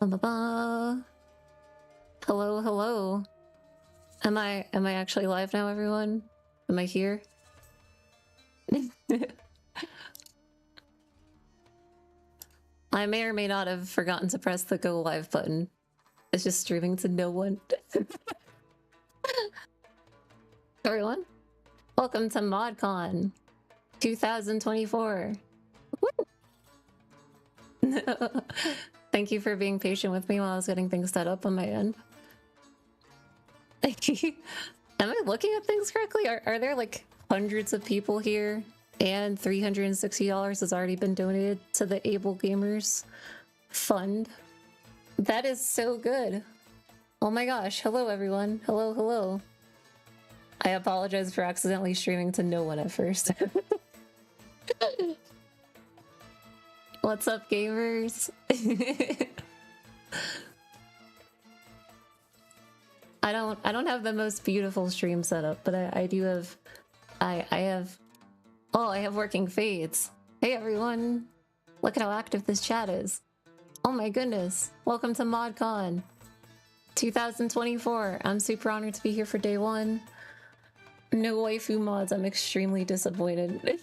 Ba-ba-ba. Hello, hello. Am I actually live now, everyone? Am I here? I may or may not have forgotten to press the go live button. It's just streaming to no one. Everyone, welcome to ModCon 2024. Thank you for being patient with me while I was getting things set up on my end. Am I looking at things correctly? Are there like hundreds of people here? And $360 has already been donated to the Able Gamers Fund. That is so good. Oh my gosh. Hello, everyone. Hello, hello. I apologize for accidentally streaming to no one at first. What's up, gamers? I don't have the most beautiful stream setup, but I do have I have working fades. Hey everyone! Look at how active this chat is. Oh my goodness. Welcome to ModCon 2024. I'm super honored to be here for day one. No waifu mods. I'm extremely disappointed.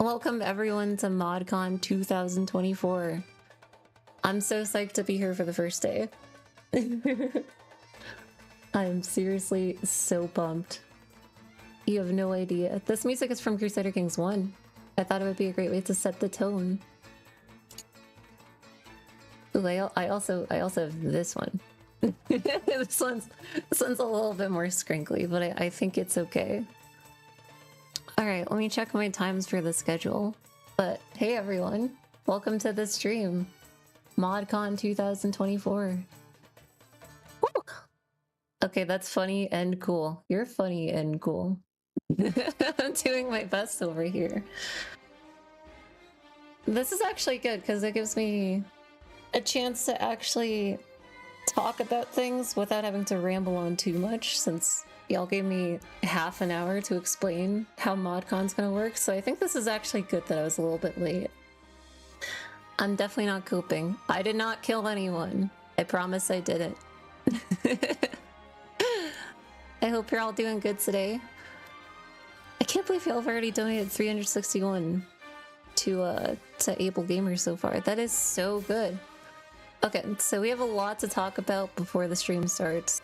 Welcome everyone to ModCon 2024. I'm so psyched to be here for the first day. I'm seriously so pumped. You have no idea. This music is from Crusader Kings 1. I thought it would be a great way to set the tone. Ooh, I also have this one. this one's a little bit more scrinkly, but I think it's okay. Alright, let me check my times for the schedule. But hey everyone, welcome to the stream. ModCon 2024. Woo! Okay, that's funny and cool. You're funny and cool. I'm doing my best over here. This is actually good because it gives me a chance to actually talk about things without having to ramble on too much, since y'all gave me half an hour to explain how ModCon's gonna work, so I think this is actually good that I was a little bit late. I'm definitely not coping. I did not kill anyone. I promise I didn't. I hope you're all doing good today. I can't believe y'all have already donated 361 to Able Gamers so far. That is so good. Okay, so we have a lot to talk about before the stream starts.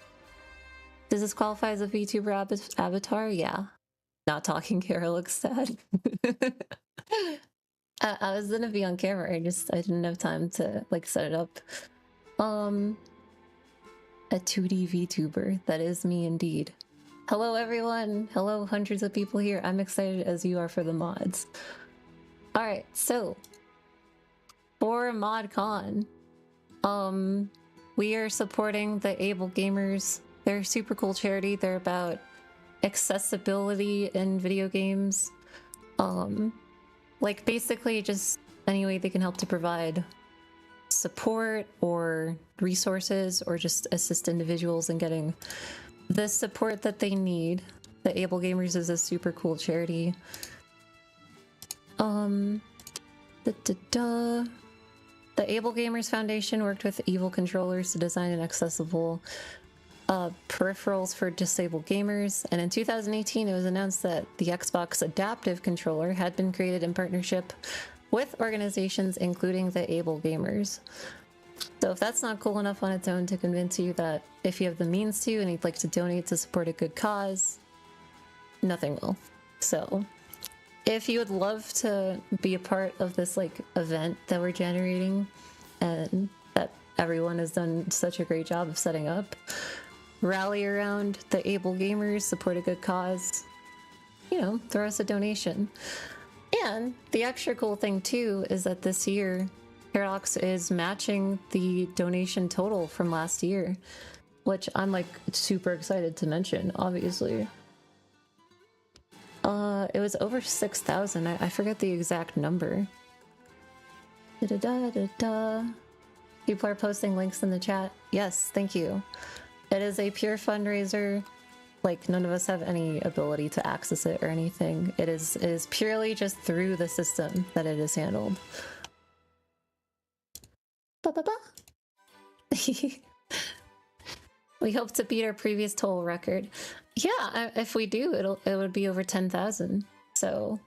Does this qualify as a VTuber avatar? Yeah. Not talking HeyCara looks sad. I was gonna be on camera, I didn't have time to like set it up. A 2D VTuber, that is me indeed. Hello everyone! Hello hundreds of people here. I'm excited as you are for the mods. Alright, so for ModCon, we are supporting the Able Gamers. They're a super cool charity. They're about accessibility in video games. Like basically just any way they can help to provide support or resources or just assist individuals in getting the support that they need. The Able Gamers is a super cool charity. The Able Gamers Foundation worked with Evil Controllers to design an accessible peripherals for disabled gamers, and in 2018 it was announced that the Xbox Adaptive Controller had been created in partnership with organizations including the Able Gamers. So if that's not cool enough on its own to convince you that if you have the means to and you'd like to donate to support a good cause, nothing will. So if you would love to be a part of this like event that we're generating and that everyone has done such a great job of setting up, rally around the Able Gamers, support a good cause, you know, throw us a donation. And the extra cool thing too is that this year Paradox is matching the donation total from last year, which I'm like super excited to mention, obviously. It was over 6,000. I forget the exact number. People are posting links in the chat. Yes, thank you. It is a pure fundraiser. Like, none of us have any ability to access it or anything. It is purely just through the system that it is handled. Ba-ba-ba. We hope to beat our previous total record. Yeah, if we do, it would be over 10,000. So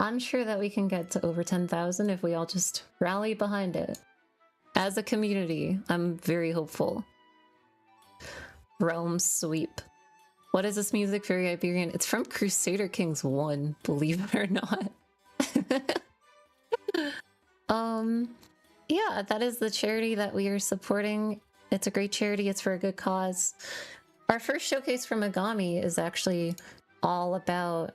I'm sure that we can get to over 10,000 if we all just rally behind it. As a community, I'm very hopeful. Realm Sweep. What is this music? Very Iberian. It's from Crusader Kings 1, believe it or not. Yeah, that is the charity that we are supporting. It's a great charity. It's for a good cause. Our first showcase from Megami is actually all about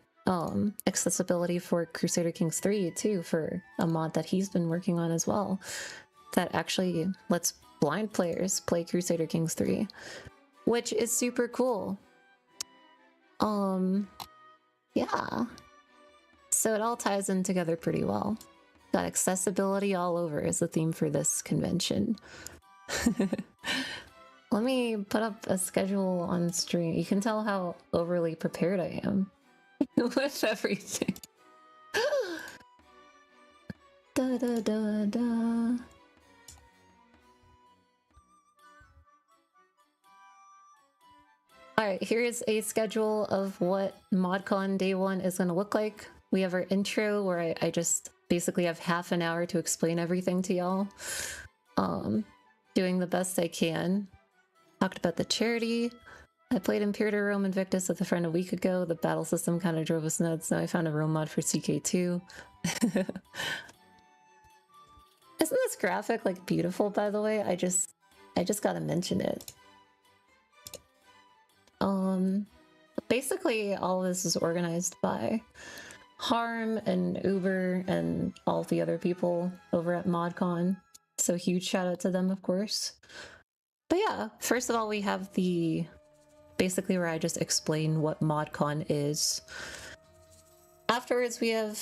accessibility for Crusader Kings 3 too, for a mod that he's been working on as well, that actually lets blind players play Crusader Kings 3, which is super cool. Yeah. So it all ties in together pretty well. Got accessibility all over is the theme for this convention. Let me put up a schedule on stream. You can tell how overly prepared I am with everything. Da da da da. Alright, here is a schedule of what ModCon Day 1 is going to look like. We have our intro where I just basically have half an hour to explain everything to y'all. Doing the best I can. Talked about the charity. I played Imperator Rome Invictus with a friend a week ago. The battle system kind of drove us nuts, so I found a Rome mod for CK2. Isn't this graphic like beautiful, by the way? I just gotta mention it. Basically all of this is organized by Harm and Uber and all the other people over at ModCon. So huge shout out to them, of course. But yeah, first of all, we have the basically where I just explain what ModCon is. Afterwards, we have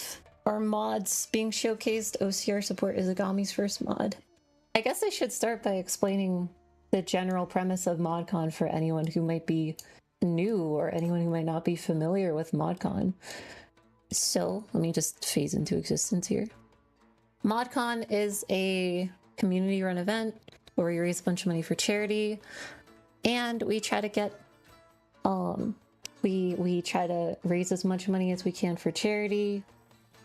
our mods being showcased. OCR support is Agami's first mod. I guess I should start by explaining the general premise of ModCon for anyone who might be new or anyone who might not be familiar with ModCon. So let me just phase into existence here. ModCon is a community-run event where we raise a bunch of money for charity, and we try to get we try to raise as much money as we can for charity.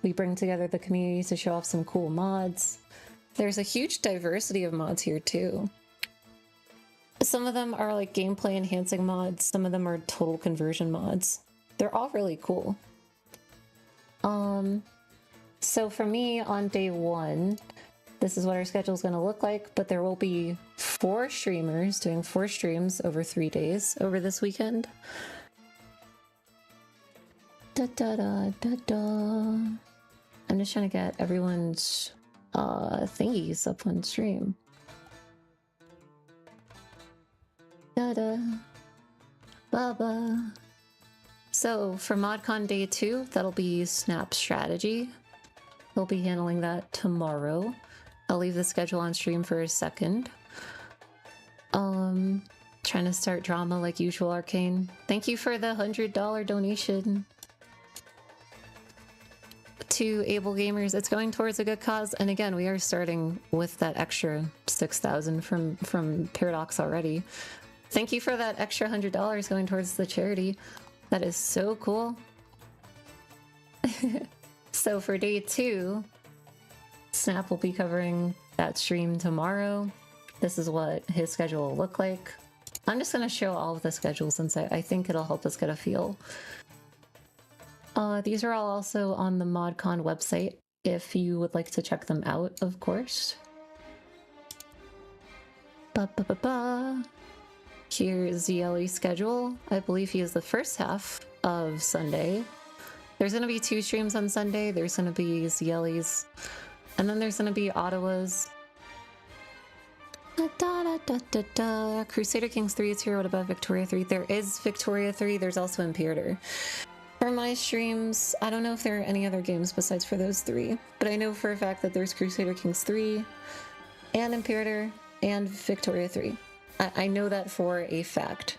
We bring together the community to show off some cool mods. There's a huge diversity of mods here too. Some of them are like gameplay enhancing mods, some of them are total conversion mods. They're all really cool. So for me on day 1, this is what our schedule is going to look like, but there will be 4 streamers doing 4 streams over 3 days over this weekend. Da da da da da. I'm just trying to get everyone's thingies up on stream. Da da. Baba. So for ModCon Day 2, that'll be Snap Strategy. We'll be handling that tomorrow. I'll leave the schedule on stream for a second. Trying to start drama like usual, Arcane. Thank you for the $100 donation to Able Gamers. It's going towards a good cause, and again, we are starting with that extra 6,000 from Paradox already. Thank you for that extra $100 going towards the charity. That is so cool. So for day 2, Snap will be covering that stream tomorrow. This is what his schedule will look like. I'm just going to show all of the schedules since I think it'll help us get a feel. These are all also on the ModCon website if you would like to check them out, of course. Here's Zieli's schedule. I believe he is the first half of Sunday. There's going to be 2 streams on Sunday. There's going to be Zieli's, and then there's going to be Ottawa's. Crusader Kings 3 is here. What about Victoria 3? There is Victoria 3. There's also Imperator. For my streams, I don't know if there are any other games besides for those 3, but I know for a fact that there's Crusader Kings 3 and Imperator and Victoria 3. I know that for a fact.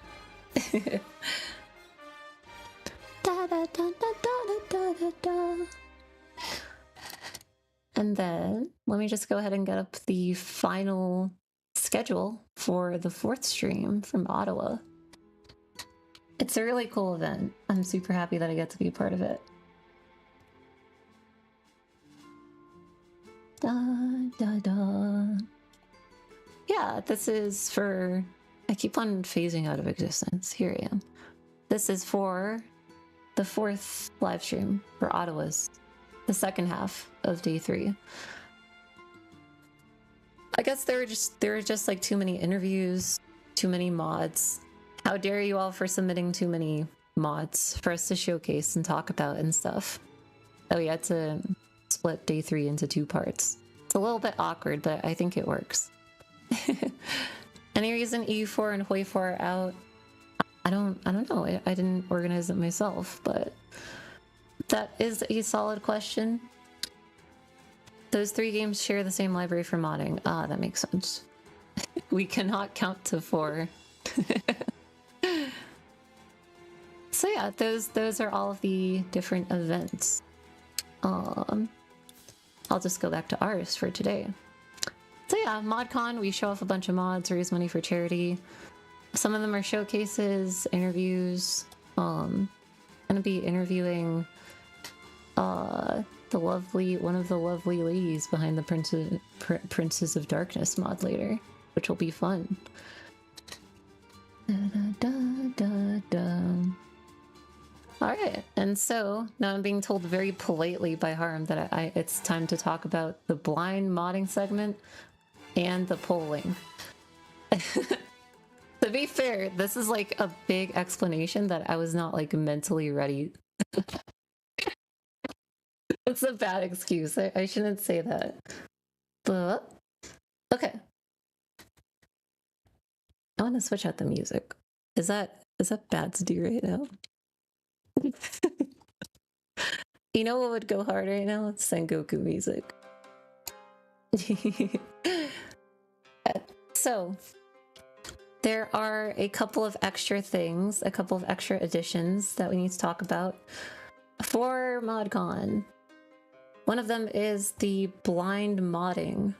And then let me just go ahead and get up the final schedule for the 4th stream from Ottawa. It's a really cool event. I'm super happy that I get to be a part of it. Da, da, da. Yeah, this is for... I keep on phasing out of existence. Here I am. This is for the 4th live stream for Ottawa's, the second half of day 3. I guess there were just like too many interviews, too many mods. How dare you all for submitting too many mods for us to showcase and talk about and stuff. So we had to split day 3 into 2 parts. It's a little bit awkward, but I think it works. Any reason EU4 and HOI4 are out? I don't know. I didn't organize it myself, but that is a solid question. Those 3 games share the same library for modding. Ah, that makes sense. We cannot count to 4. So yeah, those are all of the different events. I'll just go back to ours for today. So yeah, ModCon, we show off a bunch of mods, raise money for charity. Some of them are showcases, interviews. Gonna be interviewing one of the lovely ladies behind the Princes of Darkness mod later, which will be fun. Alright, and so now I'm being told very politely by Harm that it's time to talk about the blind modding segment and the polling. To be fair, this is like a big explanation that I was not like mentally ready. It's a bad excuse. I shouldn't say that. But okay. I want to switch out the music. Is that bad to do right now? You know what would go hard right now? It's Sengoku music. So there are a couple of extra things, a couple of extra additions that we need to talk about for ModCon. One of them is the blind modding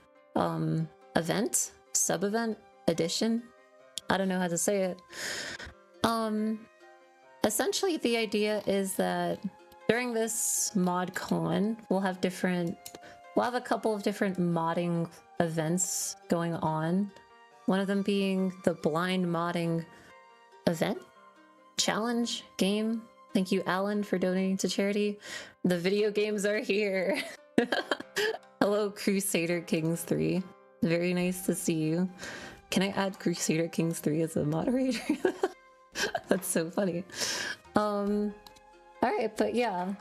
event, sub-event, edition. I don't know how to say it. Essentially the idea is that during this ModCon, we'll have a couple of different modding events going on. One of them being the blind modding event, challenge, game. Thank you, Alan, for donating to charity. The video games are here. Hello, Crusader Kings 3. Very nice to see you. Can I add Crusader Kings 3 as a moderator? That's so funny. Alright, but yeah.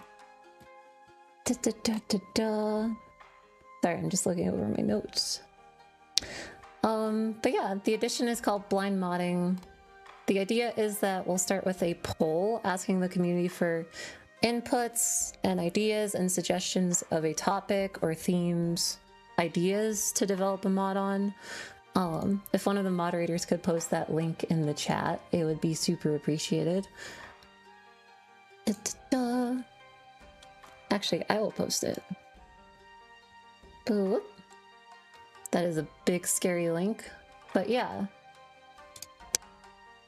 Sorry, I'm just looking over my notes. But yeah, the edition is called Blind Modding. The idea is that we'll start with a poll asking the community for inputs and ideas and suggestions of a topic or themes, ideas to develop a mod on. If one of the moderators could post that link in the chat, it would be super appreciated. Actually, I will post it. Boop. That is a big scary link, but yeah.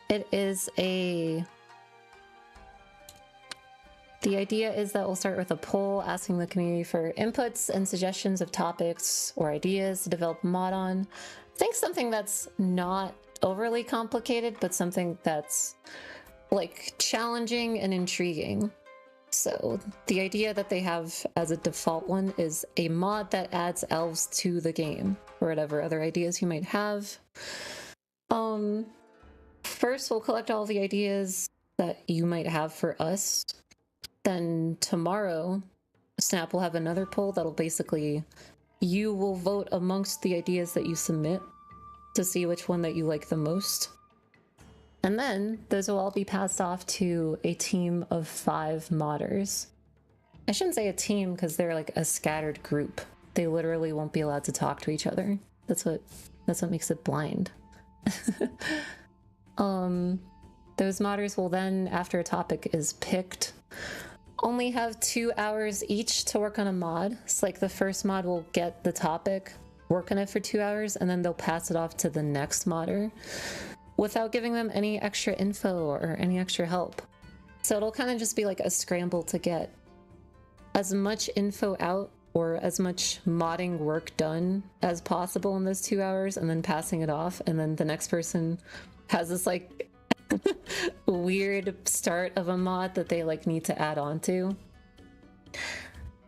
The idea is that we'll start with a poll asking the community for inputs and suggestions of topics or ideas to develop a mod on. I think something that's not overly complicated, but something that's like challenging and intriguing. So the idea that they have as a default one is a mod that adds elves to the game, or whatever other ideas you might have. First, we'll collect all the ideas that you might have for us. Then tomorrow, Snap will have another poll that'll basically, you will vote amongst the ideas that you submit to see which one that you like the most. And then those will all be passed off to a team of 5 modders. I shouldn't say a team because they're like a scattered group. They literally won't be allowed to talk to each other. That's what makes it blind. Those modders will then, after a topic is picked, only have 2 hours each to work on a mod. It's like the first mod will get the topic, work on it for 2 hours, and then they'll pass it off to the next modder without giving them any extra info or any extra help. So it'll kind of just be like a scramble to get as much info out or as much modding work done as possible in those 2 hours, and then passing it off, and then the next person has this like weird start of a mod that they like need to add on to,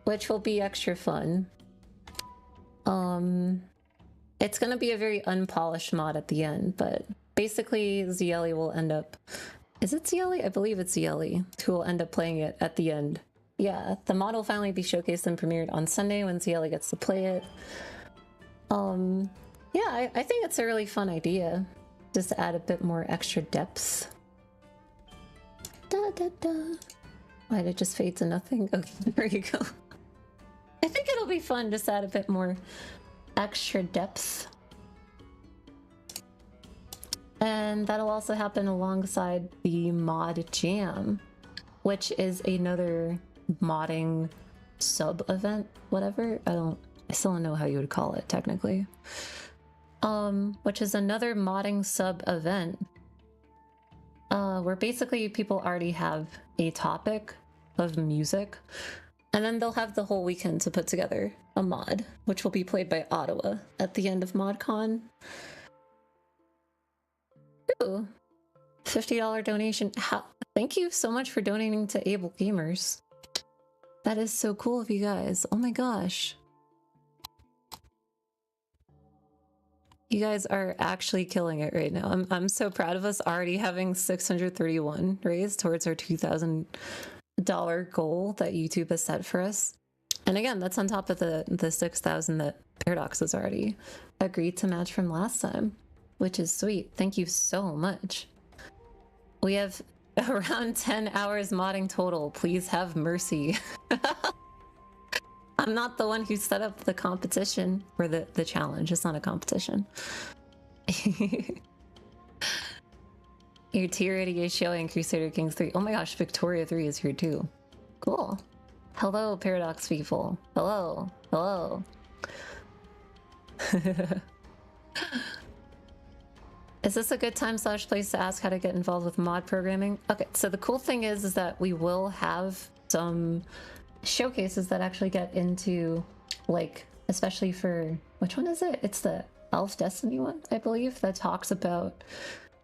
which will be extra fun. It's gonna be a very unpolished mod at the end, but basically Zieli will end up, is it Zieli? I believe it's Zieli who will end up playing it at the end. Yeah, the mod will finally be showcased and premiered on Sunday when Zieli gets to play it. Yeah, I think it's a really fun idea. Just to add a bit more extra depth. Da da da. Why did it just fade to nothing? Okay, there you go. I think it'll be fun just to add a bit more extra depth. And that'll also happen alongside the Mod Jam, which is another modding sub event, whatever. I still don't know how you would call it technically. Which is another modding sub event, where basically people already have a topic of music, and then they'll have the whole weekend to put together a mod, which will be played by Ottawa at the end of ModCon. Ooh, $50 donation. Thank you so much for donating to Able Gamers. That is so cool of you guys. Oh my gosh. You guys are actually killing it right now. I'm so proud of us already having 631 raised towards our $2,000 goal that YouTube has set for us. And again, that's on top of the 6,000 that Paradox has already agreed to match from last time, which is sweet. Thank you so much. We have around 10 hours modding total. Please have mercy. I'm not the one who set up the competition, or the challenge. It's not a competition. Your tier 80 is showing Crusader Kings 3. Oh my gosh, Victoria 3 is here too. Cool. Hello, Paradox people. Hello. Hello. Is this a good time / place to ask how to get involved with mod programming? Okay, so the cool thing is that we will have some showcases that actually get into, like, especially for, which one is it? It's the Elf Destiny one, I believe, that talks about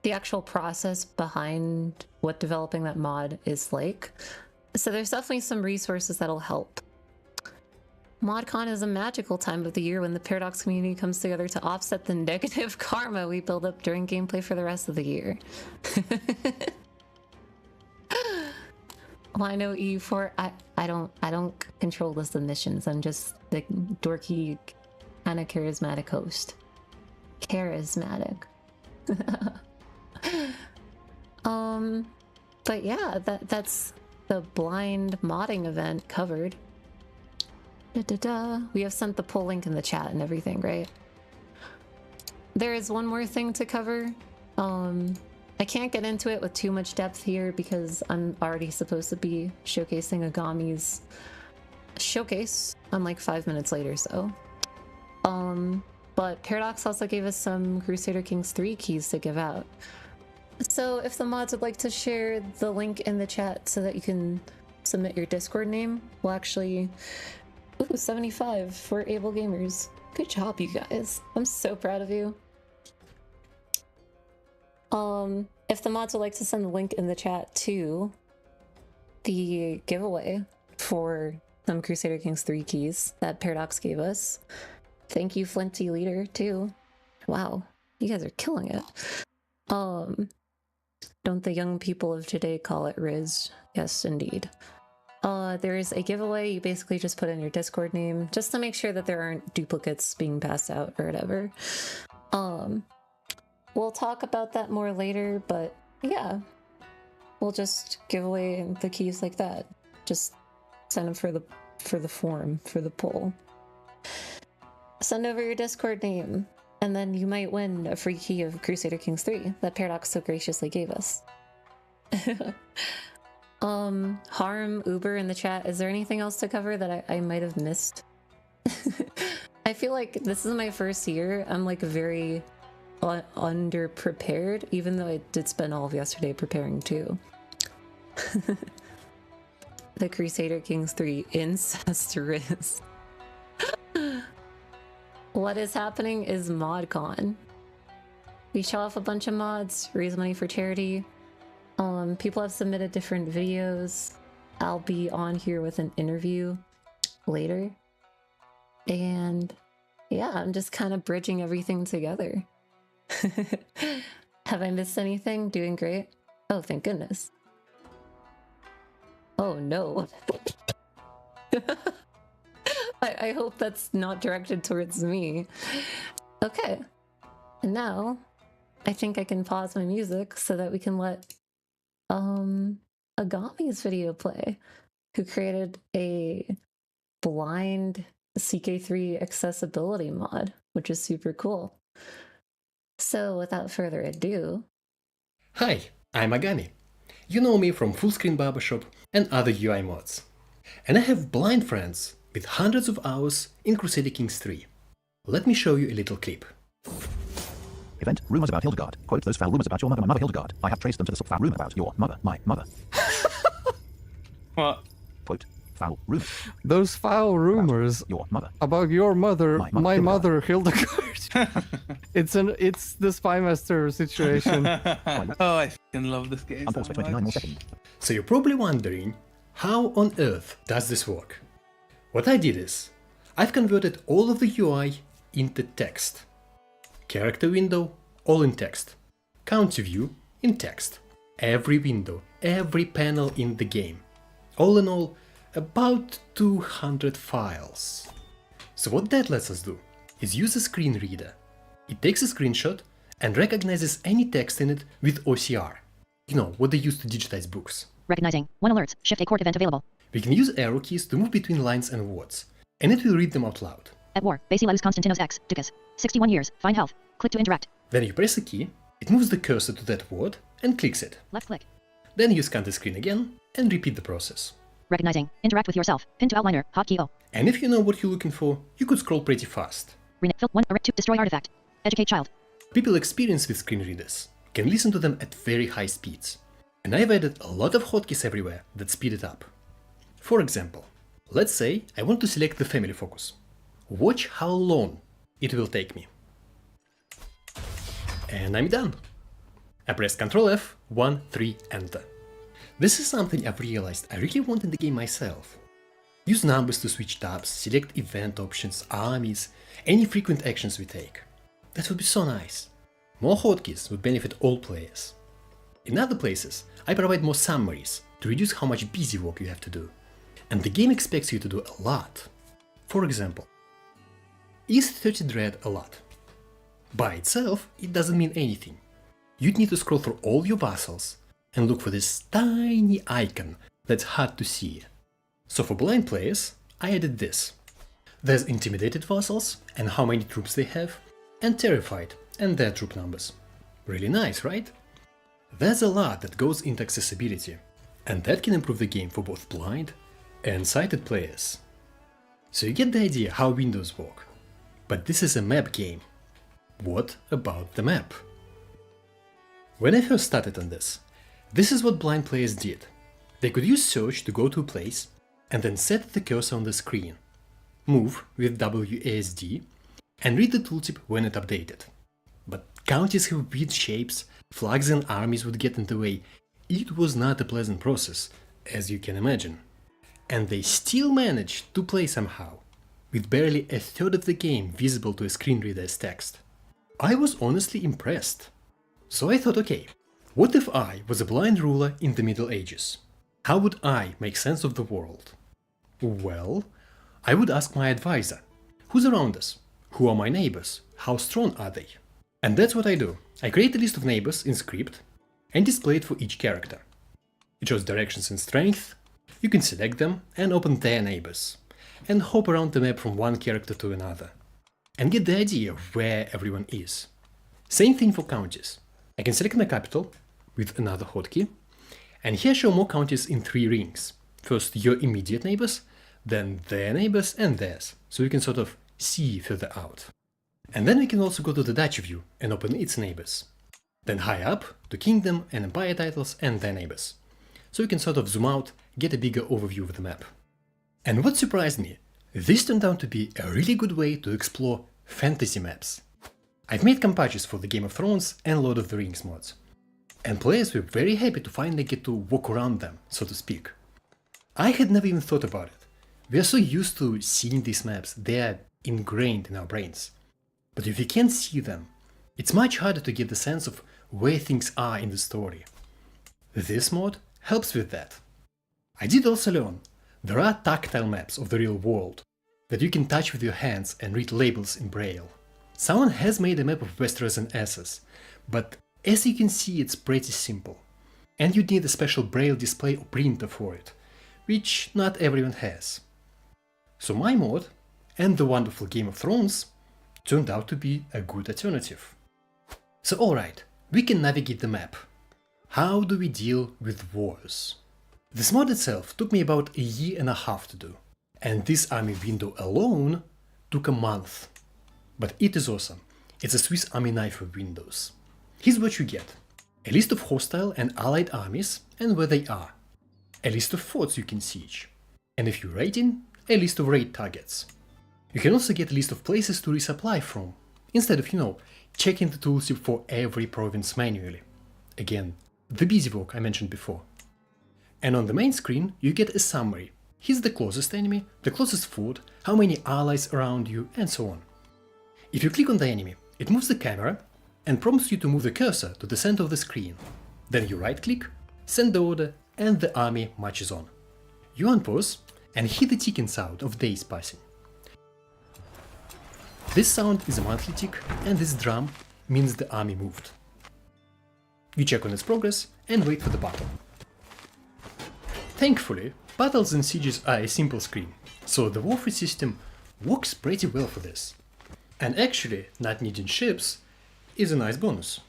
the actual process behind what developing that mod is like. So there's definitely some resources that'll help. ModCon is a magical time of the year when the Paradox community comes together to offset the negative karma we build up during gameplay for the rest of the year. Well, I know EU4, I don't control the submissions. I'm just the dorky, kind of charismatic host. Charismatic. But yeah, that's the blind modding event covered. We have sent the poll link in the chat and everything, right? There is one more thing to cover. I can't get into it with too much depth here because I'm already supposed to be showcasing Agami's showcase. I'm like 5 minutes later, so. But Paradox also gave us some Crusader Kings 3 keys to give out. So if the mods would like to share the link in the chat so that you can submit your Discord name, we'll actually... Ooh, 75 for Able Gamers. Good job, you guys. I'm so proud of you. If the mods would like to send the link in the chat to the giveaway for some Crusader Kings 3 keys that Paradox gave us. Thank you, Flinty Leader, too. Wow, you guys are killing it. Don't the young people of today call it Riz? Yes, indeed. There is a giveaway. You basically just put in your Discord name just to make sure that there aren't duplicates being passed out or whatever. We'll talk about that more later, but yeah, we'll just give away the keys like that. Just send them for the form, for the poll. Send over your Discord name, and then you might win a free key of Crusader Kings 3 that Paradox so graciously gave us. Harm, Uber in the chat, is there anything else to cover that I might have missed? I feel like this is my first year. I'm like very under-prepared, even though I did spend all of yesterday preparing too. The Crusader Kings 3 Incestuous. What is happening is ModCon. We show off a bunch of mods, raise money for charity. People have submitted different videos. I'll be on here with an interview later. And yeah, I'm just kind of bridging everything together. Have I missed anything? Doing great? Oh, thank goodness. Oh no. I hope that's not directed towards me. Okay. And now I think I can pause my music so that we can let Agami's video play, who created a blind CK3 accessibility mod, which is super cool. So without further ado... Hi, I'm Agami. You know me from Fullscreen Barbershop and other UI mods. And I have blind friends with hundreds of hours in Crusader Kings 3. Let me show you a little clip. Event, rumors about Hildegard. Quote, those foul rumors about your mother, my mother Hildegard. I have traced them to the foul rumor about your mother, my mother. What? Quote, foul rumors. Those foul rumors about your mother, my mother Hildegard. It's the Spymaster situation. Oh, I fucking love this game. Unpause for 29 more seconds. So you're probably wondering, how on earth does this work? What I did is, I've converted all of the UI into text. Character window, all in text. Counter view, in text. Every window, every panel in the game. All in all, about 200 files. So what that lets us do is use a screen reader. It takes a screenshot and recognizes any text in it with OCR. You know, what they use to digitize books. Recognizing. 1 alerts. Shift a court event available. We can use arrow keys to move between lines and words, and it will read them out loud. At war. Basileus Constantinos X. Ducas. 61 years. Fine health. Click to interact. When you press a key, it moves the cursor to that word and clicks it. Left click. Then you scan the screen again and repeat the process. Recognizing. Interact with yourself. Pin to outliner. Hotkey O. And if you know what you're looking for, you could scroll pretty fast. Fill 1. 2. Destroy artifact. Educate child. People experienced with screen readers can listen to them at very high speeds. And I've added a lot of hotkeys everywhere that speed it up. For example, let's say I want to select the family focus. Watch how long it will take me. And I'm done. I press Ctrl F, 1, 3, Enter. This is something I've realized I really want in the game myself. Use numbers to switch tabs, select event options, armies, any frequent actions we take. That would be so nice. More hotkeys would benefit all players. In other places, I provide more summaries to reduce how much busy work you have to do. And the game expects you to do a lot. For example, is 30 dread a lot? By itself, it doesn't mean anything. You'd need to scroll through all your vassals and look for this tiny icon that's hard to see. So for blind players, I added this. There's intimidated vassals and how many troops they have, and terrified and their troop numbers. Really nice, right? There's a lot that goes into accessibility, and that can improve the game for both blind and sighted players. So you get the idea how windows work. But this is a map game. What about the map? When I first started on this is what blind players did. They could use search to go to a place and then set the cursor on the screen, move with WASD, and read the tooltip when it updated. But counties have weird shapes, flags and armies would get in the way. It was not a pleasant process, as you can imagine. And they still managed to play somehow, with barely a third of the game visible to a screen reader as text. I was honestly impressed. So I thought, okay, what if I was a blind ruler in the Middle Ages? How would I make sense of the world? Well, I would ask my advisor, who's around us? Who are my neighbors? How strong are they? And that's what I do. I create a list of neighbors in script and display it for each character. It shows directions and strength. You can select them and open their neighbors, and hop around the map from one character to another, and get the idea of where everyone is. Same thing for counties. I can select my capital with another hotkey, And here show more counties in 3 rings. First your immediate neighbors, then their neighbors and theirs, so you can sort of see further out. And then we can also go to the Dutch view and open its neighbors. Then high up to kingdom and empire titles and their neighbors. So you can sort of zoom out, get a bigger overview of the map. And what surprised me, this turned out to be a really good way to explore fantasy maps. I've made compatches for the Game of Thrones and Lord of the Rings mods, and players were very happy to finally get to walk around them, so to speak. I had never even thought about it. We are so used to seeing these maps, they are ingrained in our brains. But if you can't see them, it's much harder to get the sense of where things are in the story. This mod helps with that. I did also learn there are tactile maps of the real world that you can touch with your hands and read labels in Braille. Someone has made a map of Westeros and Essos, but as you can see it's pretty simple. And you'd need a special Braille display or printer for it, which not everyone has. So my mod, and the wonderful Game of Thrones, turned out to be a good alternative. So alright, we can navigate the map. How do we deal with wars? This mod itself took me about 1.5 years to do, and this army window alone took a month. But it is awesome. It's a Swiss Army knife of windows. Here's what you get. A list of hostile and allied armies and where they are. A list of forts you can siege. And if you're raiding, a list of raid targets. You can also get a list of places to resupply from, instead of, checking the tooltip for every province manually. Again, the busy work I mentioned before. And on the main screen you get a summary. Here's the closest enemy, the closest fort, how many allies around you, and so on. If you click on the enemy, it moves the camera and prompts you to move the cursor to the center of the screen. Then you right click, send the order, and the army marches on. You unpause and hear the ticking sound of days passing. This sound is a monthly tick, and this drum means the army moved. You check on its progress and wait for the battle. Thankfully, battles and sieges are a simple screen, so the warfare system works pretty well for this. And actually, not needing ships is a nice bonus.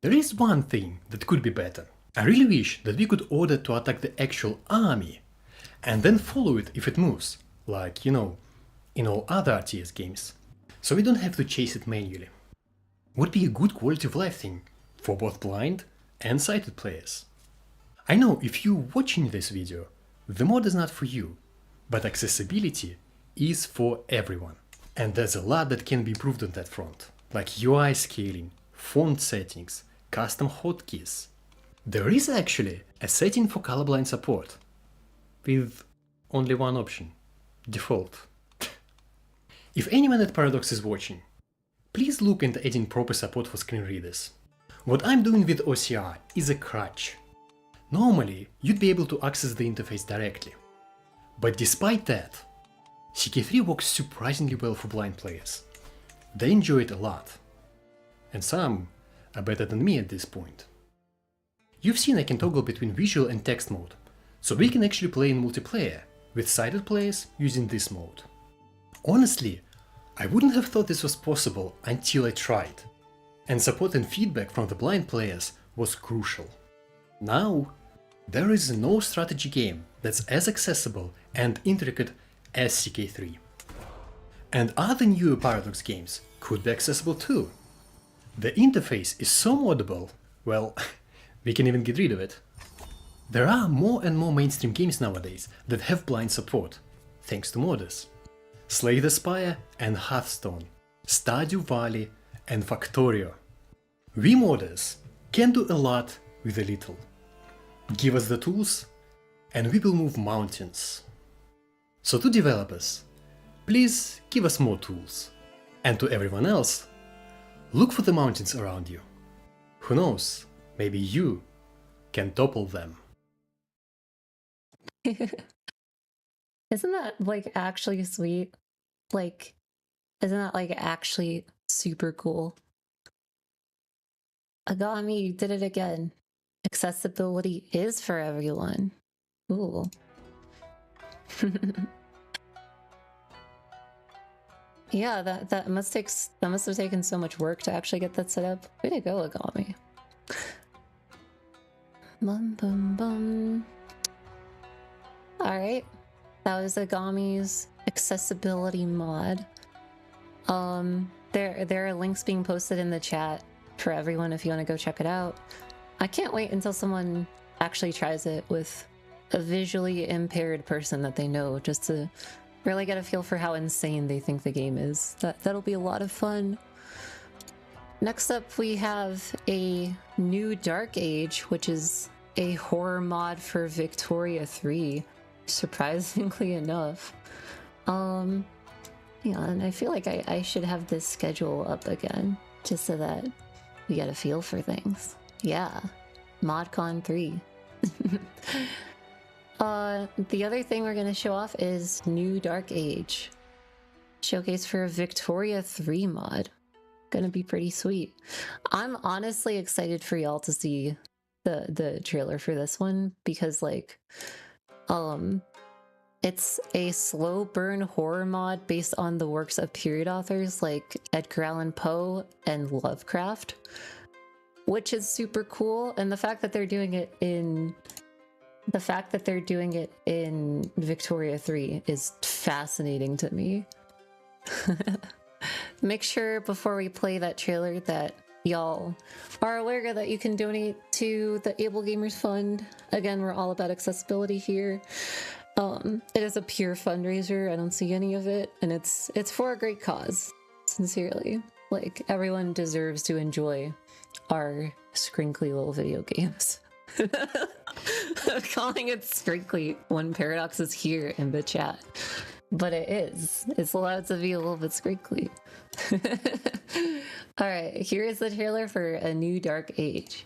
There is one thing that could be better. I really wish that we could order to attack the actual army, and then follow it if it moves, like, in all other RTS games. So we don't have to chase it manually. Would be a good quality of life thing for both blind and sighted players. I know if you're watching this video, the mod is not for you, but accessibility is for everyone. And there's a lot that can be improved on that front, like UI scaling, font settings, custom hotkeys. There is actually a setting for colorblind support, with only one option, default. If anyone at Paradox is watching, please look into adding proper support for screen readers. What I'm doing with OCR is a crutch. Normally, you'd be able to access the interface directly. But despite that, CK3 works surprisingly well for blind players. They enjoy it a lot. And some are better than me at this point. You've seen I can toggle between visual and text mode, so we can actually play in multiplayer with sighted players using this mode. Honestly, I wouldn't have thought this was possible until I tried, and support and feedback from the blind players was crucial. Now, there is no strategy game that's as accessible and intricate as CK3. And other newer Paradox games could be accessible too. The interface is so moddable, well, we can even get rid of it. There are more and more mainstream games nowadays that have blind support, thanks to modders. Slay the Spire and Hearthstone, Stardew Valley and Factorio. We modders can do a lot with a little. Give us the tools and we will move mountains. So to developers, please give us more tools. And to everyone else, look for the mountains around you. Who knows, maybe you can topple them. Isn't that actually sweet? Isn't that actually super cool? Agami, you did it again. Accessibility is for everyone. Ooh. Yeah, that must have taken so much work to actually get that set up. Way to go, Agami. Bum bum bum. Alright. That was Agami's accessibility mod. There are links being posted in the chat for everyone if you want to go check it out. I can't wait until someone actually tries it with a visually impaired person that they know, just to really get a feel for how insane they think the game is. That'll be a lot of fun. Next up, we have a new Dark Age, which is a horror mod for Victoria 3, surprisingly enough. Hang on, I feel like I should have this schedule up again, just so that we get a feel for things. Yeah, ModCon 3. The other thing we're gonna show off is new Dark Age. Showcase for a Victoria 3 mod. Gonna be pretty sweet. I'm honestly excited for y'all to see the trailer for this one, because like it's a slow burn horror mod based on the works of period authors like Edgar Allan Poe and Lovecraft, which is super cool. And the fact that they're doing it in Victoria 3 is fascinating to me. Make sure before we play that trailer that y'all are aware that you can donate to the Able Gamers Fund. Again, we're all about accessibility here. It is a pure fundraiser. I don't see any of it, and it's for a great cause. Sincerely, like, everyone deserves to enjoy our scrinkly little video games. Calling it scrinkly when Paradox is here in the chat, but it is. It's allowed to be a little bit scrinkly. All right, here is the trailer for a new Dark Age.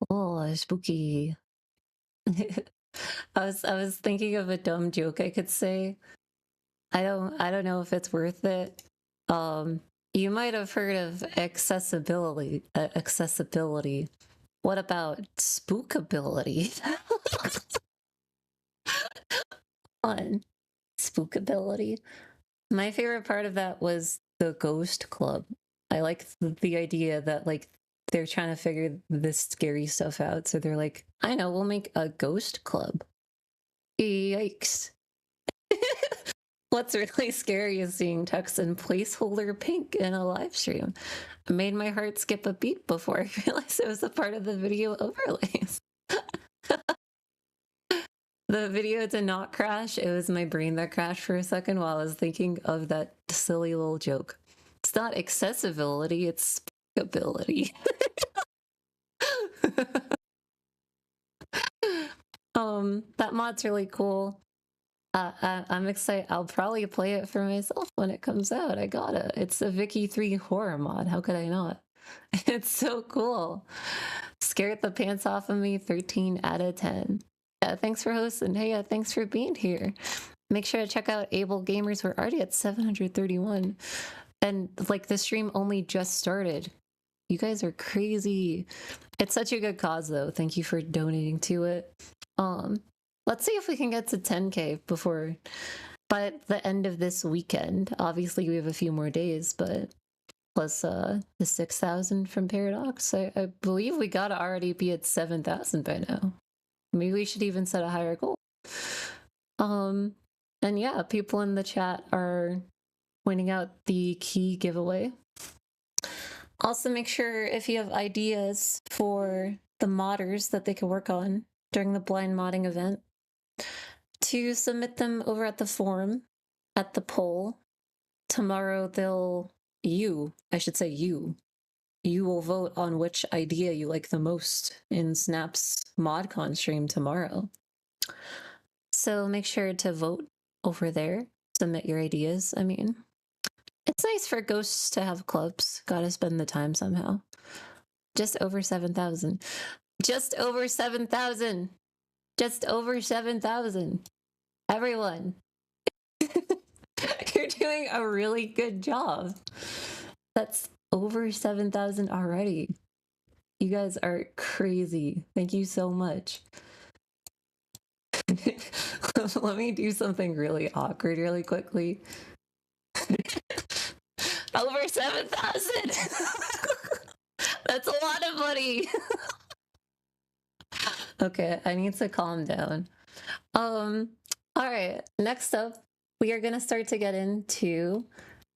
Oh, spooky. I was thinking of a dumb joke I could say. I don't know if it's worth it. You might have heard of accessibility. Accessibility. What about spookability? Fun. Spookability. My favorite part of that was the ghost club. I like the idea that like they're trying to figure this scary stuff out. So they're like, I know, we'll make a ghost club. Yikes. What's really scary is seeing Texan placeholder pink in a live stream. It made my heart skip a beat before I realized it was a part of the video overlays. The video did not crash. It was my brain that crashed for a second while I was thinking of that silly little joke. It's not accessibility, it's ability. That mod's really cool. I'm excited. I'll probably play it for myself when it comes out. I got it. It's a Vicky 3 horror mod. How could I not? It's so cool. Scared the pants off of me. 13 out of 10. Yeah, thanks for hosting. Hey, yeah, thanks for being here. Make sure to check out Able Gamers. We're already at 731. And like the stream only just started. You guys are crazy. It's such a good cause though. Thank you for donating to it. Let's see if we can get to 10K by the end of this weekend. Obviously we have a few more days, but plus the 6,000 from Paradox. I believe we gotta already be at 7,000 by now. Maybe we should even set a higher goal. And yeah, people in the chat are pointing out the key giveaway. Also make sure if you have ideas for the modders that they can work on during the blind modding event, to submit them over at the forum, at the poll. Tomorrow you will vote on which idea you like the most in Snap's ModCon stream tomorrow. So make sure to vote over there, submit your ideas. I mean, it's nice for ghosts to have clubs. Gotta spend the time somehow. Just over 7,000. Just over 7,000. Just over 7,000. Everyone. You're doing a really good job. That's over 7,000 already. You guys are crazy. Thank you so much. Let me do something really awkward really quickly. Over 7,000. That's a lot of money. Okay, I need to calm down. All right, next up, we are gonna start to get into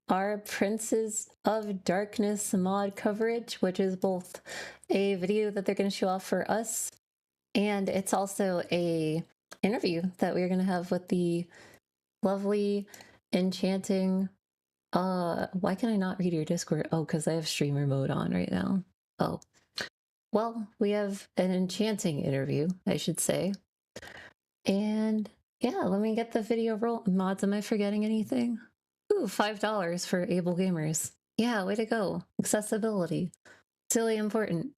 our Princes of Darkness mod coverage, which is both a video that they're gonna show off for us, and it's also a interview that we're gonna have with the lovely, enchanting, why can I not read your Discord? Oh, because I have streamer mode on right now. Oh. Well, we have an enchanting interview, I should say. And yeah, let me get the video roll. Mods, am I forgetting anything? Ooh, $5 for able gamers. Yeah, way to go. Accessibility. It's really important.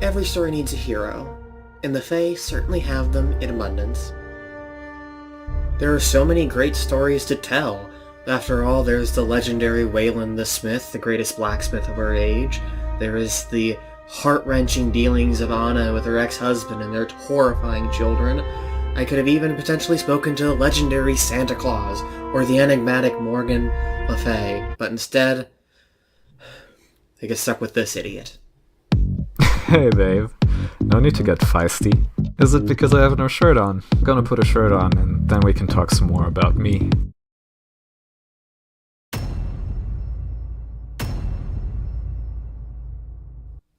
Every story needs a hero, and the Fae certainly have them in abundance. There are so many great stories to tell. After all, there's the legendary Wayland the Smith, the greatest blacksmith of our age. There is the heart-wrenching dealings of Anna with her ex-husband and their horrifying children. I could have even potentially spoken to the legendary Santa Claus, or the enigmatic Morgan Le Fay, but instead, I get stuck with this idiot. Hey babe, no need to get feisty. Is it because I have no shirt on? I'm gonna put a shirt on and then we can talk some more about me.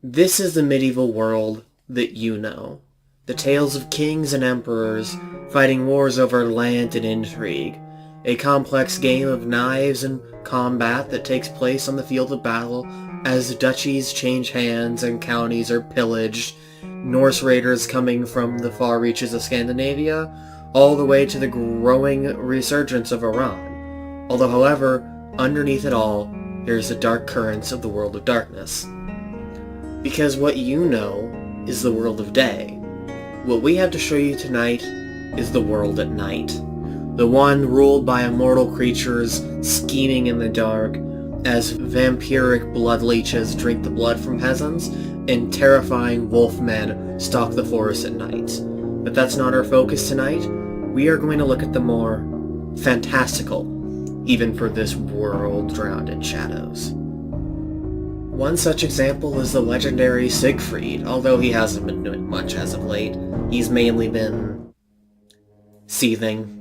This is the medieval world that you know. The tales of kings and emperors fighting wars over land and intrigue. A complex game of knives and combat that takes place on the field of battle as duchies change hands and counties are pillaged, Norse raiders coming from the far reaches of Scandinavia, all the way to the growing resurgence of Iran. Although, however, underneath it all, there's the dark currents of the world of darkness. Because what you know is the world of day. What we have to show you tonight is the world at night. The one ruled by immortal creatures scheming in the dark as vampiric blood leeches drink the blood from peasants and terrifying wolfmen stalk the forest at night. But that's not our focus tonight. We are going to look at the more fantastical, even for this world drowned in shadows. One such example is the legendary Siegfried, although he hasn't been doing much as of late. He's mainly been seething.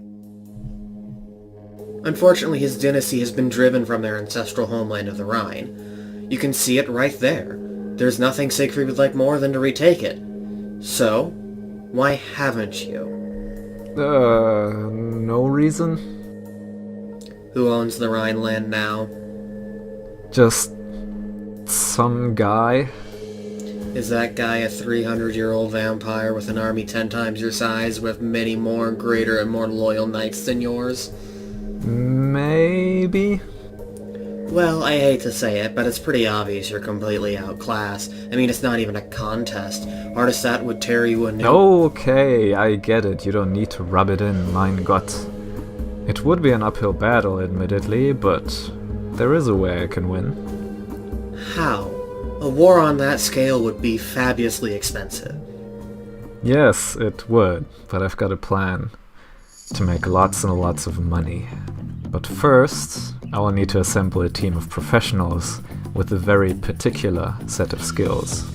Unfortunately, his dynasty has been driven from their ancestral homeland of the Rhine. You can see it right there. There's nothing Siegfried would like more than to retake it. So, why haven't you? No reason? Who owns the Rhineland now? Just some guy. Is that guy a 300-year-old vampire with an army 10 times your size with many more greater and more loyal knights than yours? Maybe? Well, I hate to say it, but it's pretty obvious you're completely outclassed. I mean, it's not even a contest. Hard as that would tear you a new... Okay, I get it. You don't need to rub it in, mein Gott. It would be an uphill battle, admittedly, but there is a way I can win. How? A war on that scale would be fabulously expensive. Yes, it would, but I've got a plan to make lots and lots of money. But first, I will need to assemble a team of professionals with a very particular set of skills.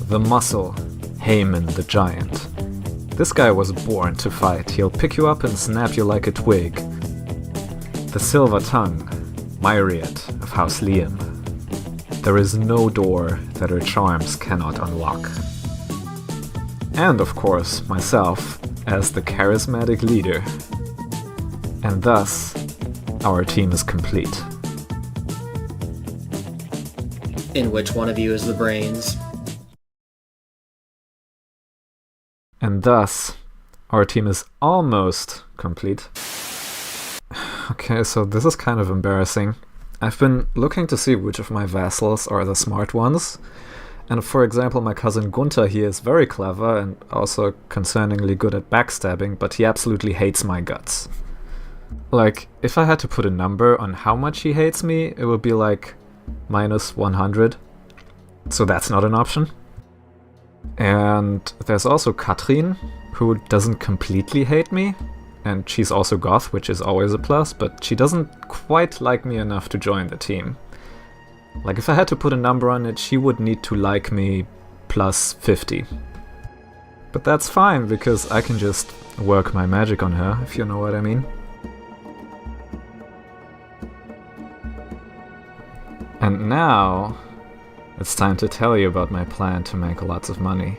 The muscle, Haman the Giant. This guy was born to fight. He'll pick you up and snap you like a twig. The Silver Tongue, Myriad of House Liam. There is no door that her charms cannot unlock. And of course, myself, as the charismatic leader. And thus, our team is complete. In which one of you is the brains? And thus, our team is almost complete. Okay, so this is kind of embarrassing. I've been looking to see which of my vassals are the smart ones. And for example, my cousin Gunther here is very clever and also concerningly good at backstabbing, but he absolutely hates my guts. Like, if I had to put a number on how much he hates me, it would be like minus 100. So that's not an option. And there's also Katrin, who doesn't completely hate me. And she's also goth, which is always a plus, but she doesn't quite like me enough to join the team. Like, if I had to put a number on it, she would need to like me plus 50. But that's fine, because I can just work my magic on her, if you know what I mean. And now, it's time to tell you about my plan to make lots of money.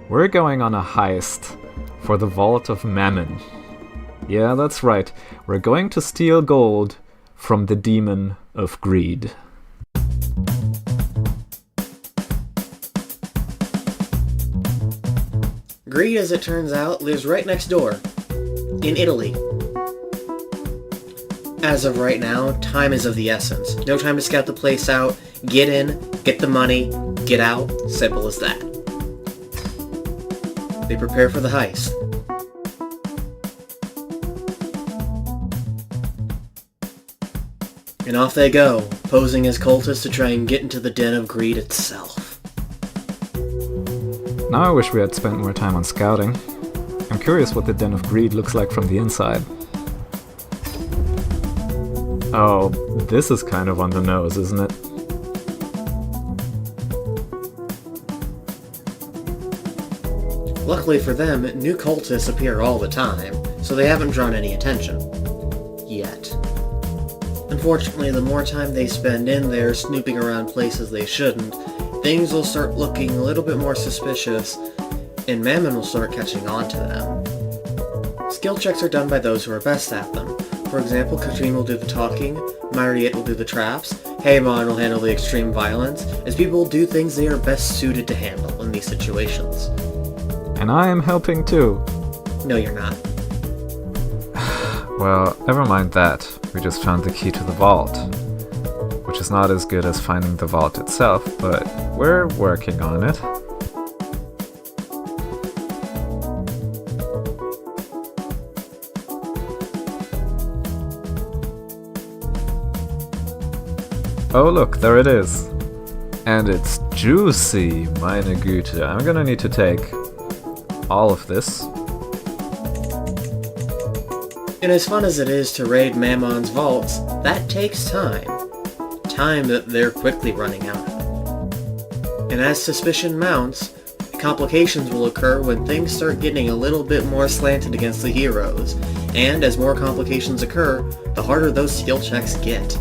We're going on a heist for the Vault of Mammon. Yeah, that's right. We're going to steal gold from the demon of greed. Greed, as it turns out, lives right next door. In Italy. As of right now, time is of the essence. No time to scout the place out. Get in, get the money, get out. Simple as that. They prepare for the heist. And off they go, posing as cultists to try and get into the den of greed itself. Now I wish we had spent more time on scouting. I'm curious what the Den of Greed looks like from the inside. Oh, this is kind of on the nose, isn't it? Luckily for them, new cultists appear all the time, so they haven't drawn any attention. Yet. Unfortunately, the more time they spend in there snooping around places they shouldn't, things will start looking a little bit more suspicious, and Mammon will start catching on to them. Skill checks are done by those who are best at them. For example, Katrin will do the talking, Myriad will do the traps, Haymon will handle the extreme violence, as people will do things they are best suited to handle in these situations. And I am helping too. No, you're not. Well, never mind that. We just found the key to the vault. Which is not as good as finding the vault itself, but we're working on it. Oh look, there it is. And it's juicy, meine Güte. I'm gonna need to take all of this. And as fun as it is to raid Mammon's vaults, that takes time. Time that they're quickly running out of. And as suspicion mounts, complications will occur when things start getting a little bit more slanted against the heroes, and as more complications occur, the harder those skill checks get.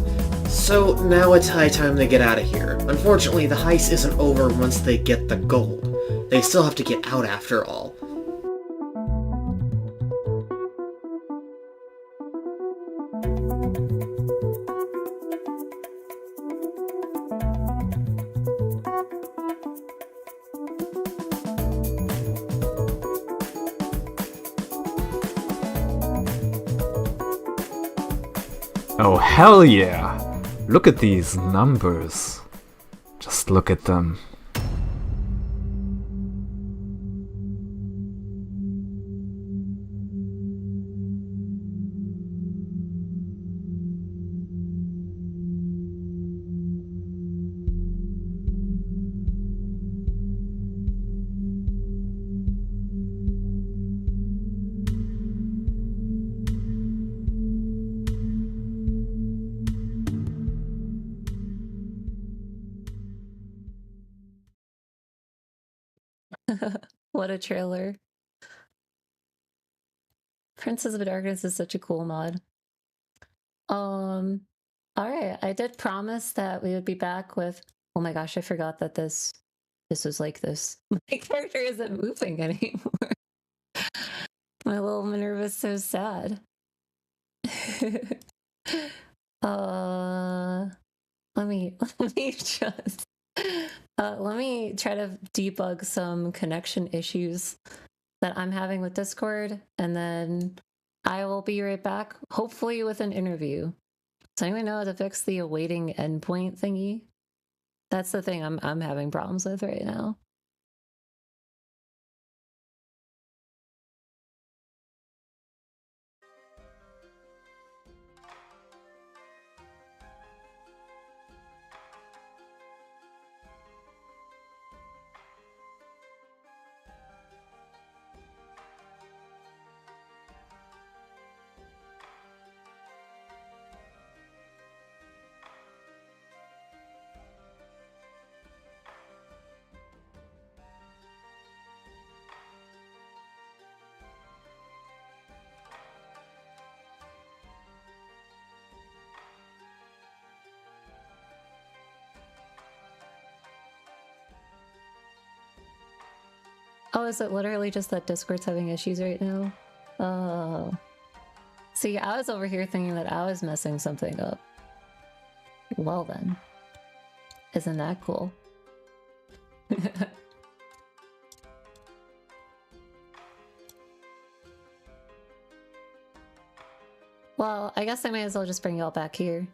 So now it's high time to get out of here. Unfortunately, the heist isn't over once they get the gold. They still have to get out after all. Oh hell yeah! Look at these numbers. Just look at them. What a trailer. Princess of Darkness is such a cool mod. Alright, I did promise that we would be back with... Oh my gosh, I forgot that this was like this. My character isn't moving anymore. My little Minerva's so sad. Let me just... let me try to debug some connection issues that I'm having with Discord, and then I will be right back, hopefully with an interview. Does anyone know how to fix the awaiting endpoint thingy? That's the thing I'm having problems with right now. Oh, is it literally just that Discord's having issues right now? Oh. See, I was over here thinking that I was messing something up. Well then. Isn't that cool? Well, I guess I may as well just bring y'all back here.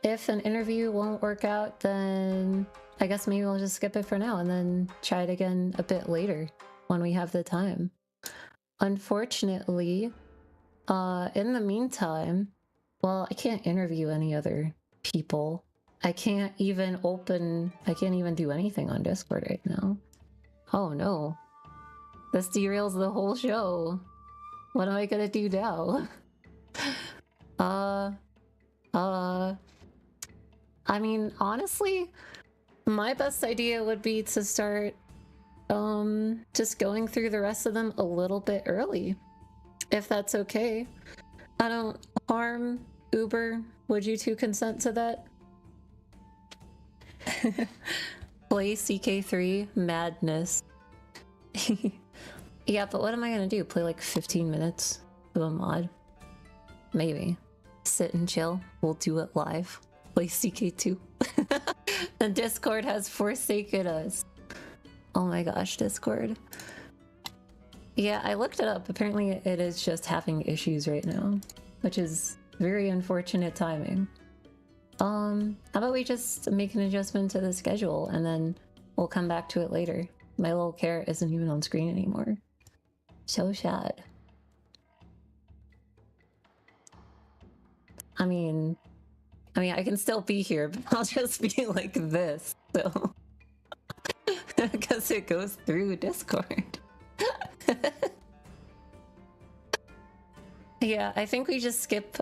If an interview won't work out, then I guess maybe we'll just skip it for now and then try it again a bit later when we have the time. Unfortunately, in the meantime, well, I can't interview any other people. I can't even do anything on Discord right now. Oh no. This derails the whole show. What am I gonna do now? I mean, honestly, my best idea would be to start, just going through the rest of them a little bit early. If that's okay. I don't harm Uber. Would you two consent to that? Play CK3 madness. Yeah, but what am I gonna do? Play like 15 minutes of a mod? Maybe. Sit and chill. We'll do it live. Play CK2. The Discord has forsaken us. Oh my gosh, Discord. Yeah, I looked it up. Apparently it is just having issues right now, which is very unfortunate timing. How about we just make an adjustment to the schedule and then we'll come back to it later. My little carrot isn't even on screen anymore. So sad. I mean, I can still be here, but I'll just be like this, so. Because it goes through Discord. Yeah, I think we skip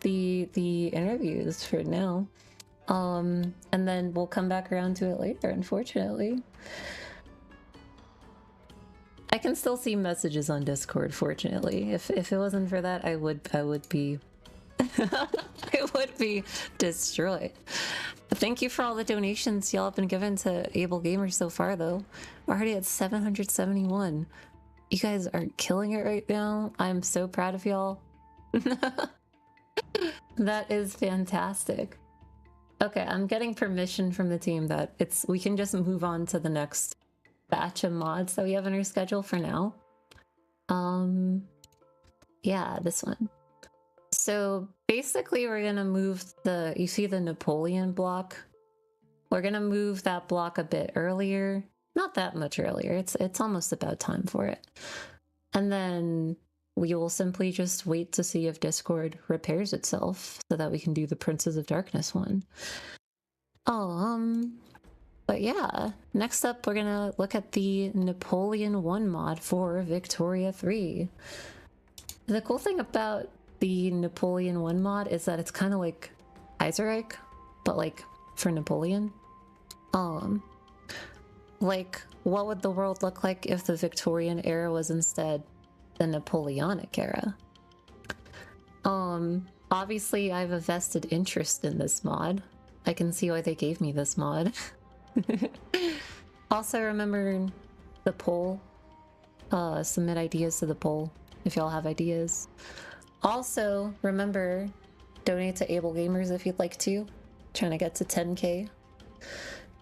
the interviews for now. And then we'll come back around to it later, unfortunately. I can still see messages on Discord, fortunately. If it wasn't for that, I would be I would be destroyed. Thank you for all the donations y'all have been given to Able Gamers so far, though. We're already at 771. You guys are killing it right now. I'm so proud of y'all. That is fantastic. Okay, I'm getting permission from the team that we can just move on to the next batch of mods that we have in our schedule for now. Yeah, this one. So basically we're gonna move you see the Napoleon block? We're gonna move that block a bit earlier. Not that much earlier, it's almost about time for it. And then we will simply just wait to see if Discord repairs itself so that we can do the Princes of Darkness one. But yeah, next up we're gonna look at the Napoleon 1 mod for Victoria 3. The cool thing about the Napoleon 1 mod is that it's kind of like Kaiserreich, but like for Napoleon. Like, what would the world look like if the Victorian era was instead the Napoleonic era? Obviously I have a vested interest in this mod. I can see why they gave me this mod. Also remember the poll. Submit ideas to the poll if y'all have ideas. Also, remember, donate to Able Gamers if you'd like to. Trying to get to 10k.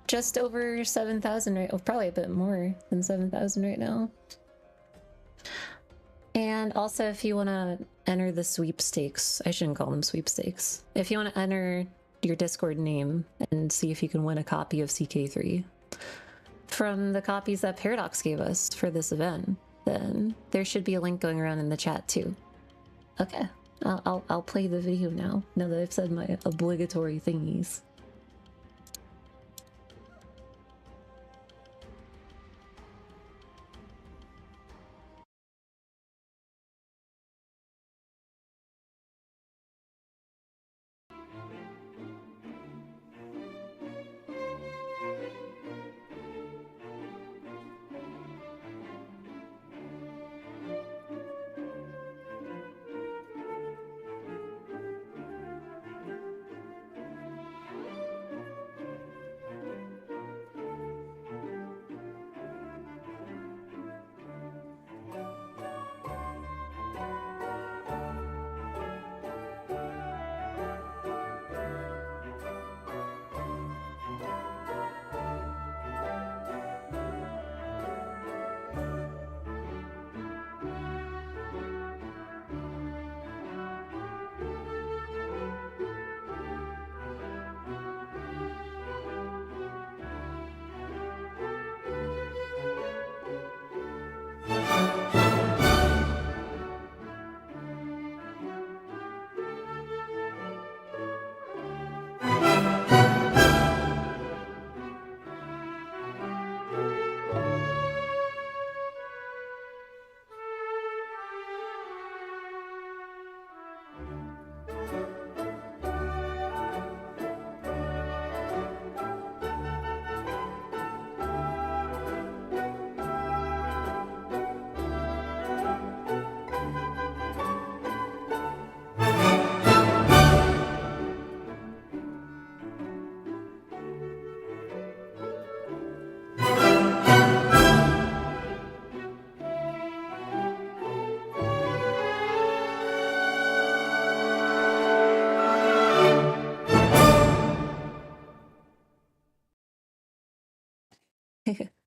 Just over 7,000 right, probably a bit more than 7,000 right now. And also, if you want to enter the sweepstakes, I shouldn't call them sweepstakes. If you want to enter your Discord name and see if you can win a copy of CK3 from the copies that Paradox gave us for this event, then there should be a link going around in the chat too. Okay, I'll play the video now that I've said my obligatory thingies.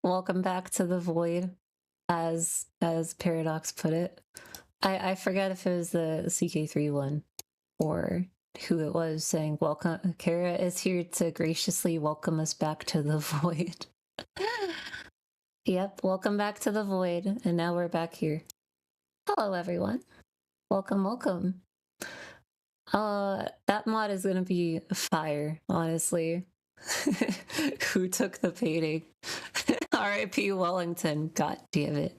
Welcome back to the void. as Paradox put it. I forget if it was the CK3 one or who it was saying, welcome, HeyCara is here to graciously welcome us back to the void. Yep, welcome back to the void, and now we're back here. Hello everyone. Welcome, welcome. That mod is gonna be fire, honestly. Who took the painting? R.I.P. Wellington, god damn it.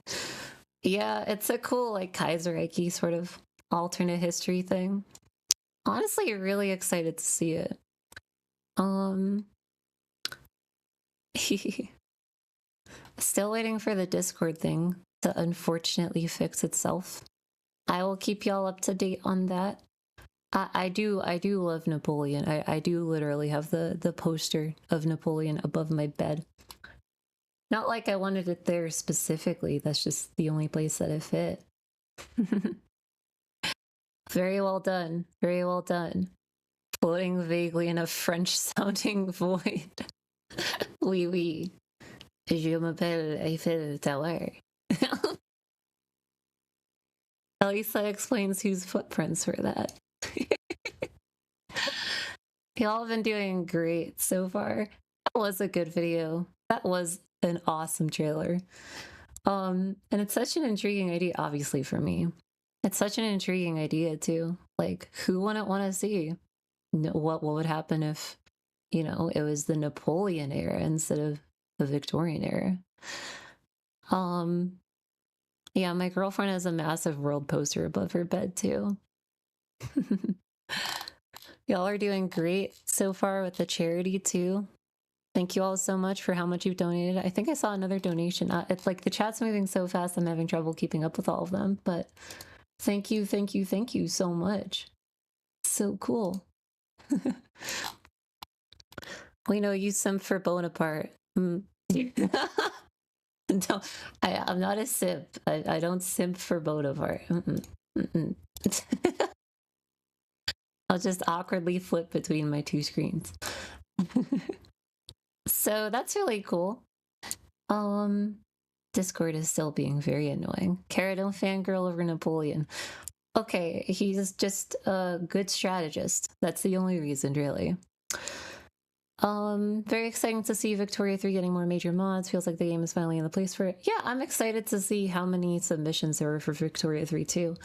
Yeah, it's a cool, like, Kaiserreich sort of alternate history thing. Honestly, really excited to see it. Still waiting for the Discord thing to unfortunately fix itself. I will keep y'all up to date on that. I do love Napoleon. I do literally have the poster of Napoleon above my bed. Not like I wanted it there specifically, that's just the only place that it fit. Very well done, very well done. Floating vaguely in a French-sounding void. Oui, oui. Je m'appelle Eiffel Tower. At least that explains whose footprints were that. Y'all have been doing great so far. That was a good video. That was an awesome trailer. And it's such an intriguing idea, obviously, for me. It's such an intriguing idea, too. Like, who wouldn't want to see what would happen if, you know, it was the Napoleon era instead of the Victorian era? Yeah, my girlfriend has a massive world poster above her bed, too. Y'all are doing great so far with the charity, too. Thank you all so much for how much you've donated. I think I saw another donation. It's like the chat's moving so fast, I'm having trouble keeping up with all of them. But thank you, thank you, thank you so much. So cool. We know you simp for Bonaparte. No, I'm not a simp. I don't simp for Bonaparte. I'll just awkwardly flip between my two screens. So that's really cool. Discord is still being very annoying. HeyCara, don't fangirl over Napoleon. Okay, he's just a good strategist. That's the only reason, really. Very exciting to see Victoria 3 getting more major mods. Feels like the game is finally in the place for it. Yeah, I'm excited to see how many submissions there were for Victoria 3 too.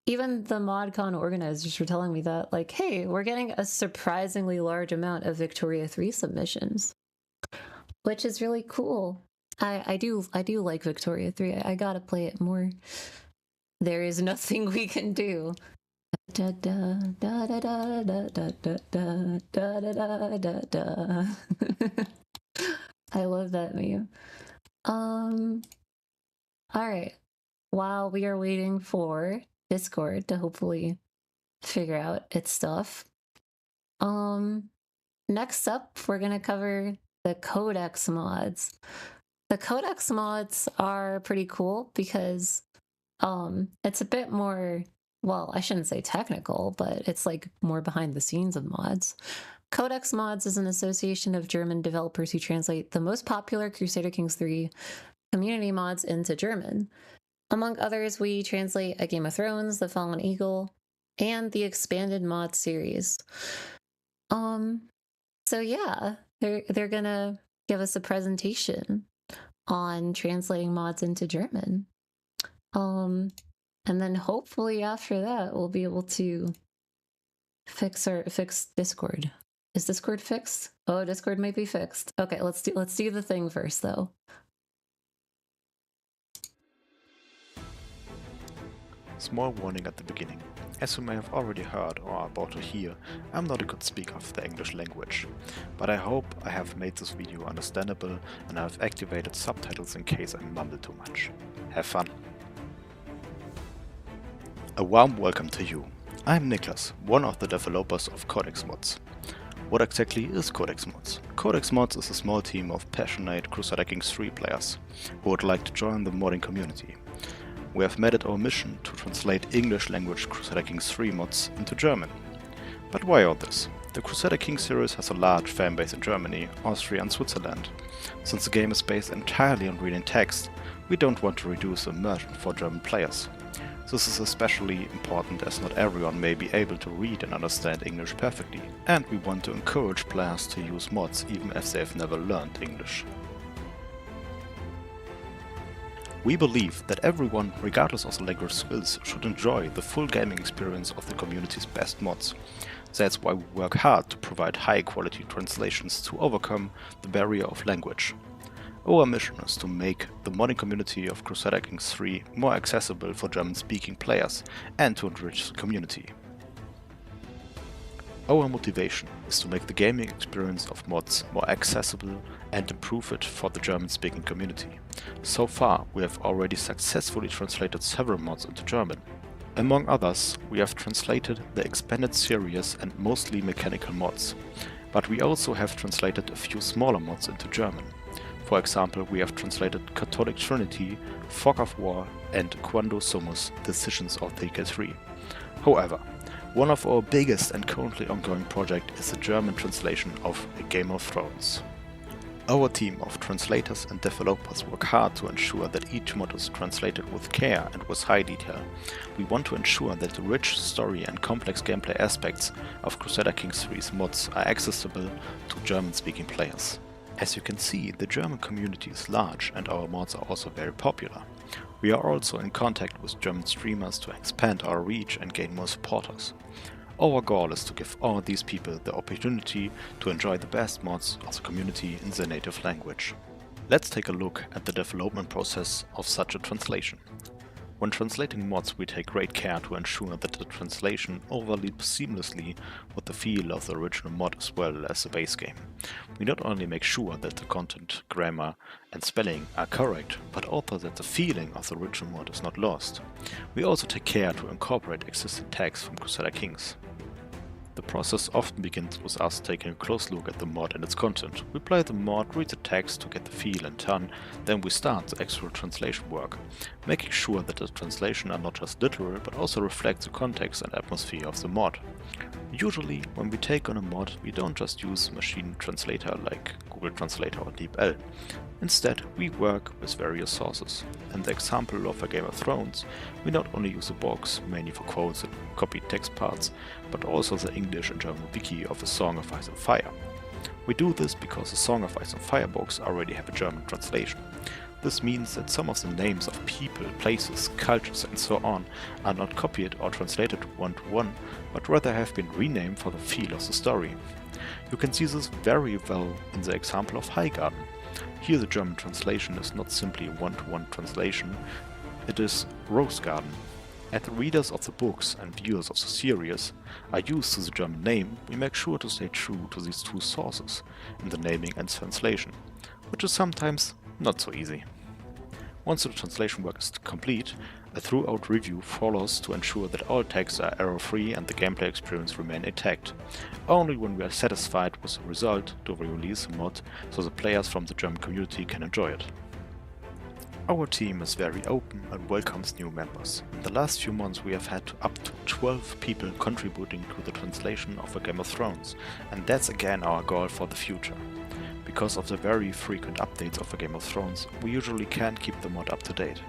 Even the ModCon organizers were telling me that, like, hey, we're getting a surprisingly large amount of Victoria 3 submissions, which is really cool. I do like Victoria 3. I gotta play it more. There is nothing we can do. Da da da da da da da da da da da da. I love that meme. All right. While we are waiting for Discord to hopefully figure out its stuff, next up we're gonna cover the Codex mods. The Codex mods are pretty cool because it's a bit more, well, I shouldn't say technical, but it's like more behind the scenes of mods. Codex Mods is an association of German developers who translate the most popular Crusader Kings 3 community mods into German. Among others, we translate A Game of Thrones, The Fallen Eagle, and the expanded mod series. So yeah, they're gonna give us a presentation on translating mods into German. And then hopefully after that we'll be able to fix Discord. Is Discord fixed? Oh, Discord might be fixed. Okay, let's do the thing first though. Small warning at the beginning. As you may have already heard or are about to hear, I'm not a good speaker of the English language, but I hope I have made this video understandable and I have activated subtitles in case I mumble too much. Have fun! A warm welcome to you. I'm Niklas, one of the developers of Codex Mods. What exactly is Codex Mods? Codex Mods is a small team of passionate Crusader Kings 3 players who would like to join the modding community. We have made it our mission to translate English language Crusader Kings 3 mods into German. But why all this? The Crusader Kings series has a large fanbase in Germany, Austria and Switzerland. Since the game is based entirely on reading text, we don't want to reduce the immersion for German players. This is especially important as not everyone may be able to read and understand English perfectly, and we want to encourage players to use mods even if they've never learned English. We believe that everyone, regardless of the language skills, should enjoy the full gaming experience of the community's best mods. That's why we work hard to provide high-quality translations to overcome the barrier of language. Our mission is to make the modding community of Crusader Kings 3 more accessible for German-speaking players and to enrich the community. Our motivation is to make the gaming experience of mods more accessible and improve it for the German-speaking community. So far, we have already successfully translated several mods into German. Among others, we have translated the expanded series and mostly mechanical mods, but we also have translated a few smaller mods into German. For example, we have translated Catholic Trinity, Fog of War and Quando Sumus, Decisions of the K3. However, one of our biggest and currently ongoing projects is the German translation of Game of Thrones. Our team of translators and developers work hard to ensure that each mod is translated with care and with high detail. We want to ensure that the rich story and complex gameplay aspects of Crusader Kings 3's mods are accessible to German-speaking players. As you can see, the German community is large and our mods are also very popular. We are also in contact with German streamers to expand our reach and gain more supporters. Our goal is to give all these people the opportunity to enjoy the best mods of the community in their native language. Let's take a look at the development process of such a translation. When translating mods, we take great care to ensure that the translation overlaps seamlessly with the feel of the original mod as well as the base game. We not only make sure that the content, grammar and spelling are correct, but also that the feeling of the original mod is not lost. We also take care to incorporate existing tags from Crusader Kings. The process often begins with us taking a close look at the mod and its content. We play the mod, read the text to get the feel and tone, then we start the actual translation work, making sure that the translation are not just literal but also reflect the context and atmosphere of the mod. Usually, when we take on a mod, we don't just use machine translator like Google Translator or DeepL. Instead, we work with various sources. In the example of a Game of Thrones, we not only use the box, mainly for quotes and copied text parts, but also the English and German wiki of A Song of Ice and Fire. We do this because the Song of Ice and Fire books already have a German translation. This means that some of the names of people, places, cultures and so on are not copied or translated one-to-one, but rather have been renamed for the feel of the story. You can see this very well in the example of HeyCara. Here the German translation is not simply a one-to-one translation, it is Rose Garden. As the readers of the books and viewers of the series are used to the German name, we make sure to stay true to these two sources in the naming and translation, which is sometimes not so easy. Once the translation work is complete, a throughout review follows to ensure that all texts are error-free and the gameplay experience remain intact. Only when we are satisfied with the result do we release the mod so the players from the German community can enjoy it. Our team is very open and welcomes new members. In the last few months we have had up to 12 people contributing to the translation of A Game of Thrones, and that's again our goal for the future. Because of the very frequent updates of A Game of Thrones, we usually can't keep the mod up to date.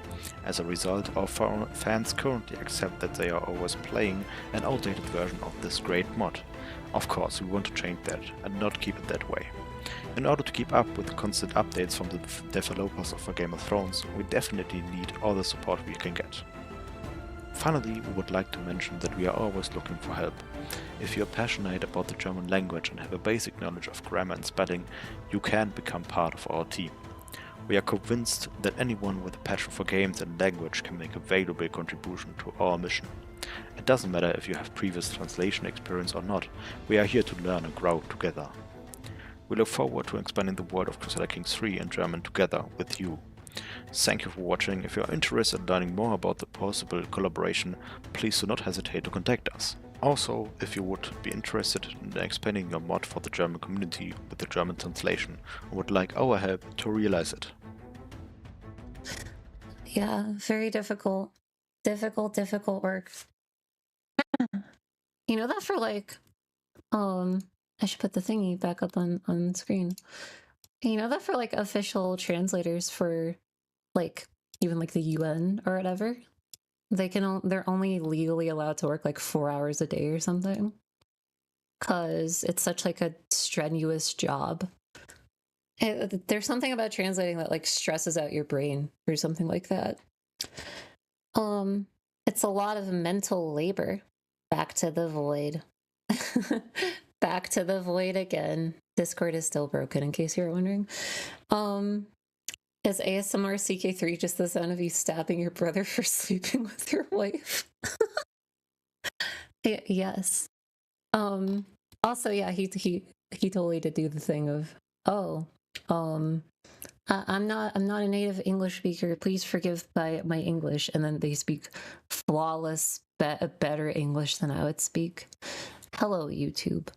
As a result, our fans currently accept that they are always playing an outdated version of this great mod. Of course, we want to change that and not keep it that way. In order to keep up with the constant updates from the developers of A Game of Thrones, we definitely need all the support we can get. Finally, we would like to mention that we are always looking for help. If you are passionate about the German language and have a basic knowledge of grammar and spelling, you can become part of our team. We are convinced that anyone with a passion for games and language can make a valuable contribution to our mission. It doesn't matter if you have previous translation experience or not, we are here to learn and grow together. We look forward to expanding the world of Crusader Kings 3 in German together with you. Thank you for watching. If you are interested in learning more about the possible collaboration, please do not hesitate to contact us. Also, if you would be interested in expanding your mod for the German community with the German translation and would like our help to realize it. Yeah, very difficult. Difficult work. You know that for like I should put the thingy back up on screen. You know that for like official translators for like even like the UN or whatever, they're only legally allowed to work like 4 hours a day or something, because it's such like a strenuous job. There's something about translating that like stresses out your brain or something like that. It's a lot of mental labor. Back to the void. Back to the void again. Discord is still broken, in case you're wondering. Is ASMR CK3 just the sound of you stabbing your brother for sleeping with your wife? Yes. Also, yeah, he totally did do the thing of, I'm not a native English speaker. Please forgive my English. And then they speak flawless, better English than I would speak. Hello, YouTube.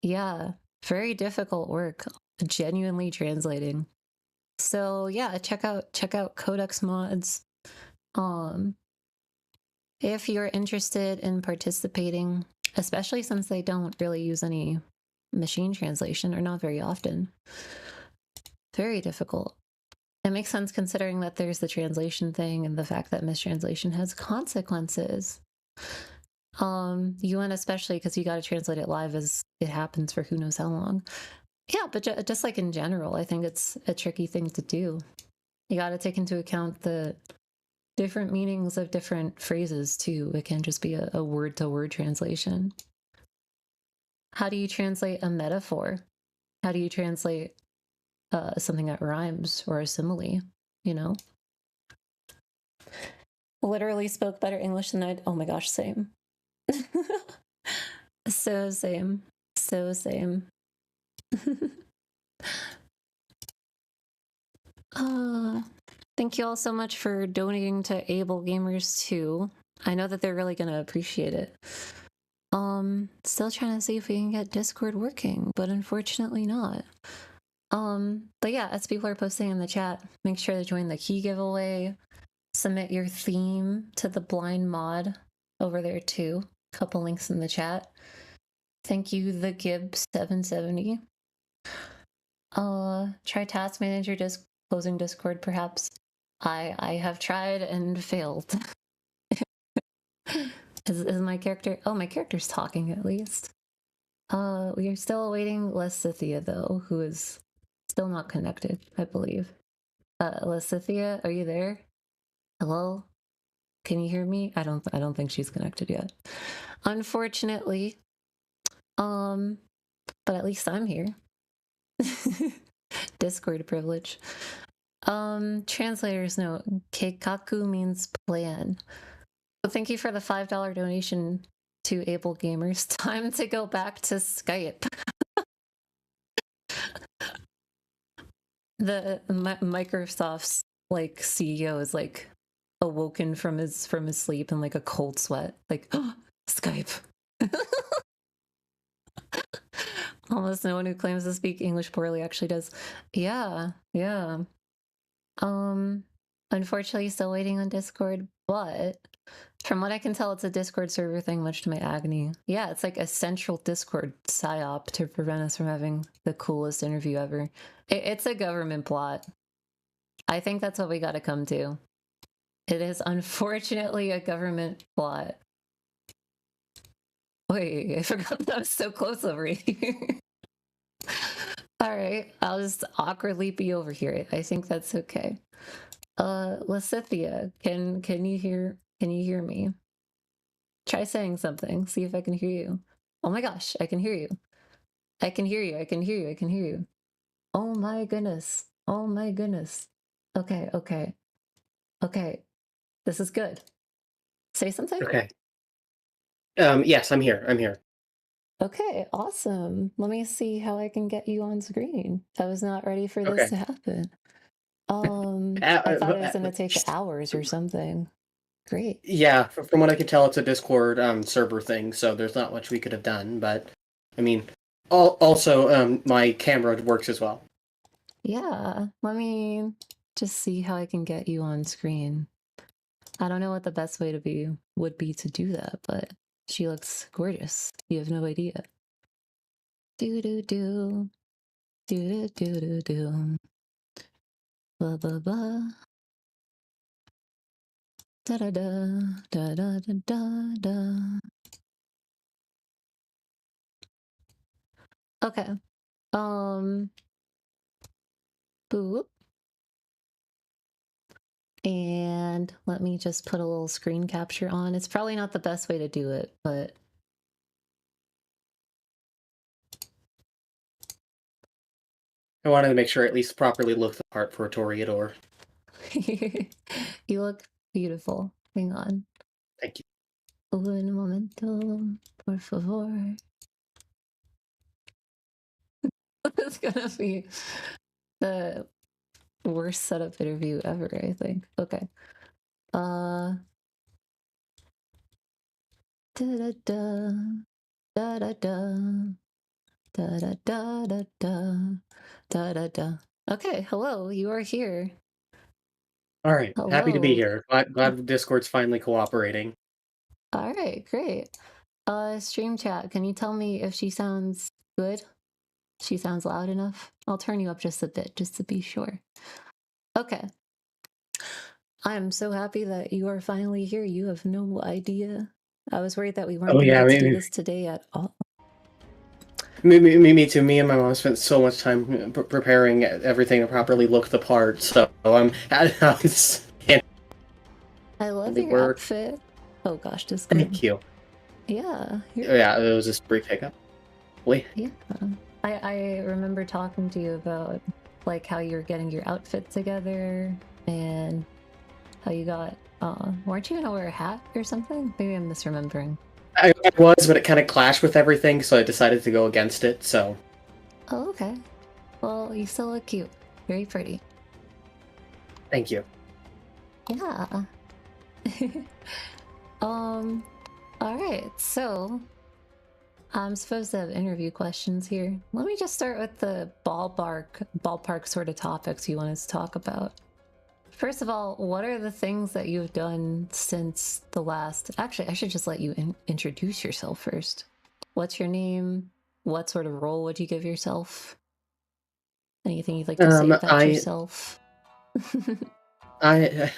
Yeah, very difficult work, genuinely translating. So yeah, check out Codex Mods. If you're interested in participating, especially since they don't really use any machine translation, or not very often. Very difficult. It makes sense considering that there's the translation thing and the fact that mistranslation has consequences. UN especially, because you got to translate it live as it happens for who knows how long. Yeah, but just like in general, I think it's a tricky thing to do. You got to take into account the different meanings of different phrases too. It can't just be a word-to-word translation. How do you translate a metaphor? How do you translate something that rhymes or a simile, you know? Literally spoke better English than I... Oh my gosh, same. So same. So same. Thank you all so much for donating to Able Gamers too. I know that they're really gonna appreciate it. Still trying to see if we can get Discord working, but unfortunately not. But yeah, as people are posting in the chat, make sure to join the key giveaway. Submit your theme to the blind mod over there too. Couple links in the chat. Thank you, the Gib770. Try task manager closing Discord perhaps. I have tried and failed. Is my character... Oh, my character's talking at least. We are still awaiting Lesithia though, who is still not connected, I believe. Lesithia, are you there? Hello? Can you hear me? I don't think she's connected yet. Unfortunately. But at least I'm here. Discord privilege. Translator's note. Keikaku means plan. So thank you for the $5 donation to Able Gamers. Time to go back to Skype. The Microsoft's like CEO is like awoken from his sleep in like a cold sweat, like, oh, Skype. Almost no one who claims to speak English poorly actually does. Yeah. Unfortunately still waiting on Discord, but from what I can tell, it's a Discord server thing, much to my agony. Yeah, it's like a central Discord psyop to prevent us from having the coolest interview ever. It's a government plot. I think that's what we gotta come to. It is unfortunately a government plot. Wait, I forgot that I was so close over here. Alright, I'll just awkwardly be over here. I think that's okay. Lesithia, can you hear me? Try saying something, see if I can hear you. Oh my gosh, I can hear you. I can hear you. Oh my goodness. Okay. This is good. Say something? Okay. Yes, I'm here. Okay, awesome. Let me see how I can get you on screen. I was not ready for this to happen. I thought it was gonna take hours or something. Great. Yeah, from what I can tell, it's a Discord server thing, so there's not much we could have done, but I mean, also my camera works as well. Yeah, let me just see how I can get you on screen. I don't know what the best way would be to do that, but She looks gorgeous. You have no idea. Do do do. Do do do do do. Blah blah blah. Da da da da da da da da. Okay. Boop. And let me just put a little screen capture on. It's probably not the best way to do it, but I wanted to make sure I at least properly look the part for a Toreador. you look beautiful. Hang on. Thank you. Un momento, por favor. It's gonna be the worst setup interview ever, I think. Okay. Da da da da da da da da da da da da da. Okay, hello, you are here. All right, happy to be Hello. here. Glad Discord's finally cooperating. All right, great. Stream chat, can you tell me if she sounds good? She sounds loud enough? I'll turn you up just a bit, just to be sure. Okay. I am so happy that you are finally here. You have no idea. I was worried that we weren't going to get to do this today at all. Me too. Me and my mom spent so much time preparing everything to properly look the part, so I'm I love your outfit. Oh gosh, just thank you. Yeah. Yeah, it was just a brief hiccup. Yeah. I remember talking to you about like how you're getting your outfit together and how you got weren't you gonna wear a hat or something? Maybe I'm misremembering. I was, but it kind of clashed with everything, so I decided to go against it, so. Oh, okay. Well, you still look cute. Very pretty. Thank you. Yeah. Alright, so I'm supposed to have interview questions here. Let me just start with the ballpark sort of topics you want us to talk about. First of all, what are the things that you've done since the last... Actually, I should just let you introduce yourself first. What's your name? What sort of role would you give yourself? Anything you'd like to say about yourself? I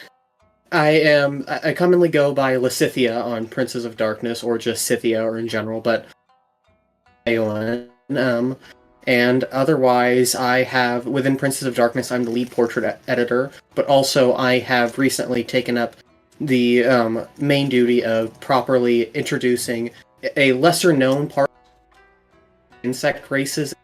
commonly go by Lysithia on Princes of Darkness, or just Scythia, or in general, but and otherwise I have, within Princes of Darkness, I'm the lead portrait editor, but also I have recently taken up the main duty of properly introducing a lesser-known part of insect races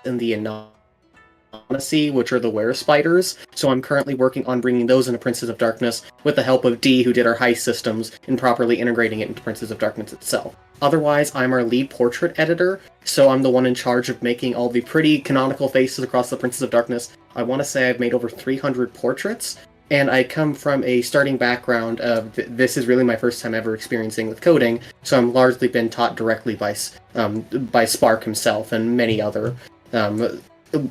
in the Anonymity, which are the were-spiders, so I'm currently working on bringing those into Princes of Darkness with the help of Dee, who did our heist systems, and properly integrating it into Princes of Darkness itself. Otherwise, I'm our lead portrait editor, so I'm the one in charge of making all the pretty canonical faces across the Princes of Darkness. I want to say I've made over 300 portraits, and I come from a starting background of this is really my first time ever experiencing with coding, so I'm largely been taught directly by Spark himself and many other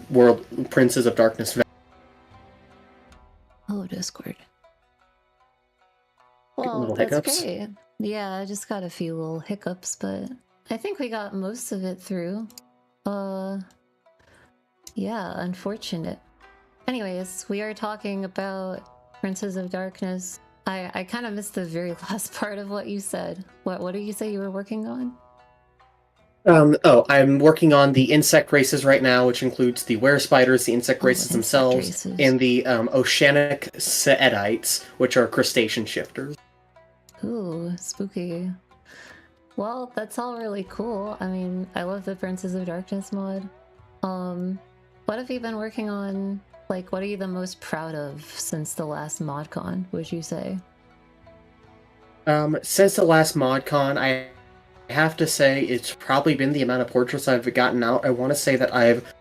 world Princes of Darkness. Oh, Discord. Well, that's great. Yeah, I just got a few little hiccups, but I think we got most of it through. Yeah, unfortunate. Anyways, we are talking about Princes of Darkness. I kind of missed the very last part of what you said. What did you say you were working on? I'm working on the insect races right now, which includes the were-spiders, the insect races themselves, and the oceanic Saedites, which are crustacean shifters. Ooh, spooky. Well, that's all really cool. I mean, I love the Princes of Darkness mod. What have you been working on? Like, what are you the most proud of since the last ModCon, would you say? Since the last ModCon, I have to say it's probably been the amount of portraits I've gotten out. I want to say that I've,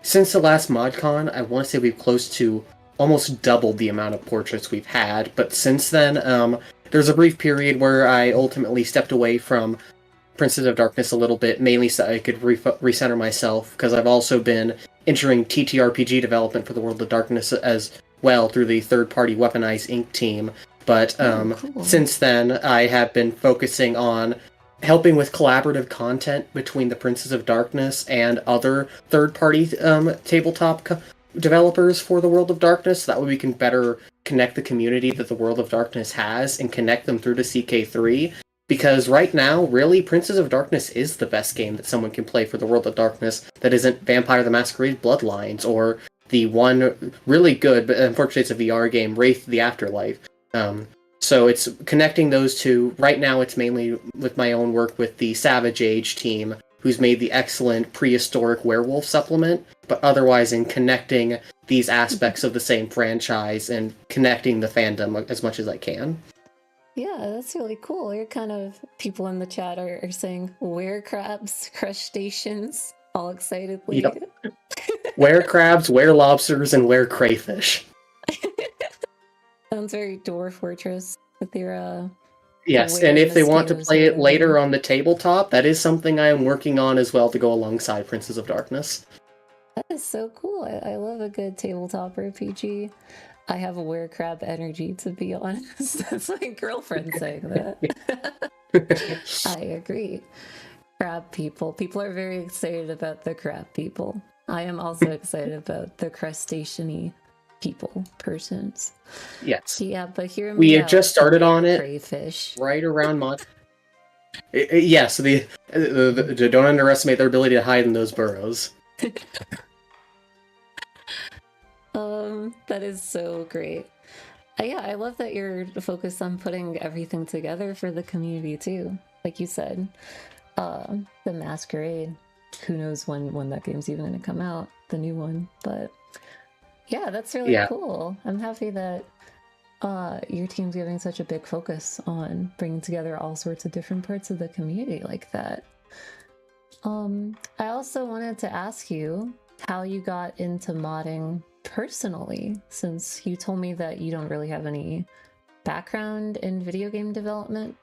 since the last ModCon, I want to say we've close to almost doubled the amount of portraits we've had, but since then, there's a brief period where I ultimately stepped away from Princes of Darkness a little bit, mainly so I could recenter myself, because I've also been entering TTRPG development for the World of Darkness as well through the third-party Weaponized Inc. team, But cool. since then, I have been focusing on helping with collaborative content between the Princes of Darkness and other third-party tabletop developers for the World of Darkness. So that way we can better connect the community that the World of Darkness has and connect them through to CK3. Because right now, really, Princes of Darkness is the best game that someone can play for the World of Darkness that isn't Vampire the Masquerade Bloodlines, or the one really good, but unfortunately it's a VR game, Wraith the Afterlife. So it's connecting those two. Right now it's mainly with my own work with the Savage Age team, who's made the excellent prehistoric werewolf supplement, but otherwise in connecting these aspects of the same franchise and connecting the fandom as much as I can. Yeah, that's really cool. You're kind of, people in the chat are saying were crabs, crustaceans, all excitedly. Yep. Were crabs, were lobsters, and were crayfish. Sounds very Dwarf Fortress with your Yes, and if they want to play it later on the tabletop, that is something I am working on as well to go alongside Princes of Darkness. That is so cool. I love a good tabletop RPG. I have a were-crab energy, to be honest. That's my girlfriend saying that. I agree. Crab people. People are very excited about the crab people. I am also excited about the crustacean-y persons. Yes. Yeah, but here we had just started on it crayfish. Right around yes, don't underestimate their ability to hide in those burrows. That is so great. Yeah, I love that you're focused on putting everything together for the community too. Like you said, the Masquerade. Who knows when that game's even going to come out, the new one. But yeah, that's really cool. I'm happy that your team's giving such a big focus on bringing together all sorts of different parts of the community like that. I also wanted to ask you how you got into modding personally, since you told me that you don't really have any background in video game development.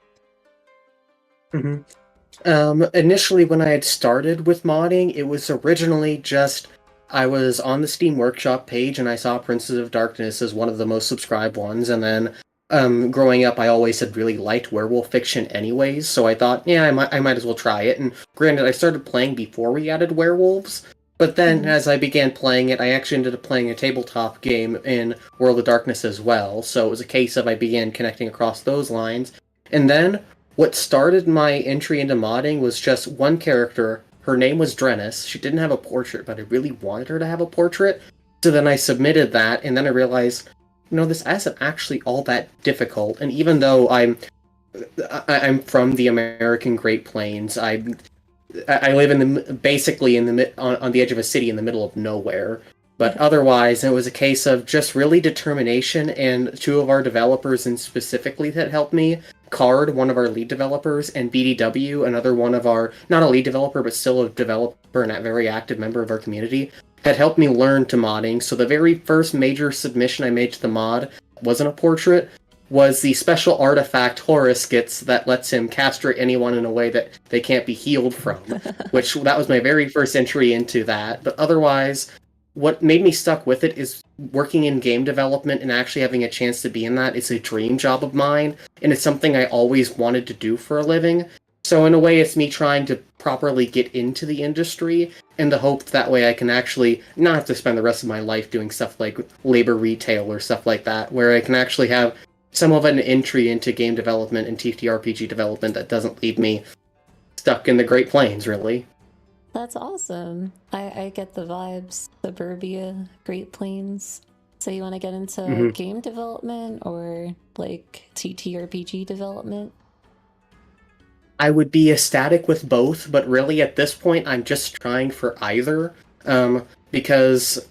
Initially when I had started with modding, it was originally just I was on the Steam Workshop page and I saw Princes of Darkness as one of the most subscribed ones, and then growing up I always had really liked werewolf fiction anyways, so I thought, yeah, I might as well try it. And granted, I started playing before we added werewolves, but then as I began playing it, I actually ended up playing a tabletop game in World of Darkness as well, so it was a case of I began connecting across those lines. And then what started my entry into modding was just one character. Her name was Drennis. She didn't have a portrait, but I really wanted her to have a portrait. So then I submitted that, and then I realized, this isn't actually all that difficult. And even though I'm from the American Great Plains, I live basically on the edge of a city in the middle of nowhere. But otherwise, it was a case of just really determination, and two of our developers, and specifically that helped me, Card, one of our lead developers, and BDW, another one of our, not a lead developer, but still a developer and a very active member of our community, had helped me learn to modding. So the very first major submission I made to the mod wasn't a portrait, was the special artifact Horus gets that lets him castrate anyone in a way that they can't be healed from, which that was my very first entry into that. But otherwise, what made me stuck with it is working in game development and actually having a chance to be in that. It's a dream job of mine, and it's something I always wanted to do for a living. So in a way, it's me trying to properly get into the industry in the hope that way I can actually not have to spend the rest of my life doing stuff like labor retail or stuff like that, where I can actually have some of an entry into game development and TTRPG development that doesn't leave me stuck in the Great Plains, really. That's awesome. I get the vibes. Suburbia, Great Plains. So you want to get into game development or like TTRPG development? I would be ecstatic with both, but really at this point I'm just trying for either. Because,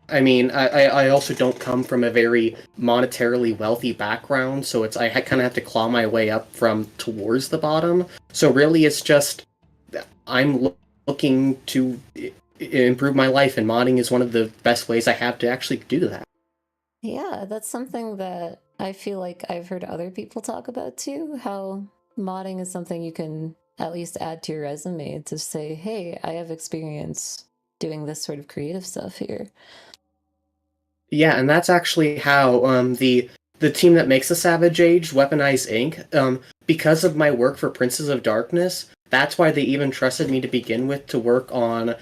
I also don't come from a very monetarily wealthy background, so I kind of have to claw my way up from towards the bottom. So really it's just, I'm looking to improve my life, and modding is one of the best ways I have to actually do that. Yeah, that's something that I feel like I've heard other people talk about too, how modding is something you can at least add to your resume to say, hey, I have experience doing this sort of creative stuff here. Yeah, and that's actually how the the team that makes the Savage Age, Weaponized Inc., because of my work for Princes of Darkness, that's why they even trusted me to begin with to work on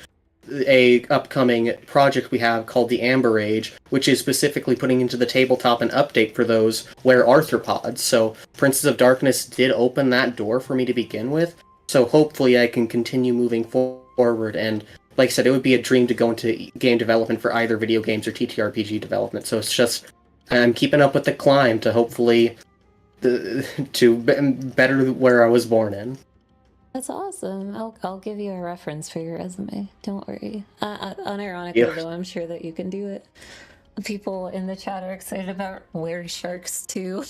a upcoming project we have called the Amber Age, which is specifically putting into the tabletop an update for those where arthropods. So Princes of Darkness did open that door for me to begin with, so hopefully I can continue moving forward, and like I said, it would be a dream to go into game development for either video games or TTRPG development, so it's just, I'm keeping up with the climb to hopefully to better where I was born in. That's awesome. I'll give you a reference for your resume. Don't worry. Unironically, Yeah. though, I'm sure that you can do it. People in the chat are excited about were sharks too.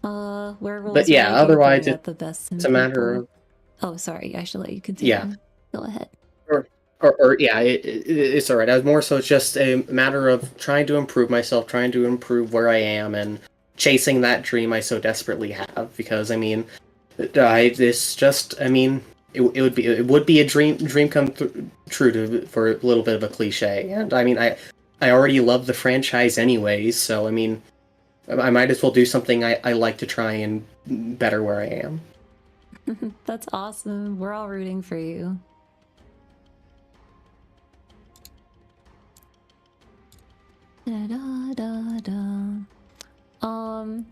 Werewolves. But yeah, really do otherwise bring out the best in it's a matter people. of Oh, sorry. I should let you continue. Yeah. Go ahead. or yeah, it's alright. I was more so it's just a matter of trying to improve myself, trying to improve where I am, and chasing that dream I so desperately have. Because I mean, it would be a dream come true for a little bit of a cliche. And I mean, I already love the franchise anyways, so I mean, I might as well do something I like to try and better where I am. That's awesome. We're all rooting for you. Da, da, da, da.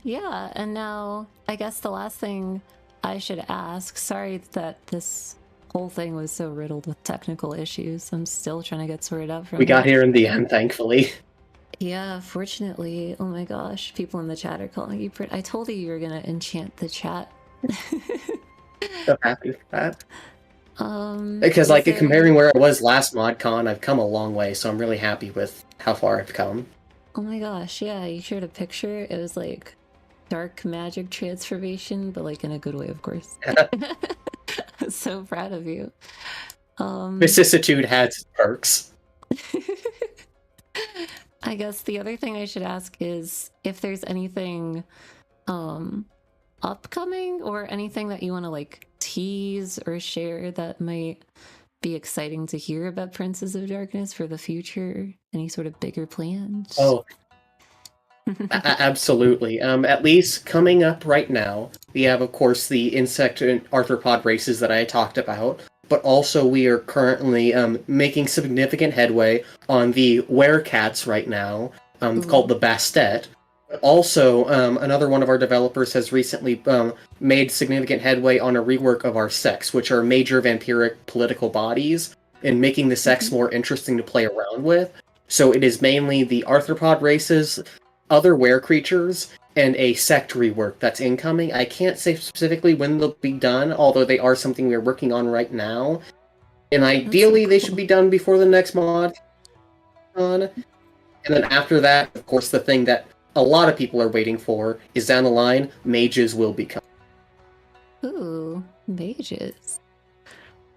Yeah, and now I guess the last thing I should ask, sorry that this whole thing was so riddled with technical issues. I'm still trying to get sorted out from We got it. here in the end, thankfully. Yeah, fortunately. Oh my gosh, people in the chat are calling you I told you were gonna enchant the chat. So happy with that. Because is like there- comparing where I was last ModCon, I've come a long way, so I'm really happy with how far I've come. Oh my gosh, yeah, you shared a picture. It was like dark magic transformation, but like in a good way, of course. So proud of you. Vicissitude has its perks. I guess the other thing I should ask is if there's anything upcoming or anything that you want to like tease or share that might be exciting to hear about Princes of Darkness for the future. Any sort of bigger plans? Oh, absolutely. At least coming up right now, we have, of course, the insect and arthropod races that I talked about, but also we are currently making significant headway on the werecats right now, called the Bastet. But also, another one of our developers has recently made significant headway on a rework of our sects, which are major vampiric political bodies, and making the sects more interesting to play around with. So it is mainly the arthropod races, other were creatures, and a sect rework that's incoming. I can't say specifically when they'll be done, although they are something we're working on right now. And ideally, they should be done before the next mod. And then after that, of course, the thing that a lot of people are waiting for is down the line, mages will become. Ooh, mages.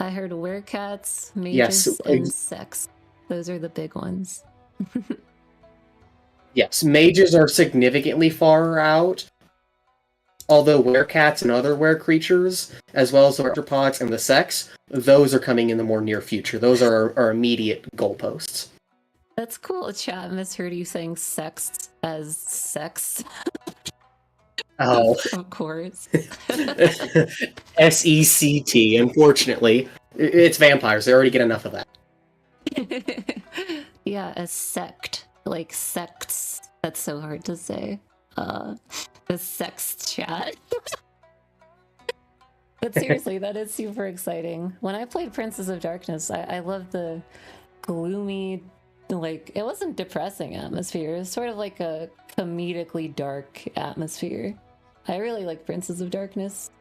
I heard werecats, mages, Yes, and sex. Those are the big ones. Yes, mages are significantly far out, although werecats and other were creatures, as well as the arthropods and the sects, those are coming in the more near future. Those are our immediate goalposts. That's cool. Chat misheard you saying sex as sex. Oh. Of course. S-E-C-T, unfortunately. It's vampires, they already get enough of that. Yeah, a sect. Like sects. That's so hard to say. The sex chat. But seriously, that is super exciting. When I played Princes of Darkness, I loved the gloomy, like, it wasn't depressing atmosphere. It was sort of like a comedically dark atmosphere. I really like Princes of Darkness.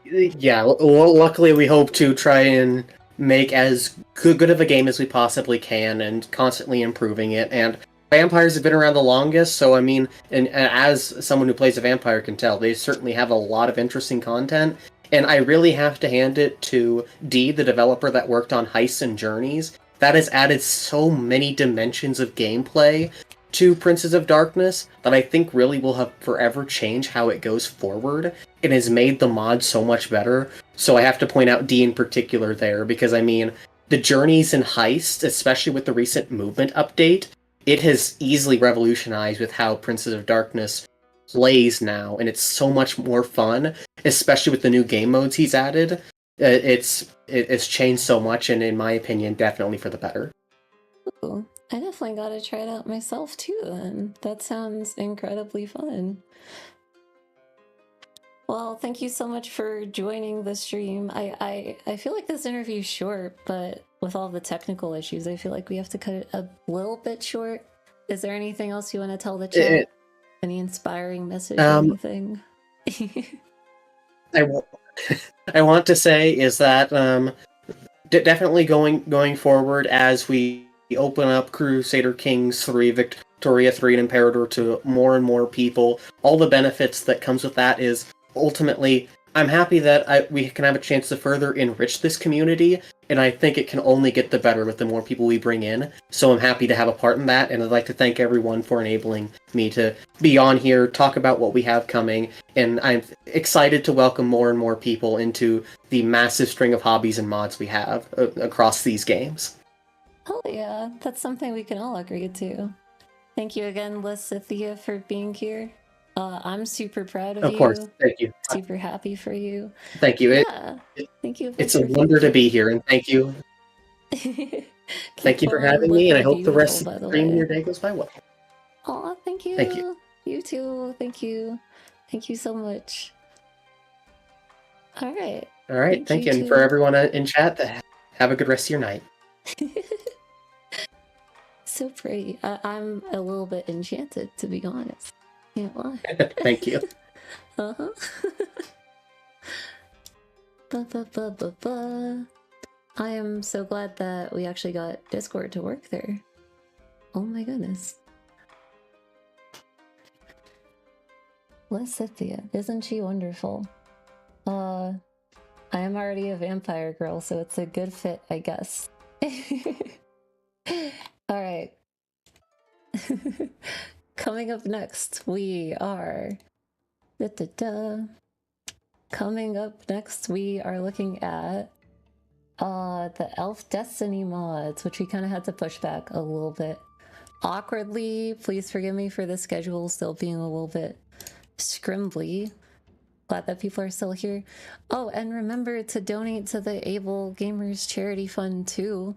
Yeah, well, luckily we hope to try and make as good of a game as we possibly can and constantly improving it. And vampires have been around the longest, so I mean, and as someone who plays a vampire can tell, they certainly have a lot of interesting content. And I really have to hand it to Dee, the developer that worked on Heists and Journeys. That has added so many dimensions of gameplay to Princes of Darkness that I think really will have forever changed how it goes forward. It has made the mod so much better. So I have to point out D in particular there, because I mean, the journeys in Heist, especially with the recent movement update, it has easily revolutionized with how Princes of Darkness plays now, and it's so much more fun, especially with the new game modes he's added. It's changed so much, and in my opinion, definitely for the better. Ooh, I definitely gotta try it out myself too then. That sounds incredibly fun. Well, thank you so much for joining the stream. I feel like this interview's short, but with all the technical issues, I feel like we have to cut it a little bit short. Is there anything else you want to tell the chat? Any inspiring message or anything? I want to say is that definitely going forward as we open up Crusader Kings 3, Victoria 3, and Imperator to more and more people, all the benefits that comes with that is ultimately I'm happy that we can have a chance to further enrich this community, and I think it can only get the better with the more people we bring in. So I'm happy to have a part in that, and I'd like to thank everyone for enabling me to be on here, talk about what we have coming, and I'm excited to welcome more and more people into the massive string of hobbies and mods we have across these games. Hell yeah, that's something we can all agree to. Thank you again, Lysithia, for being here. I'm super proud of you. Of course, thank you. Super happy for you. Thank you. Yeah, thank you. It's a wonder to be here, and thank you. Thank you for having me, and I hope the rest of the stream and your day goes by well. Aw, thank you. Thank you. You too. Thank you. Thank you so much. All right. All right, thank you. And for everyone in chat, have a good rest of your night. So pretty. I'm a little bit enchanted, to be honest. Can't lie. Thank you. Uh-huh. I am so glad that we actually got Discord to work there. Oh my goodness. Lysithia, isn't she wonderful? I am already a vampire girl, so it's a good fit, I guess. Alright. Coming up next, we are... Coming up next, we are looking at the Elf Destiny mods, which we kind of had to push back a little bit. Awkwardly, please forgive me for the schedule still being a little bit scrimbly. Glad that people are still here. Oh, and remember to donate to the Able Gamers Charity Fund too.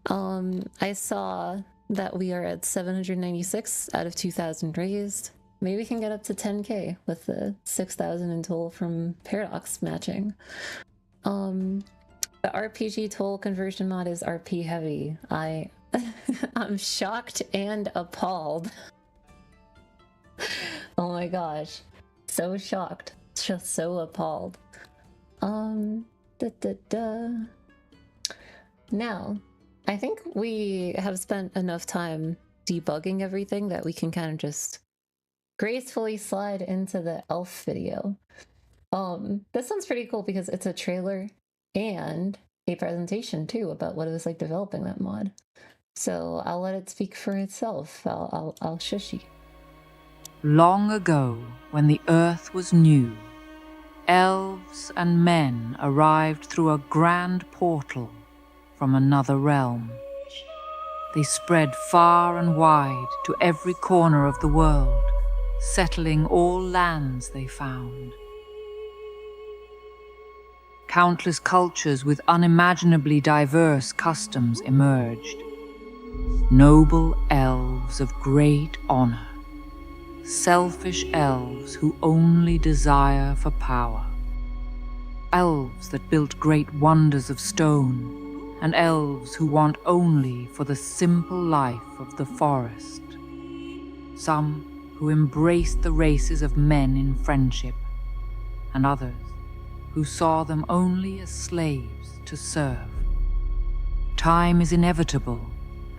I saw that we are at 796 out of 2,000 raised. Maybe we can get up to 10k with the 6,000 in total from Paradox matching. The RPG toll conversion mod is RP heavy. I'm shocked and appalled. Oh my gosh. So shocked. Just so appalled. Now, I think we have spent enough time debugging everything that we can kind of just gracefully slide into the elf video. This one's pretty cool because it's a trailer and a presentation too about what it was like developing that mod. So I'll let it speak for itself. I'll shush you. Long ago, when the earth was new, elves and men arrived through a grand portal from another realm. They spread far and wide to every corner of the world, settling all lands they found. Countless cultures with unimaginably diverse customs emerged. Noble elves of great honor. Selfish elves who only desire for power. Elves that built great wonders of stone, and elves who want only for the simple life of the forest. Some who embraced the races of men in friendship, and others who saw them only as slaves to serve. Time is inevitable,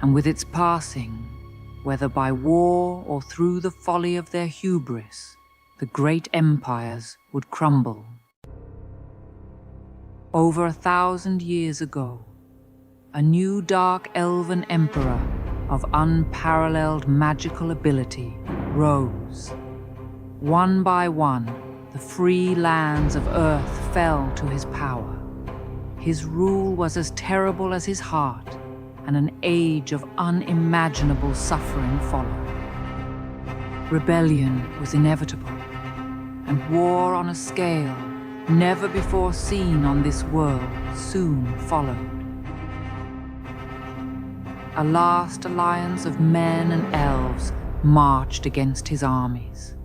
and with its passing, whether by war or through the folly of their hubris, the great empires would crumble. Over 1,000 years ago, a new dark elven emperor of unparalleled magical ability rose. One by one, the free lands of Earth fell to his power. His rule was as terrible as his heart, and an age of unimaginable suffering followed. Rebellion was inevitable, and war on a scale never before seen on this world soon followed. A last alliance of men and elves marched against his armies,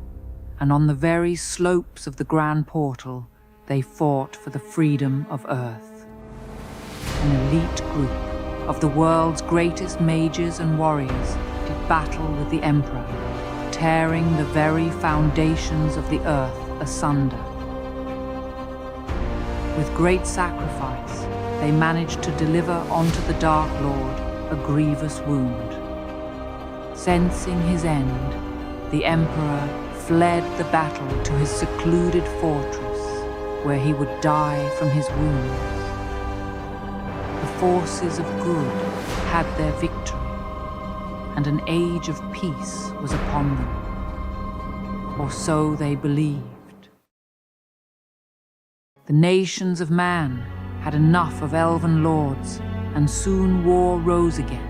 and on the very slopes of the Grand Portal they fought for the freedom of Earth. An elite group of the world's greatest mages and warriors did battle with the Emperor, tearing the very foundations of the Earth asunder. With great sacrifice, they managed to deliver onto the Dark Lord a grievous wound. Sensing his end, the Emperor fled the battle to his secluded fortress, where he would die from his wounds. The forces of good had their victory, and an age of peace was upon them. Or so they believed. The nations of man had enough of elven lords, and soon war rose again.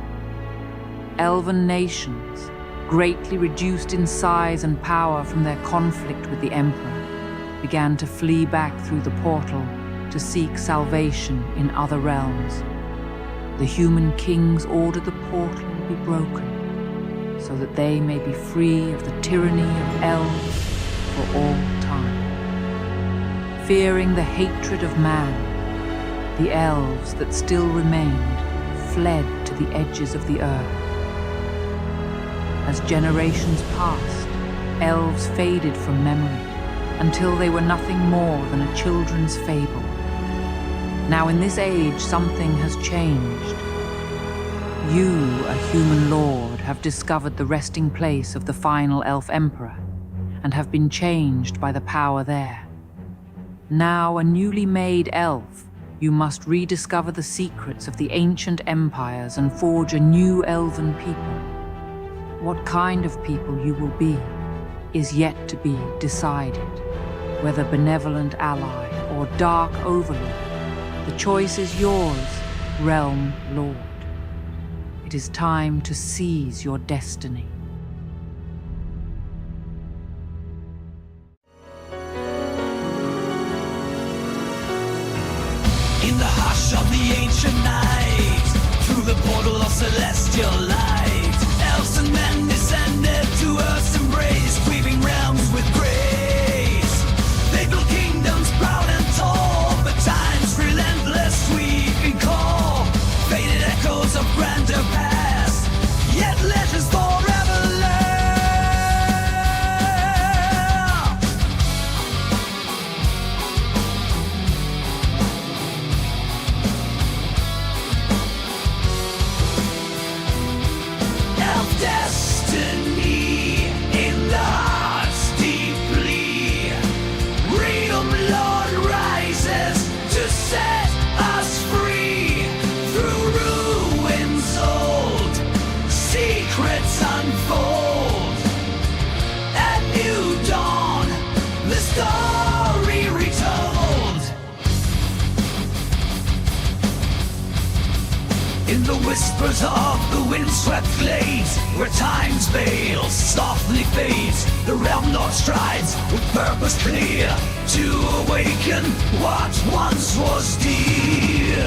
Elven nations, greatly reduced in size and power from their conflict with the Emperor, began to flee back through the portal to seek salvation in other realms. The human kings ordered the portal be broken, so that they may be free of the tyranny of elves for all time. Fearing the hatred of man, the elves that still remained fled to the edges of the earth. As generations passed, elves faded from memory until they were nothing more than a children's fable. Now in this age, something has changed. You, a human lord, have discovered the resting place of the final elf emperor, and have been changed by the power there. Now a newly made elf, you must rediscover the secrets of the ancient empires and forge a new elven people. What kind of people you will be is yet to be decided. Whether benevolent ally or dark overlord, the choice is yours, Realm Lord. It is time to seize your destiny. In the hush of the ancient night, through the portal of celestial light, elves and men descended to Earth's embrace, weaving realms with grace. They built kingdoms proud and tall, but time's relentless sweeping call. Faded echoes of grander past, yet legends forever live. Destiny in the hearts deeply. Realm Lord rises to set us free. Through ruins old, secrets unfold. At new dawn, the story retold. In the whispers of the windswept glades, where time's veil softly fades, the realm lord strides with purpose clear to awaken what once was dear.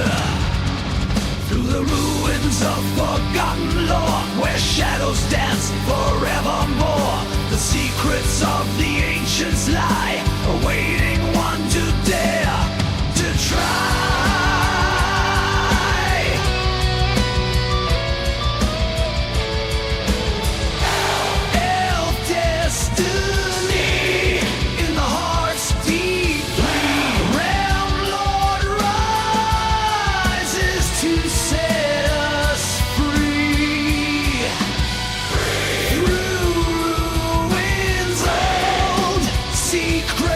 Through the ruins of forgotten lore, where shadows dance forevermore, the secrets of the ancients lie, awaiting one to dare to try. Secret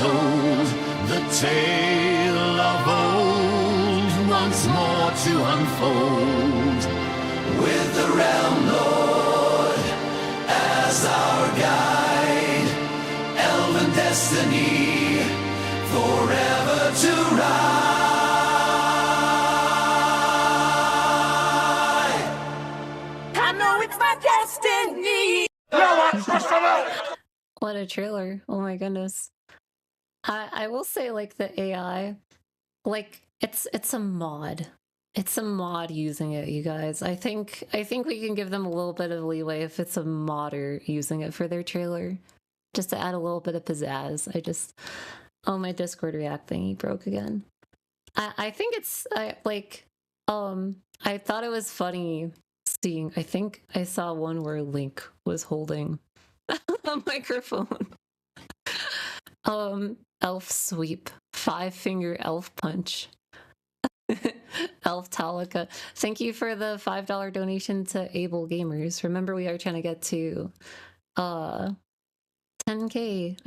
told, the tale of old once more to unfold. With the Realm Lord as our guide, elven destiny forever to ride. I know it's my destiny. What a trailer. Oh my goodness. I will say, like, the AI, like, it's a mod. It's a mod using it, you guys. I think we can give them a little bit of leeway if it's a modder using it for their trailer. Just to add a little bit of pizzazz. Oh, my Discord React thingy broke again. I think it's I thought it was funny seeing, I think I saw one where Link was holding a microphone. Elf sweep, 5-finger elf punch. Elf Talika. Thank you for the $5 donation to Able Gamers. Remember, we are trying to get to 10K,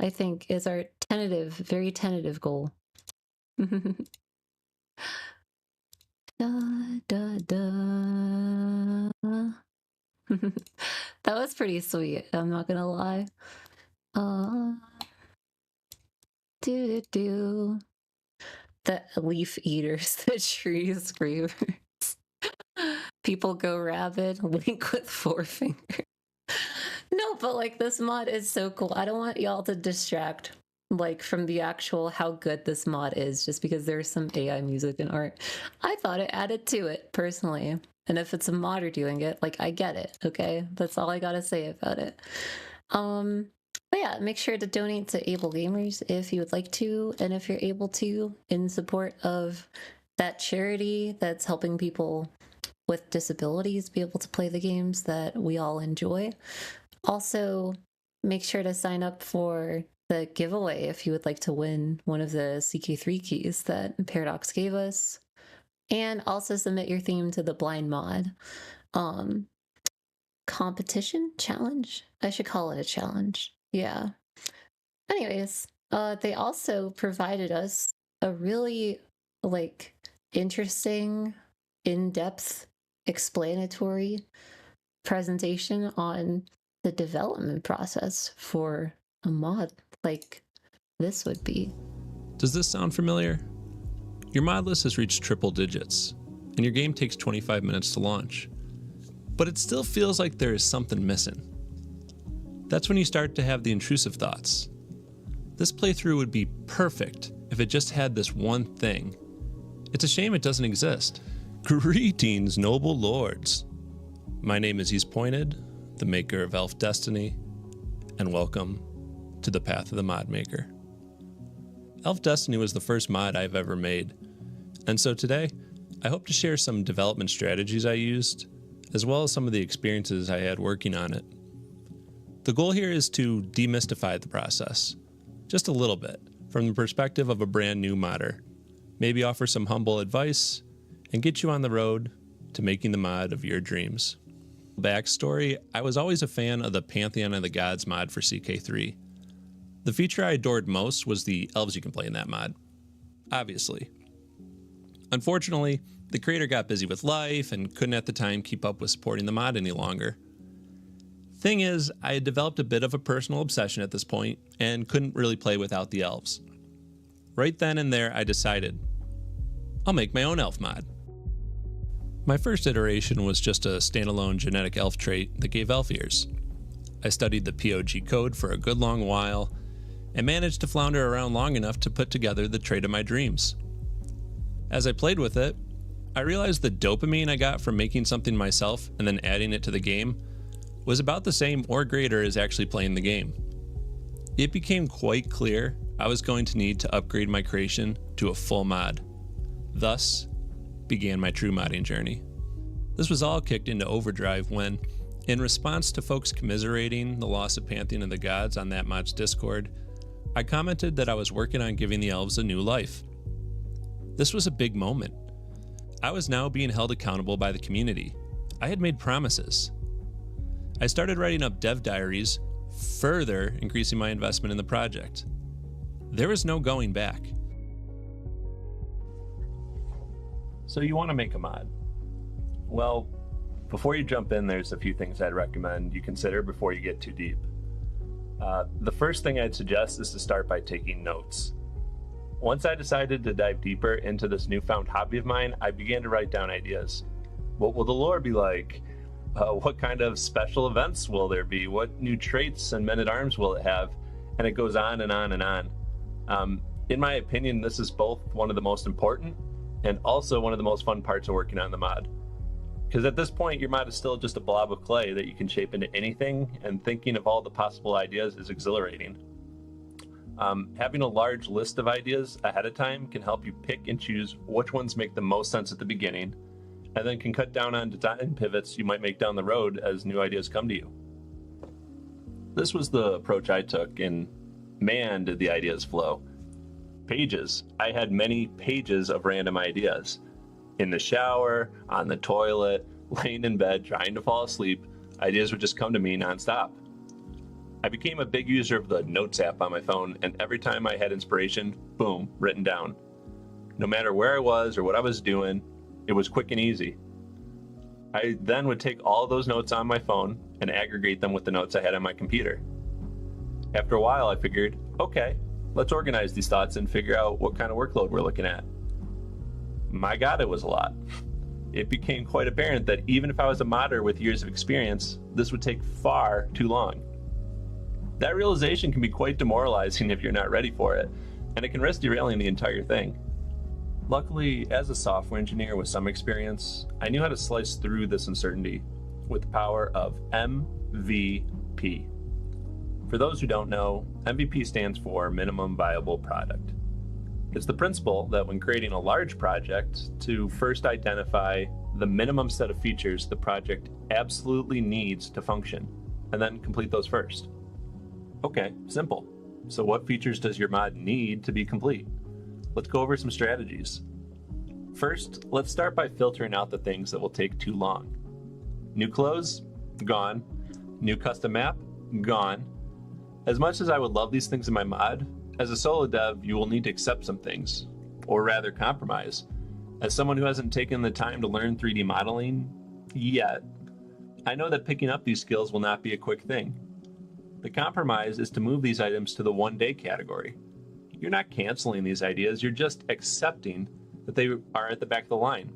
I think, is our very tentative goal. Da, da, da. That was pretty sweet, I'm not gonna lie. Do. The leaf eaters, the tree screamers. People go rabid, Link with 4 fingers. No, but like, this mod is so cool. I don't want y'all to distract like from the actual how good this mod is just because there's some AI music and art. I thought it added to it personally. And if it's a modder doing it, like, I get it, okay? That's all I gotta say about it. But yeah, make sure to donate to Able Gamers if you would like to, and if you're able to, in support of that charity that's helping people with disabilities be able to play the games that we all enjoy. Also, make sure to sign up for the giveaway if you would like to win one of the CK3 keys that Paradox gave us. And also submit your theme to the blind mod competition challenge. I should call it a challenge. Yeah. Anyways, they also provided us a really like interesting, in-depth, explanatory presentation on the development process for a mod like this would be. Does this sound familiar? Your mod list has reached triple digits, and your game takes 25 minutes to launch. But it still feels like there is something missing. That's when you start to have the intrusive thoughts. This playthrough would be perfect if it just had this one thing. It's a shame it doesn't exist. Greetings, noble lords. My name is East Pointed, the maker of Elf Destiny, and welcome to the Path of the Mod Maker. Elf Destiny was the first mod I've ever made, and so today, I hope to share some development strategies I used, as well as some of the experiences I had working on it. The goal here is to demystify the process, just a little bit, from the perspective of a brand new modder, maybe offer some humble advice, and get you on the road to making the mod of your dreams. Backstory, I was always a fan of the Pantheon of the Gods mod for CK3. The feature I adored most was the elves you can play in that mod, obviously. Unfortunately, the creator got busy with life and couldn't at the time keep up with supporting the mod any longer. Thing is, I had developed a bit of a personal obsession at this point and couldn't really play without the elves. Right then and there, I decided, I'll make my own elf mod. My first iteration was just a standalone genetic elf trait that gave elf ears. I studied the POG code for a good long while and managed to flounder around long enough to put together the trait of my dreams. As I played with it, I realized the dopamine I got from making something myself and then adding it to the game was about the same or greater as actually playing the game. It became quite clear I was going to need to upgrade my creation to a full mod. Thus began my true modding journey. This was all kicked into overdrive when, in response to folks commiserating the loss of Pantheon of the Gods on that mod's Discord, I commented that I was working on giving the elves a new life. This was a big moment. I was now being held accountable by the community. I had made promises. I started writing up dev diaries, further increasing my investment in the project. There is no going back. So you want to make a mod? Well, before you jump in, there's a few things I'd recommend you consider before you get too deep. The first thing I'd suggest is to start by taking notes. Once I decided to dive deeper into this newfound hobby of mine, I began to write down ideas. What will the lore be like? What kind of special events will there be? What new traits and men-at-arms will it have? And it goes on and on and on. In my opinion, this is both one of the most important and also one of the most fun parts of working on the mod. Because at this point, your mod is still just a blob of clay that you can shape into anything, and thinking of all the possible ideas is exhilarating. Having a large list of ideas ahead of time can help you pick and choose which ones make the most sense at the beginning, and then can cut down on design pivots you might make down the road as new ideas come to you. This was the approach I took, and man, did the ideas flow. Pages. I had many pages of random ideas. In the shower, on the toilet, laying in bed, trying to fall asleep, ideas would just come to me nonstop. I became a big user of the Notes app on my phone, and every time I had inspiration, boom, written down. No matter where I was or what I was doing, it was quick and easy. I then would take all of those notes on my phone and aggregate them with the notes I had on my computer. After a while, I figured, okay, let's organize these thoughts and figure out what kind of workload we're looking at. My God, it was a lot. It became quite apparent that even if I was a modder with years of experience, this would take far too long. That realization can be quite demoralizing if you're not ready for it, and it can risk derailing the entire thing. Luckily, as a software engineer with some experience, I knew how to slice through this uncertainty with the power of MVP. For those who don't know, MVP stands for Minimum Viable Product. It's the principle that when creating a large project, to first identify the minimum set of features the project absolutely needs to function, and then complete those first. Okay, simple. So what features does your mod need to be complete? Let's go over some strategies. First, let's start by filtering out the things that will take too long. New clothes? Gone. New custom map? Gone. As much as I would love these things in my mod, as a solo dev, you will need to accept some things, or rather compromise. As someone who hasn't taken the time to learn 3D modeling yet, I know that picking up these skills will not be a quick thing. The compromise is to move these items to the one-day category. You're not canceling these ideas, you're just accepting that they are at the back of the line.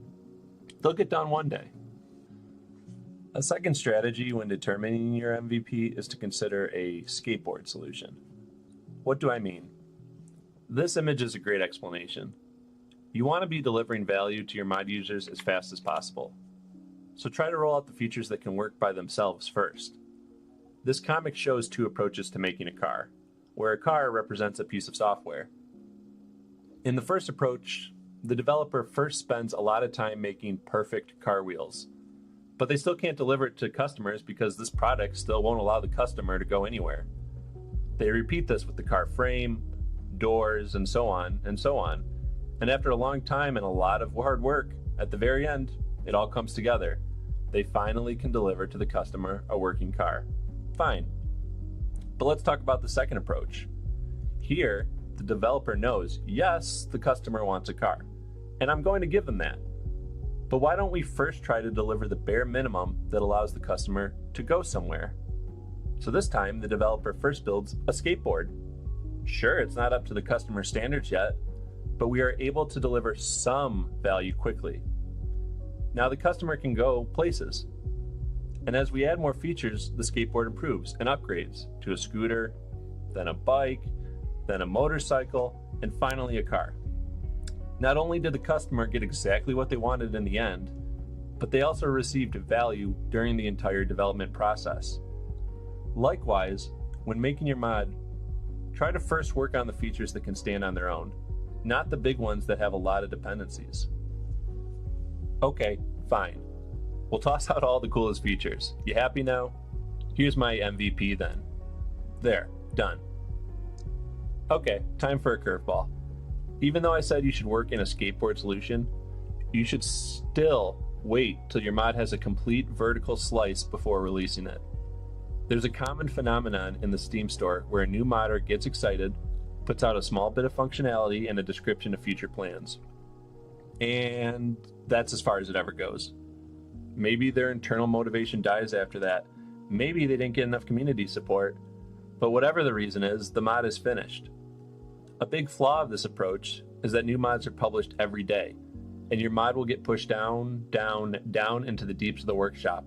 They'll get done one day. A second strategy when determining your MVP is to consider a skateboard solution. What do I mean? This image is a great explanation. You want to be delivering value to your mod users as fast as possible. So try to roll out the features that can work by themselves first. This comic shows two approaches to making a car, where a car represents a piece of software. In the first approach, the developer first spends a lot of time making perfect car wheels, but they still can't deliver it to customers because this product still won't allow the customer to go anywhere. They repeat this with the car frame, doors, and so on, and so on. And after a long time and a lot of hard work, at the very end, it all comes together. They finally can deliver to the customer a working car. Fine. But let's talk about the second approach. Here, the developer knows, yes, the customer wants a car, and I'm going to give them that. But why don't we first try to deliver the bare minimum that allows the customer to go somewhere? So this time, the developer first builds a skateboard. Sure, it's not up to the customer standards yet, but we are able to deliver some value quickly. Now the customer can go places. And as we add more features, the skateboard improves and upgrades to a scooter, then a bike, then a motorcycle, and finally a car. Not only did the customer get exactly what they wanted in the end, but they also received value during the entire development process. Likewise, when making your mod, try to first work on the features that can stand on their own, not the big ones that have a lot of dependencies. Okay, fine. We'll toss out all the coolest features. You happy now? Here's my MVP then. There, done. Okay, time for a curveball. Even though I said you should work in a skateboard solution, you should still wait till your mod has a complete vertical slice before releasing it. There's a common phenomenon in the Steam store where a new modder gets excited, puts out a small bit of functionality and a description of future plans. And that's as far as it ever goes. Maybe their internal motivation dies after that. Maybe they didn't get enough community support. But whatever the reason is, the mod is finished. A big flaw of this approach is that new mods are published every day, and your mod will get pushed down into the deeps of the workshop.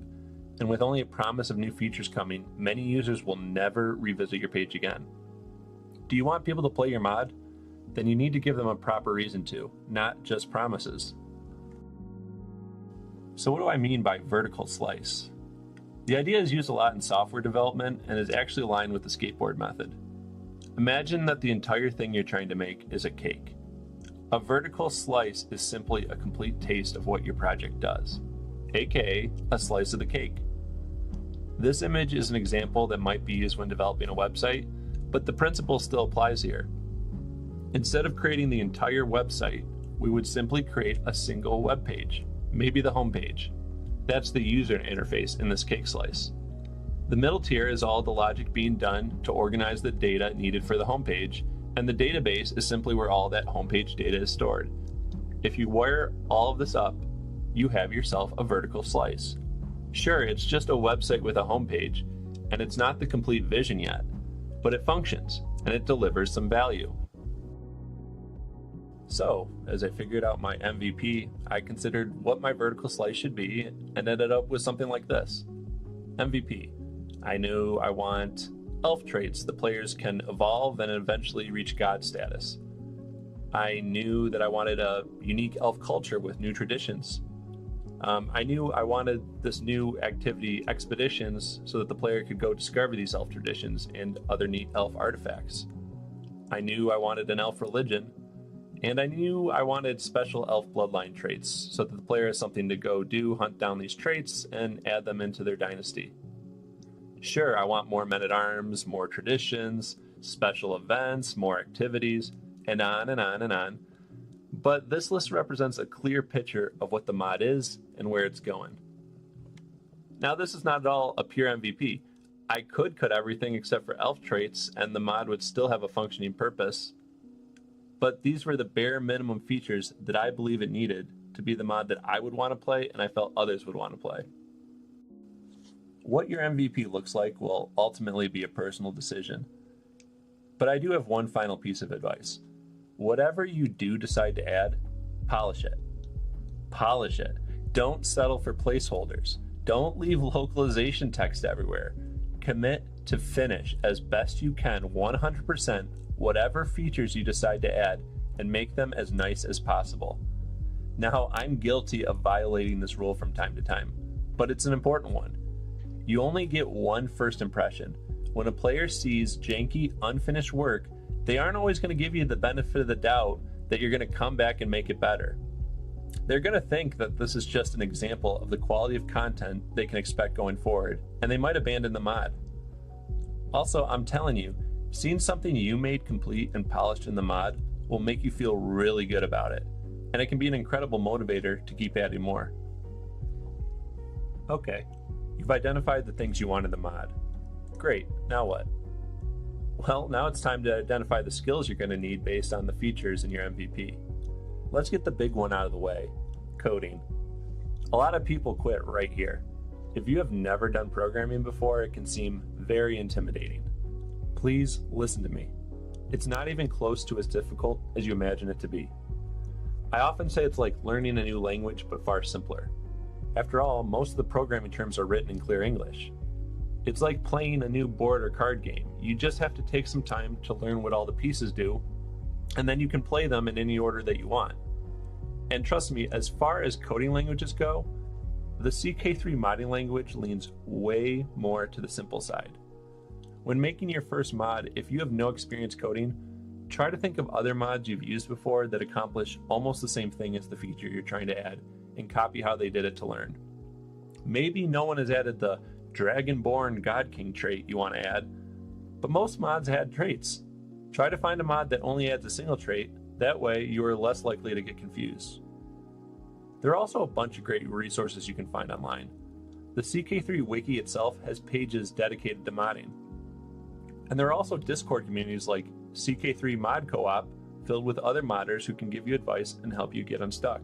And with only a promise of new features coming, many users will never revisit your page again. Do you want people to play your mod? Then you need to give them a proper reason to, not just promises. So what do I mean by vertical slice? The idea is used a lot in software development and is actually aligned with the skateboard method. Imagine that the entire thing you're trying to make is a cake. A vertical slice is simply a complete taste of what your project does, aka a slice of the cake. This image is an example that might be used when developing a website, but the principle still applies here. Instead of creating the entire website, we would simply create a single web page, maybe the home page. That's the user interface in this cake slice. The middle tier is all the logic being done to organize the data needed for the homepage, and the database is simply where all that homepage data is stored. If you wire all of this up, you have yourself a vertical slice. Sure, it's just a website with a homepage, and it's not the complete vision yet, but it functions, and it delivers some value. So, as I figured out my MVP, I considered what my vertical slice should be and ended up with something like this. MVP. I knew I want elf traits the players can evolve and eventually reach god status. I knew that I wanted a unique elf culture with new traditions. I knew I wanted this new activity, expeditions, so that the player could go discover these elf traditions and other neat elf artifacts. I knew I wanted an elf religion, and I knew I wanted special elf bloodline traits, so that the player has something to go do, hunt down these traits, and add them into their dynasty. Sure, I want more men-at-arms, more traditions, special events, more activities, and on and on and on. But this list represents a clear picture of what the mod is and where it's going. Now, this is not at all a pure MVP. I could cut everything except for elf traits, and the mod would still have a functioning purpose. But these were the bare minimum features that I believe it needed to be the mod that I would want to play and I felt others would want to play. What your MVP looks like will ultimately be a personal decision. But I do have one final piece of advice. Whatever you do decide to add, polish it. Polish it. Don't settle for placeholders. Don't leave localization text everywhere. Commit to finish as best you can 100% whatever features you decide to add and make them as nice as possible. Now, I'm guilty of violating this rule from time to time, but it's an important one. You only get one first impression. When a player sees janky, unfinished work, they aren't always going to give you the benefit of the doubt that you're going to come back and make it better. They're going to think that this is just an example of the quality of content they can expect going forward, and they might abandon the mod. Also, I'm telling you, seeing something you made complete and polished in the mod will make you feel really good about it, and it can be an incredible motivator to keep adding more. Okay, you've identified the things you want in the mod. Great, now what? Well, now it's time to identify the skills you're going to need based on the features in your MVP. Let's get the big one out of the way, coding. A lot of people quit right here. If you have never done programming before, it can seem very intimidating. Please listen to me. It's not even close to as difficult as you imagine it to be. I often say it's like learning a new language, but far simpler. After all, most of the programming terms are written in clear English. It's like playing a new board or card game. You just have to take some time to learn what all the pieces do, and then you can play them in any order that you want. And trust me, as far as coding languages go, the CK3 modding language leans way more to the simple side. When making your first mod, if you have no experience coding, try to think of other mods you've used before that accomplish almost the same thing as the feature you're trying to add, and copy how they did it to learn. Maybe no one has added the Dragonborn God King trait you want to add, but most mods add traits. Try to find a mod that only adds a single trait, that way you are less likely to get confused. There are also a bunch of great resources you can find online. The CK3 wiki itself has pages dedicated to modding. And there are also Discord communities like CK3 Mod Co-op filled with other modders who can give you advice and help you get unstuck.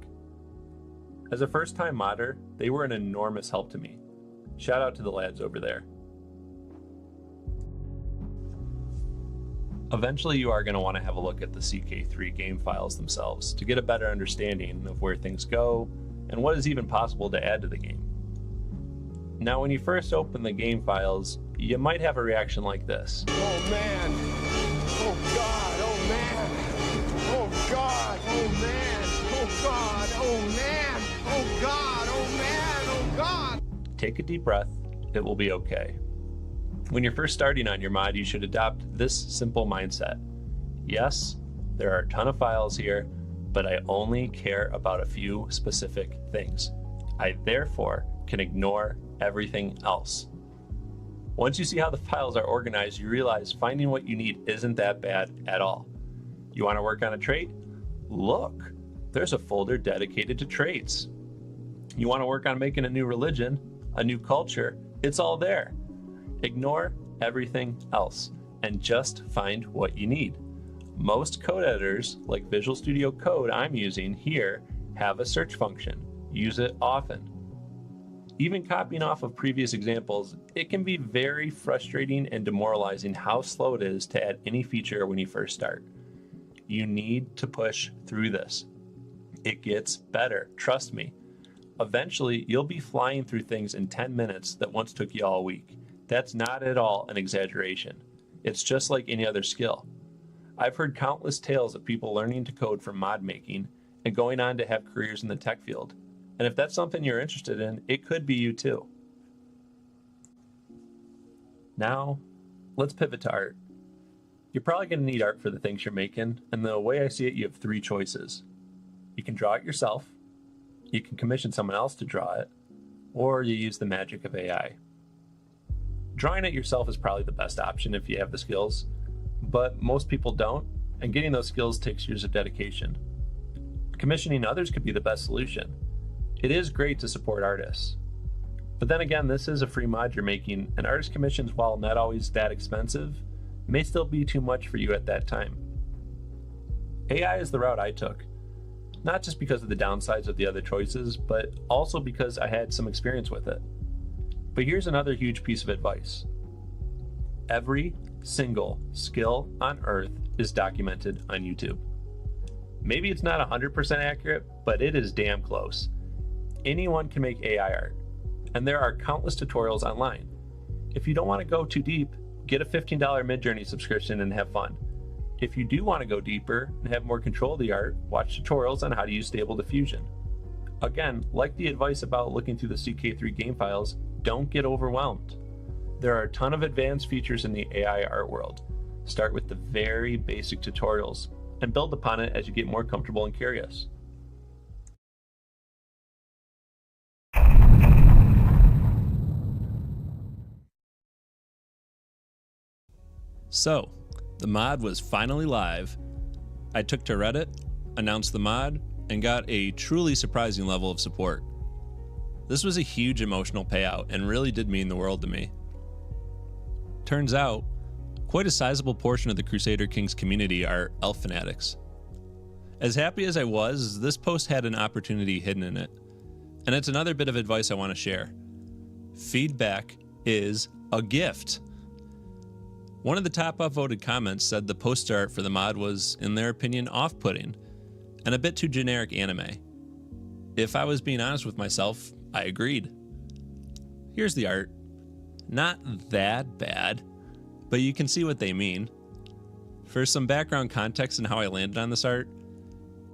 As a first-time modder, they were an enormous help to me. Shout out to the lads over there. Eventually, you are going to want to have a look at the CK3 game files themselves to get a better understanding of where things go and what is even possible to add to the game. Now, when you first open the game files, you might have a reaction like this. Oh man! Oh god! Oh man! Oh god! Oh man! Oh god! Oh man! Oh god! Oh man! Oh god! Take a deep breath, it will be okay. When you're first starting on your mod, you should adopt this simple mindset. Yes, there are a ton of files here, but I only care about a few specific things. I therefore can ignore everything else. Once you see how the files are organized, you realize finding what you need isn't that bad at all. You want to work on a trait? Look, there's a folder dedicated to traits. You want to work on making a new religion, a new culture? It's all there. Ignore everything else and just find what you need. Most code editors, like Visual Studio Code I'm using here, have a search function. Use it often. Even copying off of previous examples, it can be very frustrating and demoralizing how slow it is to add any feature when you first start. You need to push through this. It gets better, trust me. Eventually, you'll be flying through things in 10 minutes that once took you all week. That's not at all an exaggeration. It's just like any other skill. I've heard countless tales of people learning to code from mod making and going on to have careers in the tech field. And if that's something you're interested in, it could be you too. Now, let's pivot to art. You're probably going to need art for the things you're making, and the way I see it, you have three choices. You can draw it yourself, you can commission someone else to draw it, or you use the magic of AI. Drawing it yourself is probably the best option if you have the skills, but most people don't, and getting those skills takes years of dedication. Commissioning others could be the best solution. It is great to support artists. But then again, this is a free mod you're making, and artist commissions, while not always that expensive, may still be too much for you at that time. AI is the route I took, not just because of the downsides of the other choices, but also because I had some experience with it. But here's another huge piece of advice. Every single skill on Earth is documented on YouTube. Maybe it's not 100% accurate, but it is damn close. Anyone can make AI art, and there are countless tutorials online. If you don't want to go too deep, get a $15 Midjourney subscription and have fun. If you do want to go deeper and have more control of the art, watch tutorials on how to use Stable Diffusion. Again, like the advice about looking through the CK3 game files, don't get overwhelmed. There are a ton of advanced features in the AI art world. Start with the very basic tutorials and build upon it as you get more comfortable and curious. So, the mod was finally live. I took to Reddit, announced the mod, and got a truly surprising level of support. This was a huge emotional payout and really did mean the world to me. Turns out, quite a sizable portion of the Crusader Kings community are elf fanatics. As happy as I was, this post had an opportunity hidden in it. And it's another bit of advice I want to share. Feedback is a gift. One of the top upvoted comments said the poster art for the mod was, in their opinion, off-putting and a bit too generic anime. If I was being honest with myself, I agreed. Here's the art. Not that bad, but you can see what they mean. For some background context and how I landed on this art,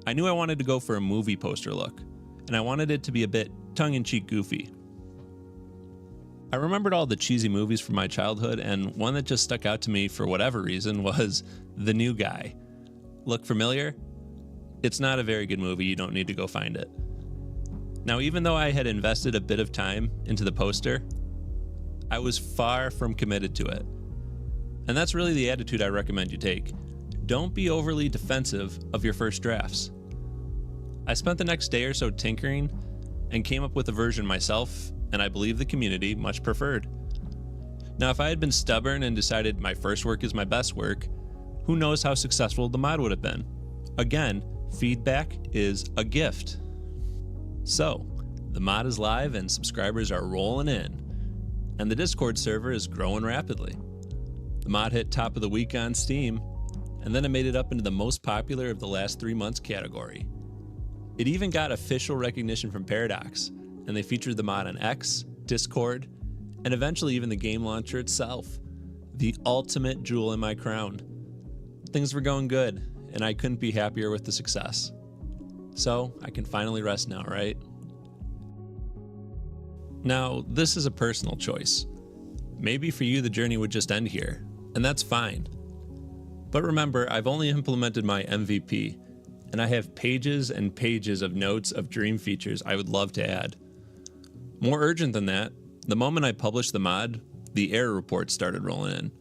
I knew I wanted to go for a movie poster look, and I wanted it to be a bit tongue-in-cheek goofy. I remembered all the cheesy movies from my childhood, and one that just stuck out to me for whatever reason was The New Guy. Look familiar? It's not a very good movie, you don't need to go find it. Now, even though I had invested a bit of time into the poster, I was far from committed to it. And that's really the attitude I recommend you take. Don't be overly defensive of your first drafts. I spent the next day or so tinkering and came up with a version myself, and I believe the community much preferred. Now, if I had been stubborn and decided my first work is my best work, who knows how successful the mod would have been? Again, feedback is a gift. So, the mod is live and subscribers are rolling in, and the Discord server is growing rapidly. The mod hit top of the week on Steam, and then it made it up into the most popular of the last 3 months category. It even got official recognition from Paradox, and they featured the mod on X, Discord, and eventually even the game launcher itself. The ultimate jewel in my crown. Things were going good, and I couldn't be happier with the success. So, I can finally rest now, right? Now, this is a personal choice. Maybe for you the journey would just end here, and that's fine. But remember, I've only implemented my MVP, and I have pages and pages of notes of dream features I would love to add. More urgent than that, the moment I published the mod, the error reports started rolling in.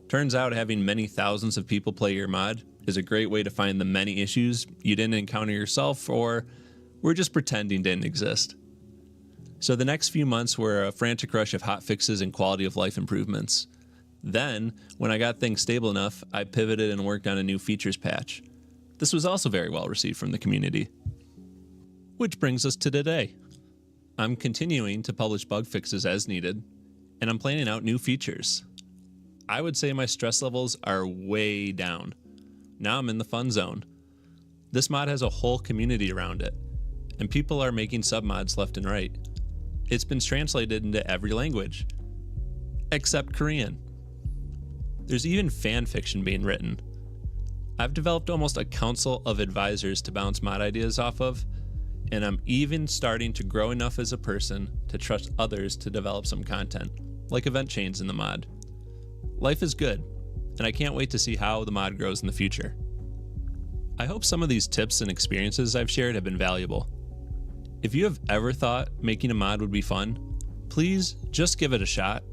Turns out having many thousands of people play your mod is a great way to find the many issues you didn't encounter yourself or were just pretending didn't exist. So the next few months were a frantic rush of hot fixes and quality of life improvements. Then, when I got things stable enough, I pivoted and worked on a new features patch. This was also very well received from the community. Which brings us to today. I'm continuing to publish bug fixes as needed, and I'm planning out new features. I would say my stress levels are way down. Now I'm in the fun zone. This mod has a whole community around it, and people are making submods left and right. It's been translated into every language, except Korean. There's even fan fiction being written. I've developed almost a council of advisors to bounce mod ideas off of, and I'm even starting to grow enough as a person to trust others to develop some content, like event chains in the mod. Life is good, and I can't wait to see how the mod grows in the future. I hope some of these tips and experiences I've shared have been valuable. If you have ever thought making a mod would be fun, please just give it a shot.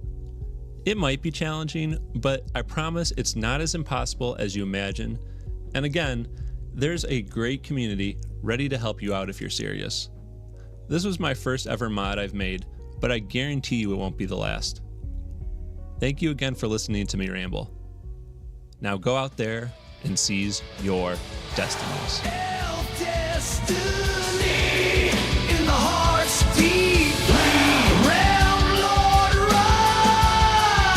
It might be challenging, but I promise it's not as impossible as you imagine. And again, there's a great community ready to help you out if you're serious. This was my first ever mod I've made, but I guarantee you it won't be the last. Thank you again for listening to me ramble. Now go out there and seize your destinies. Destiny in the heart's deep realm, Lord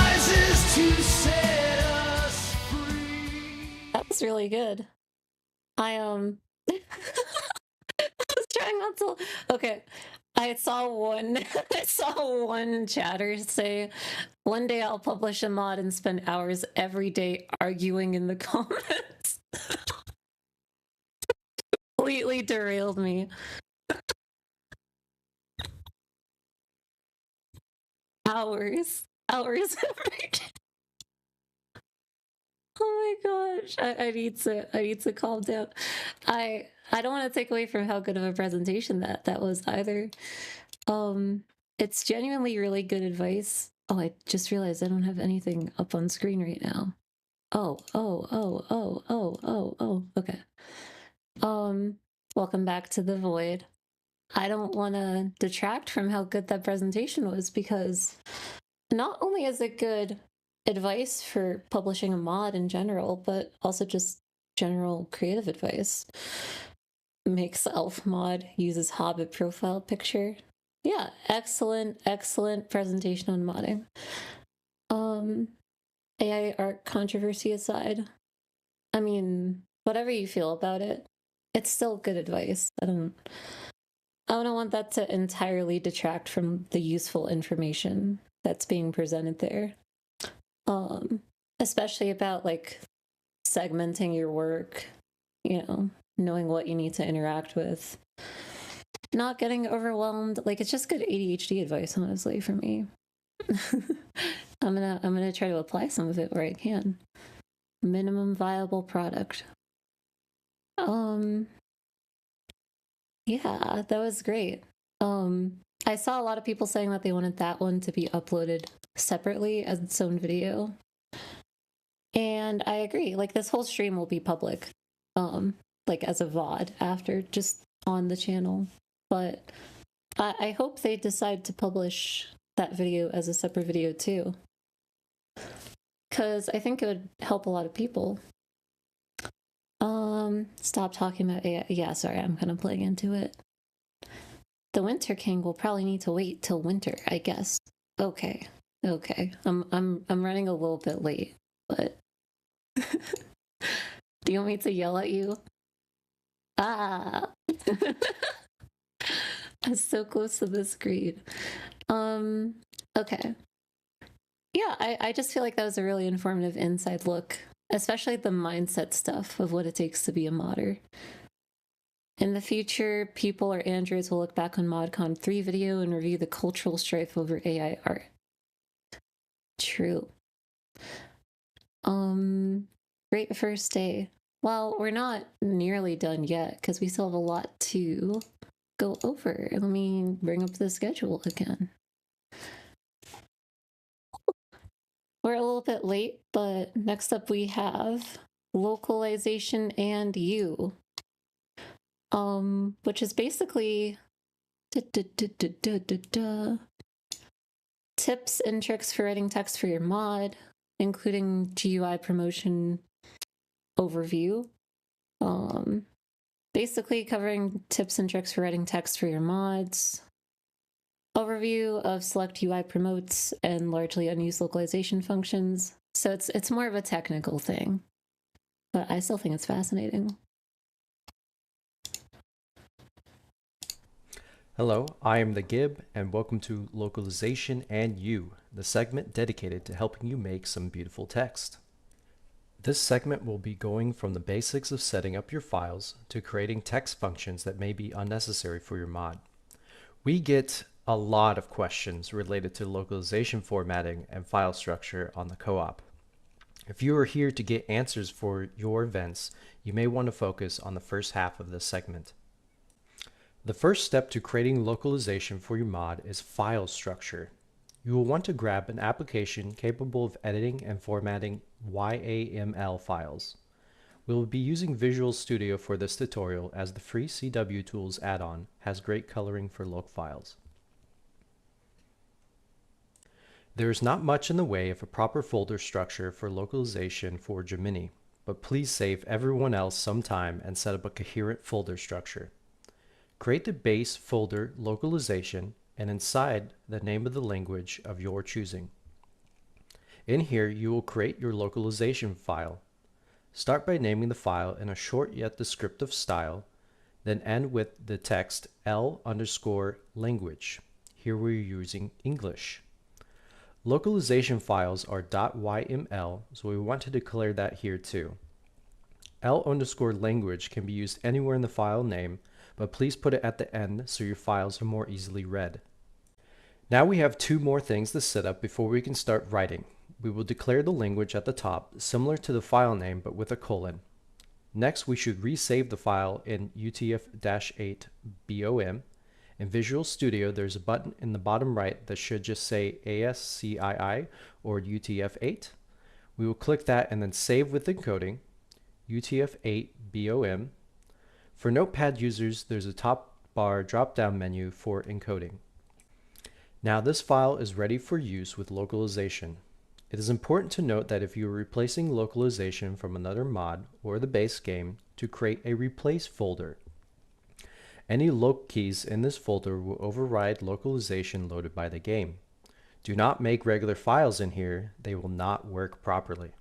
rises to set us free. That was really good. I was trying not to. Okay, I saw one. I saw one chatter say, "One day I'll publish a mod and spend hours every day arguing in the comments." Completely derailed me. Hours every day. Oh my gosh, I need to calm down. I don't want to take away from how good of a presentation that was either. It's genuinely really good advice. Oh, I just realized I don't have anything up on screen right now. Okay. Welcome back to the void. I don't want to detract from how good that presentation was, because not only is it good advice for publishing a mod in general, but also just general creative advice. Makes elf mod, uses hobbit profile picture. Yeah, excellent presentation on modding. AI art controversy aside, I mean, whatever you feel about it, it's still good advice. I don't want that to entirely detract from the useful information that's being presented there. Especially about like segmenting your work, knowing what you need to interact with, not getting overwhelmed. Like, it's just good ADHD advice, honestly, for me. I'm gonna try to apply some of it where I can. Minimum viable product. Yeah, that was great. I saw a lot of people saying that they wanted that one to be uploaded separately as its own video. And I agree. Like, this whole stream will be public, like as a VOD after, just on the channel. But I hope they decide to publish that video as a separate video too. because I think it would help a lot of people. Stop talking about AI. Yeah, sorry, I'm kind of playing into it. The Winter King will probably need to wait till winter, I guess. Okay. I'm running a little bit late, but do you want me to yell at you? Ah. I'm so close to the screen. Okay. Yeah, I just feel like that was a really informative inside look, especially the mindset stuff of what it takes to be a modder. In the future, people or androids will look back on ModCon 3 video and review the cultural strife over AI art. True. Great first day. Well, we're not nearly done yet because we still have a lot to go over. Let me bring up the schedule again. We're a little bit late, but next up we have localization and you, which is basically tips and tricks for writing text for your mod, including GUI promotion overview. Basically covering tips and tricks for writing text for your mods, overview of select UI promotes and largely unused localization functions. So it's more of a technical thing, but I still think it's fascinating. Hello, I am the Gib, and welcome to Localization and You, the segment dedicated to helping you make some beautiful text. This segment will be going from the basics of setting up your files to creating text functions that may be unnecessary for your mod. We get a lot of questions related to localization formatting and file structure on the co-op. If you are here to get answers for your events, you may want to focus on the first half of this segment. The first step to creating localization for your mod is file structure. You will want to grab an application capable of editing and formatting YAML files. We will be using Visual Studio for this tutorial as the free CW Tools add-on has great coloring for loc files. There is not much in the way of a proper folder structure for localization for Gemini, but please save everyone else some time and set up a coherent folder structure. Create the base folder localization and inside the name of the language of your choosing. In here, you will create your localization file. Start by naming the file in a short yet descriptive style, then end with the text L_language. Here we're using English. Localization files are .yml, so we want to declare that here too. L_language can be used anywhere in the file name, but please put it at the end so your files are more easily read. Now we have two more things to set up before we can start writing. We will declare the language at the top, similar to the file name but with a colon. Next, we should resave the file in UTF-8 BOM. In Visual Studio, there's a button in the bottom right that should just say ASCII or UTF-8. We will click that and then save with encoding, UTF-8 BOM. For Notepad users, there's a top bar drop-down menu for encoding. Now this file is ready for use with localization. It is important to note that if you are replacing localization from another mod or the base game, to create a replace folder. Any loc keys in this folder will override localization loaded by the game. Do not make regular files in here, they will not work properly.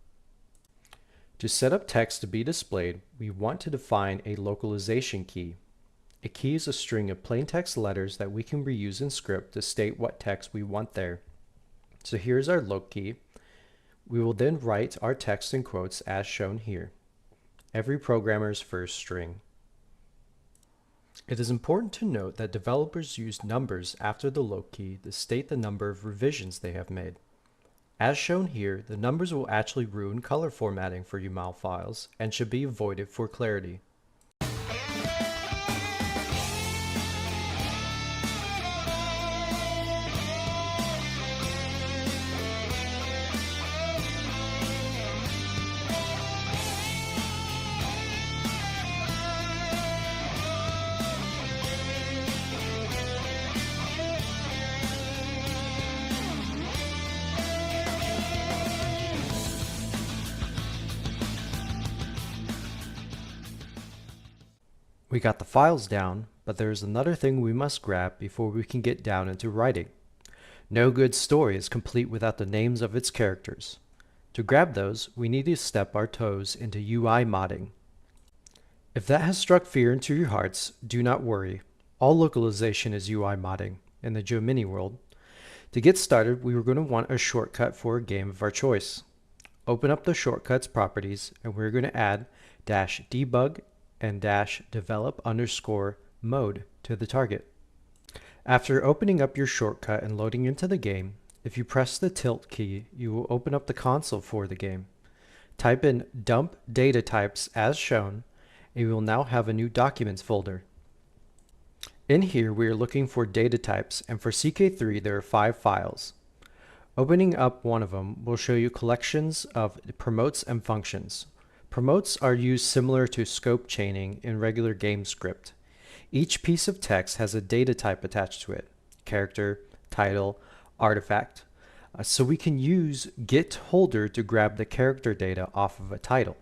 To set up text to be displayed, we want to define a localization key. A key is a string of plain text letters that we can reuse in script to state what text we want there. So here's our loc key. We will then write our text in quotes as shown here. Every programmer's first string. It is important to note that developers use numbers after the loc key to state the number of revisions they have made. As shown here, the numbers will actually ruin color formatting for UML files and should be avoided for clarity. We got the files down, but there's another thing we must grab before we can get down into writing. No good story is complete without the names of its characters. To grab those, we need to step our toes into UI modding. If that has struck fear into your hearts, do not worry. All localization is UI modding in the Joe Mini world. To get started, we were going to want a shortcut for a game of our choice. Open up the shortcuts properties, and we're going to add -debug and -develop_mode to the target. After opening up your shortcut and loading into the game, if you press the tilt key, you will open up the console for the game. Type in dump data types as shown, and we will now have a new documents folder. In here, we are looking for data types, and for CK3 there are 5 files. Opening up one of them will show you collections of promotes and functions. Promotes are used similar to scope chaining in regular game script. Each piece of text has a data type attached to it: character, title, artifact. So we can use get holder to grab the character data off of a title.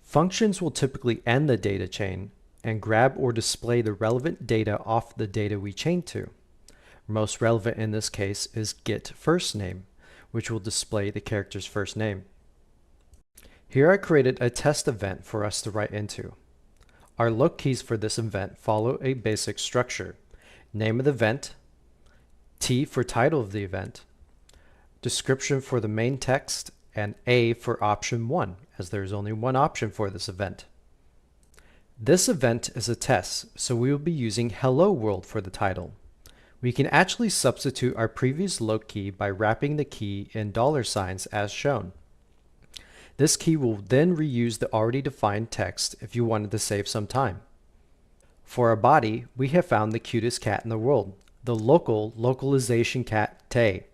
Functions will typically end the data chain and grab or display the relevant data off the data we chain to. Most relevant in this case is get first name, which will display the character's first name. Here I created a test event for us to write into. Our look keys for this event follow a basic structure: name of the event, T for title of the event, description for the main text, and A for option 1, as there is only one option for this event. This event is a test, so we will be using Hello World for the title. We can actually substitute our previous look key by wrapping the key in $signs as shown. This key will then reuse the already defined text if you wanted to save some time. For our body, we have found the cutest cat in the world, the local localization cat Tay.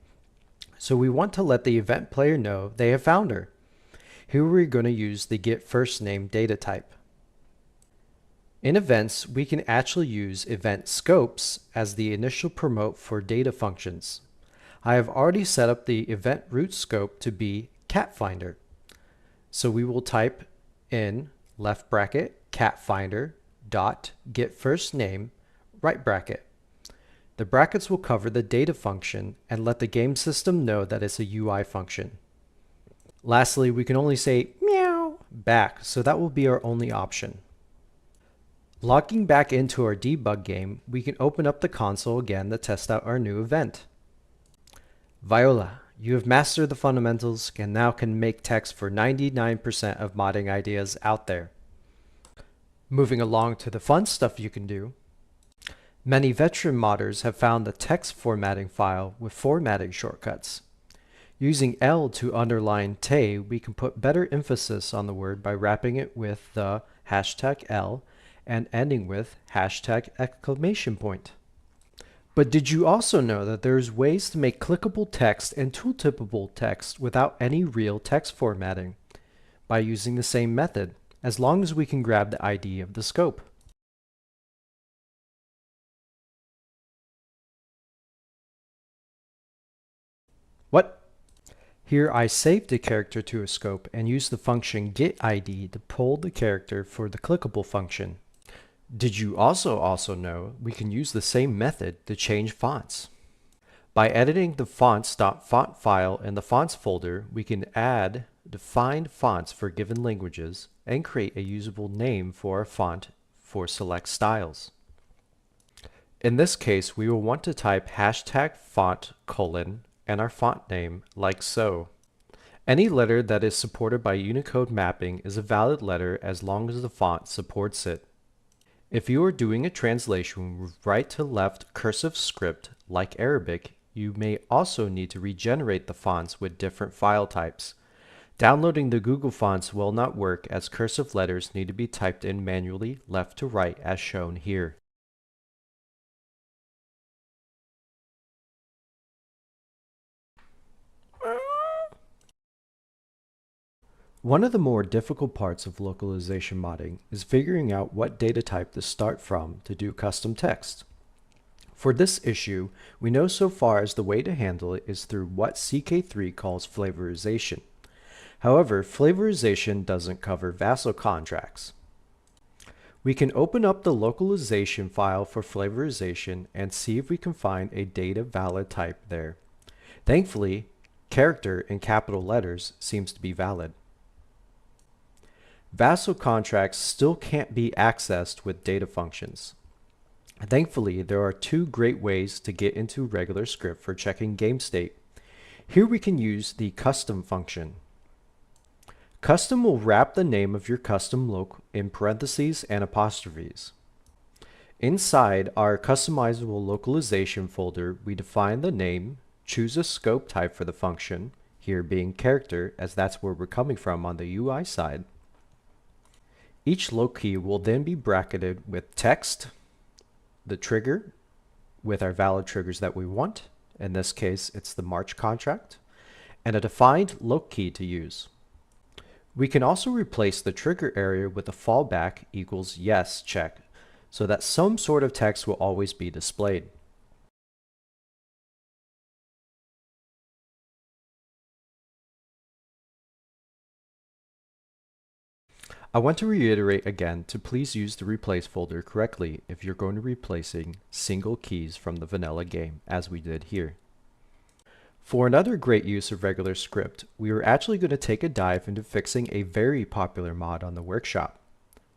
So we want to let the event player know they have found her. Here we're going to use the get first name data type. In events, we can actually use event scopes as the initial promote for data functions. I have already set up the event root scope to be cat finder. So we will type in left bracket cat finder dot get first name right bracket. The brackets will cover the data function and let the game system know that it's a UI function. Lastly, we can only say meow back, so that will be our only option. Logging back into our debug game, we can open up the console again to test out our new event. Viola, you have mastered the fundamentals and now can make text for 99% of modding ideas out there. Moving along to the fun stuff you can do. Many veteran modders have found the text formatting file with formatting shortcuts. Using L to underline Tay, we can put better emphasis on the word by wrapping it with the #L and ending with !! But did you also know that there's ways to make clickable text and tooltippable text without any real text formatting by using the same method, as long as we can grab the ID of the scope? What? Here I saved the character to a scope and used the function getID to pull the character for the clickable function. Did you also know we can use the same method to change fonts? By editing the fonts.font file in the fonts folder, we can add defined fonts for given languages and create a usable name for our font for select styles. In this case, we will want to type #font: and our font name like so. Any letter that is supported by Unicode mapping is a valid letter as long as the font supports it. If you are doing a translation with right to left cursive script like Arabic, you may also need to regenerate the fonts with different file types. Downloading the Google fonts will not work as cursive letters need to be typed in manually left to right as shown here. One of the more difficult parts of localization modding is figuring out what data type to start from to do custom text. For this issue, we know so far as the way to handle it is through what CK3 calls flavorization. However, flavorization doesn't cover vassal contracts. We can open up the localization file for flavorization and see if we can find a data valid type there. Thankfully, character in capital letters seems to be valid. Vassal contracts still can't be accessed with data functions. Thankfully, there are two great ways to get into regular script for checking game state. Here we can use the custom function. Custom will wrap the name of your custom loc in parentheses and apostrophes. Inside our customizable localization folder, we define the name, choose a scope type for the function, here being character, as that's where we're coming from on the UI side. Each loc key will then be bracketed with text, the trigger, with our valid triggers that we want. In this case, it's the March contract, and a defined loc key to use. We can also replace the trigger area with a fallback equals yes check, so that some sort of text will always be displayed. I want to reiterate again to please use the replace folder correctly if you're going to be replacing single keys from the vanilla game, as we did here. For another great use of regular script, we are actually going to take a dive into fixing a very popular mod on the workshop.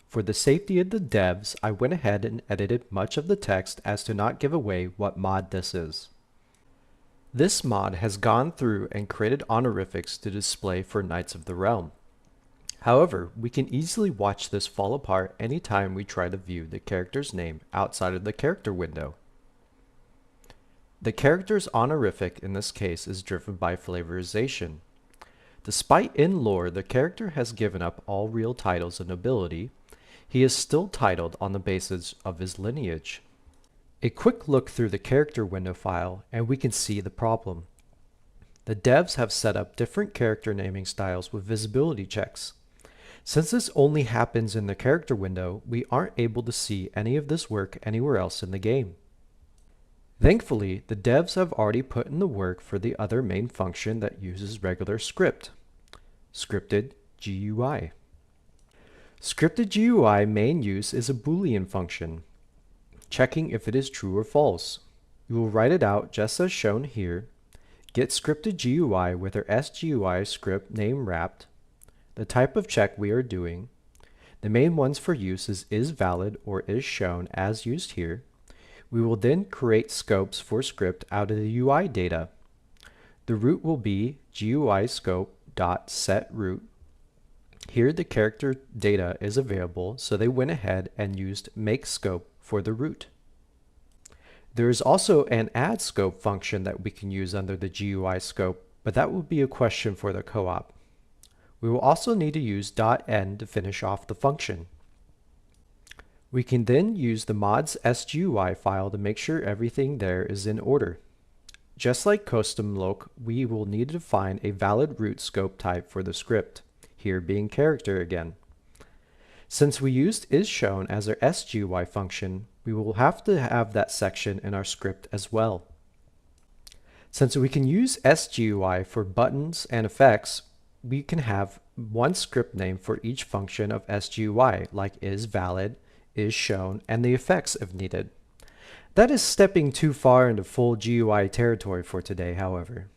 For the safety of the devs, I went ahead and edited much of the text as to not give away what mod this is. This mod has gone through and created honorifics to display for Knights of the Realm. However, we can easily watch this fall apart anytime we try to view the character's name outside of the character window. The character's honorific in this case is driven by flavorization. Despite in lore the character has given up all real titles and nobility, he is still titled on the basis of his lineage. A quick look through the character window file and we can see the problem. The devs have set up different character naming styles with visibility checks. Since this only happens in the character window, we aren't able to see any of this work anywhere else in the game. Thankfully, the devs have already put in the work for the other main function that uses regular script, scripted GUI. Scripted GUI main use is a Boolean function, checking if it is true or false. We will write it out just as shown here. Get scripted GUI with our SGUI script name wrapped, the type of check we are doing. The main ones for use is valid or is shown as used here. We will then create scopes for script out of the UI data. The root will be GUI scope.setRoot. Here the character data is available, so they went ahead and used makeScope for the root. There is also an add scope function that we can use under the GUI scope, but that will be a question for the co-op. We will also need to use .n to finish off the function. We can then use the mod's SGUI file to make sure everything there is in order. Just like custom loc, we will need to define a valid root scope type for the script, here being character again. Since we used isShown as our SGUI function, we will have to have that section in our script as well. Since we can use SGUI for buttons and effects, we can have one script name for each function of SGUI, like isValid, isShown, and the effects if needed. That is stepping too far into full GUI territory for today, however.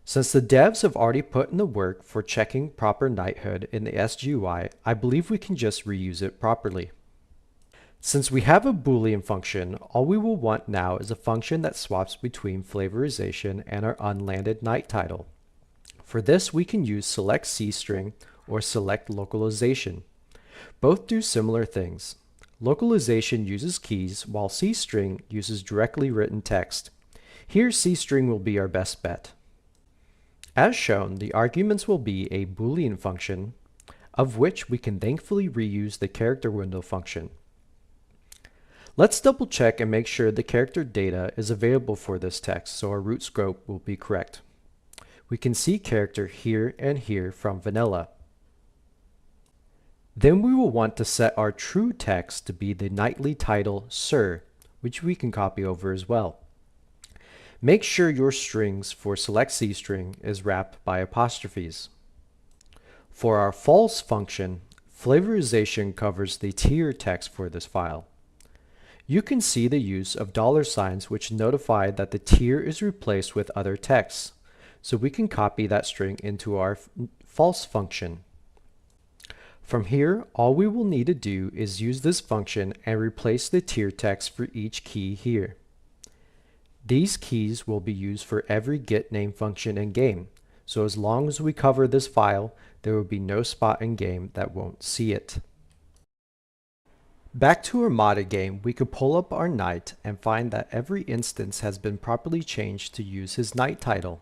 Since the devs have already put in the work for checking proper knighthood in the SGUI, I believe we can just reuse it properly. Since we have a Boolean function, all we will want now is a function that swaps between flavorization and our unlanded knight title. For this, we can use select cstring or select localization. Both do similar things. Localization uses keys, while cstring uses directly written text. Here, cstring will be our best bet. As shown, the arguments will be a Boolean function, of which we can thankfully reuse the character window function. Let's double check and make sure the character data is available for this text, so our root scope will be correct. We can see character here and here from vanilla. Then we will want to set our true text to be the knightly title Sir, which we can copy over as well. Make sure your strings for select cstring is wrapped by apostrophes. For our false function, Flavorization covers the tier text for this file. You can see the use of $signs which notify that the tier is replaced with other texts, so we can copy that string into our false function. From here, all we will need to do is use this function and replace the tier text for each key here. These keys will be used for every getName function in game, so as long as we cover this file, there will be no spot in game that won't see it. Back to our modded game, we could pull up our knight and find that every instance has been properly changed to use his knight title.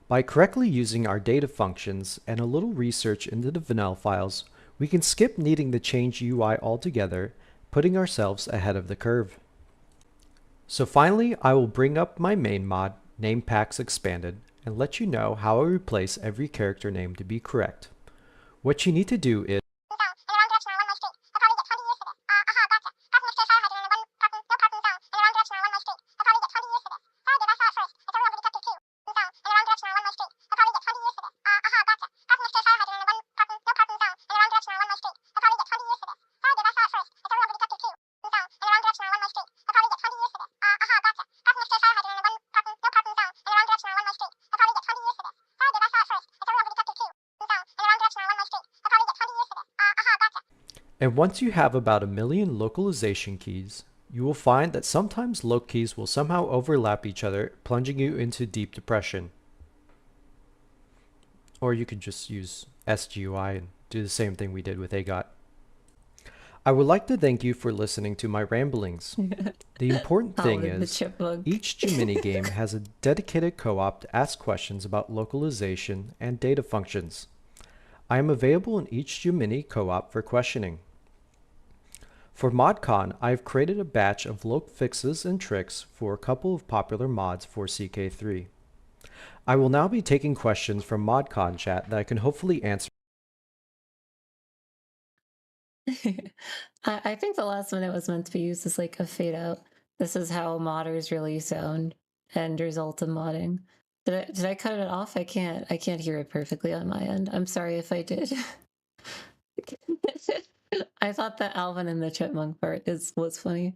By correctly using our data functions and a little research into the vanilla files, we can skip needing to change UI altogether, putting ourselves ahead of the curve. So finally, I will bring up my main mod, Name Packs Expanded, and let you know how I replace every character name to be correct. What you need to do is And once you have about 1,000,000 localization keys, you will find that sometimes loc keys will somehow overlap each other, plunging you into deep depression. Or you could just use SGUI and do the same thing we did with AGOT. I would like to thank you for listening to my ramblings. The important thing is, each Gemini game has a dedicated co-op to ask questions about localization and data functions. I am available in each Gemini co-op for questioning. For ModCon, I have created a batch of loc fixes and tricks for a couple of popular mods for CK3. I will now be taking questions from ModCon chat that I can hopefully answer. I think the last minute was meant to be used as like a fade out. This is how modders really sound and result in modding. Did I cut it off? I can't hear it perfectly on my end. I'm sorry if I did. I thought that Alvin and the Chipmunk part was funny.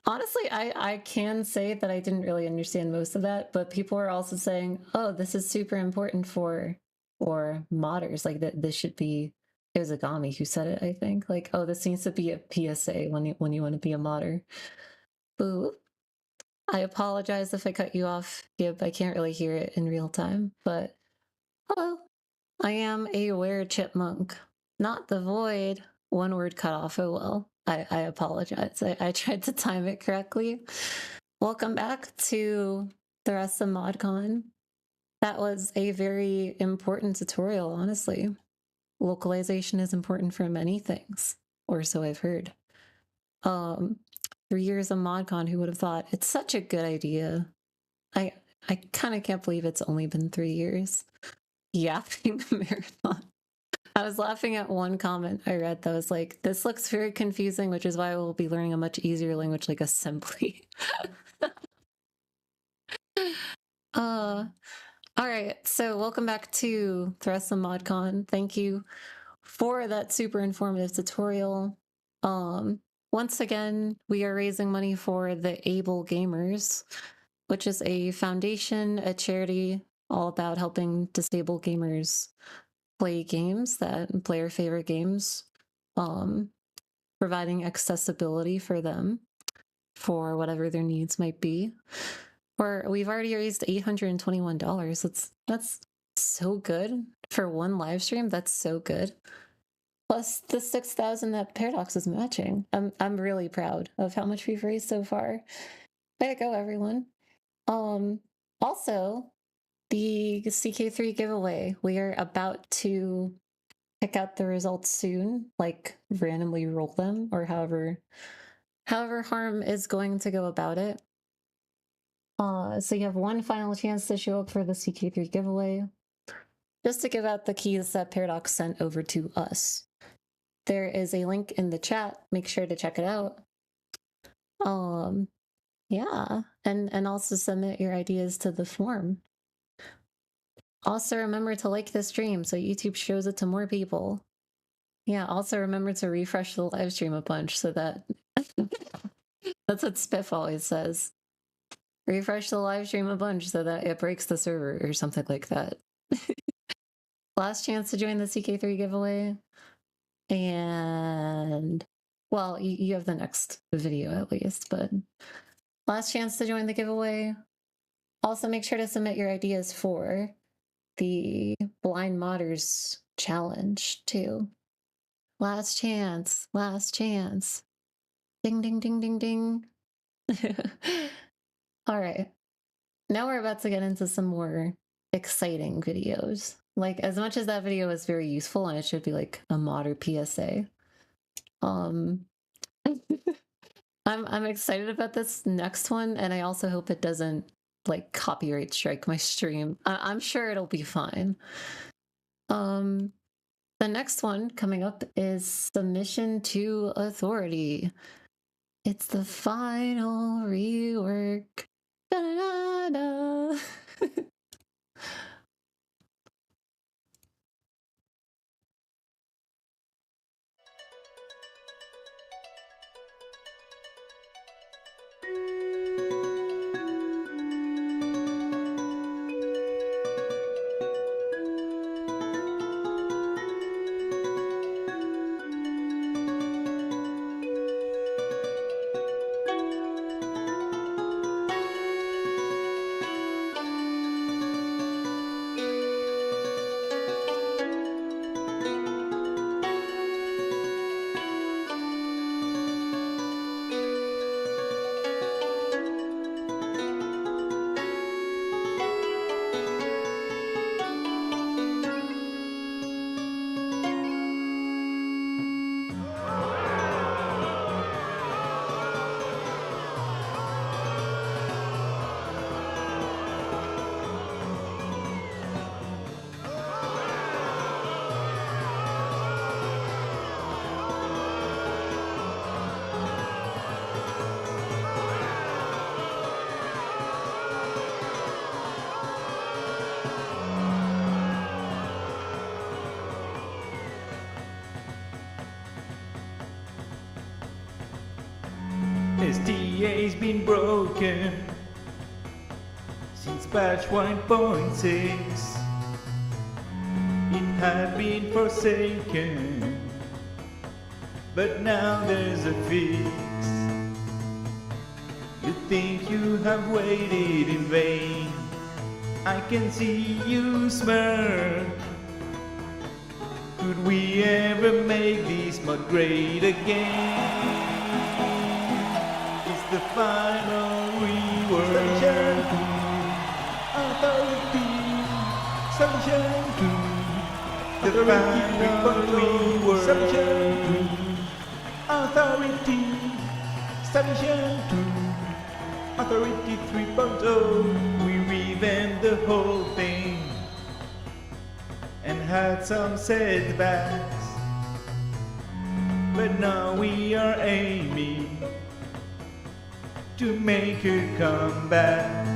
Honestly, I can say that I didn't really understand most of that, but people are also saying, oh, this is super important for modders. Like that this should be, it was Agami who said it, I think. Like, oh, this needs to be a PSA when you want to be a modder. Boo. I apologize if I cut you off, Gib. I can't really hear it in real time, but hello. I am a were chipmunk, not the void. One word cut off. Oh well. I apologize. I tried to time it correctly. Welcome back to the rest of ModCon. That was a very important tutorial, honestly. Localization is important for many things, or so I've heard. 3 years of ModCon, who would have thought? It's such a good idea. I kind of can't believe it's only been 3 years. Yapping the marathon. I was laughing at one comment I read that was like, this looks very confusing, which is why we'll be learning a much easier language like assembly. All right, so welcome back to the rest of ModCon. Thank you for that super informative tutorial. Once again, we are raising money for the Able Gamers, which is a foundation, a charity all about helping disabled gamers play games that play their favorite games, providing accessibility for them for whatever their needs might be. We've already raised $821. That's so good for one live stream. That's so good. Plus the 6,000 that Paradox is matching. I'm really proud of how much we've raised so far. Way to go, everyone. Also, the CK3 giveaway. We are about to pick out the results soon, like randomly roll them, or however Harm is going to go about it. So you have one final chance to show up for the CK3 giveaway, just to give out the keys that Paradox sent over to us. There is a link in the chat. Make sure to check it out. Yeah, and also submit your ideas to the form. Also remember to like this stream so YouTube shows it to more people. Yeah, also remember to refresh the live stream a bunch so that that's what Spiff always says. Refresh the live stream a bunch so that it breaks the server or something like that. Last chance to join the CK3 giveaway. And well, you have the next video at least, but last chance to join the giveaway. Also make sure to submit your ideas for the Blind Modders challenge too. Last chance, last chance. Ding, ding, ding, ding, ding. All right. Now we're about to get into some more exciting videos. Like, as much as that video is very useful and it should be like a modder PSA. I'm excited about this next one, and I also hope it doesn't like copyright strike my stream. I'm sure it'll be fine. The next one coming up is Submission to Authority. It's the final rework. Da-da-da-da. SDA's been broken since patch 1.6. It had been forsaken, but now there's a fix. You think you have waited in vain, I can see you smirk. Could we ever make this mod great again? It's the final rework. Authority, submission to the final rework. Authority, submission to Authority 3.0. We revamped the whole thing and had some setbacks, but now we are aiming to make a comeback.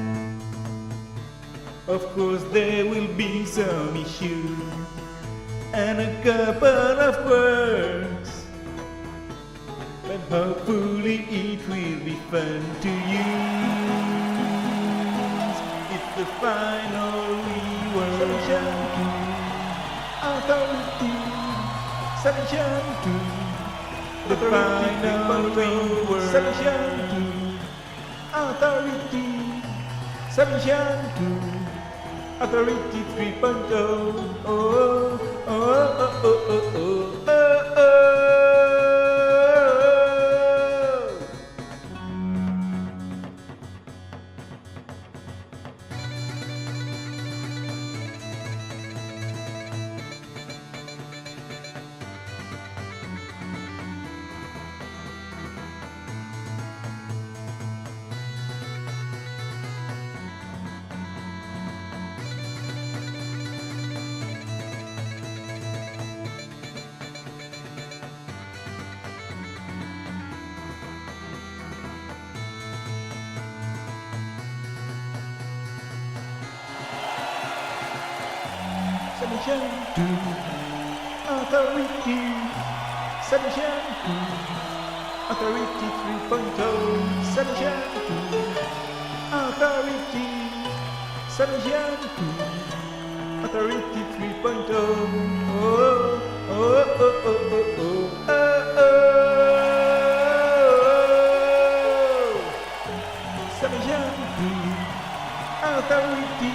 Of course there will be some issues and a couple of quirks, but hopefully it will be fun to use. It's the final rework. Authority, submission to the final rework. Submission to Authority, submission to Authority 3.0. Oh, oh, oh, oh, oh, oh, oh, oh. Submission to Authority. Solution. Authority 3.0. Solution. Authority. Solution. Authority 3.0. Oh, oh, oh, oh, oh, oh, oh, oh. Solution. Authority.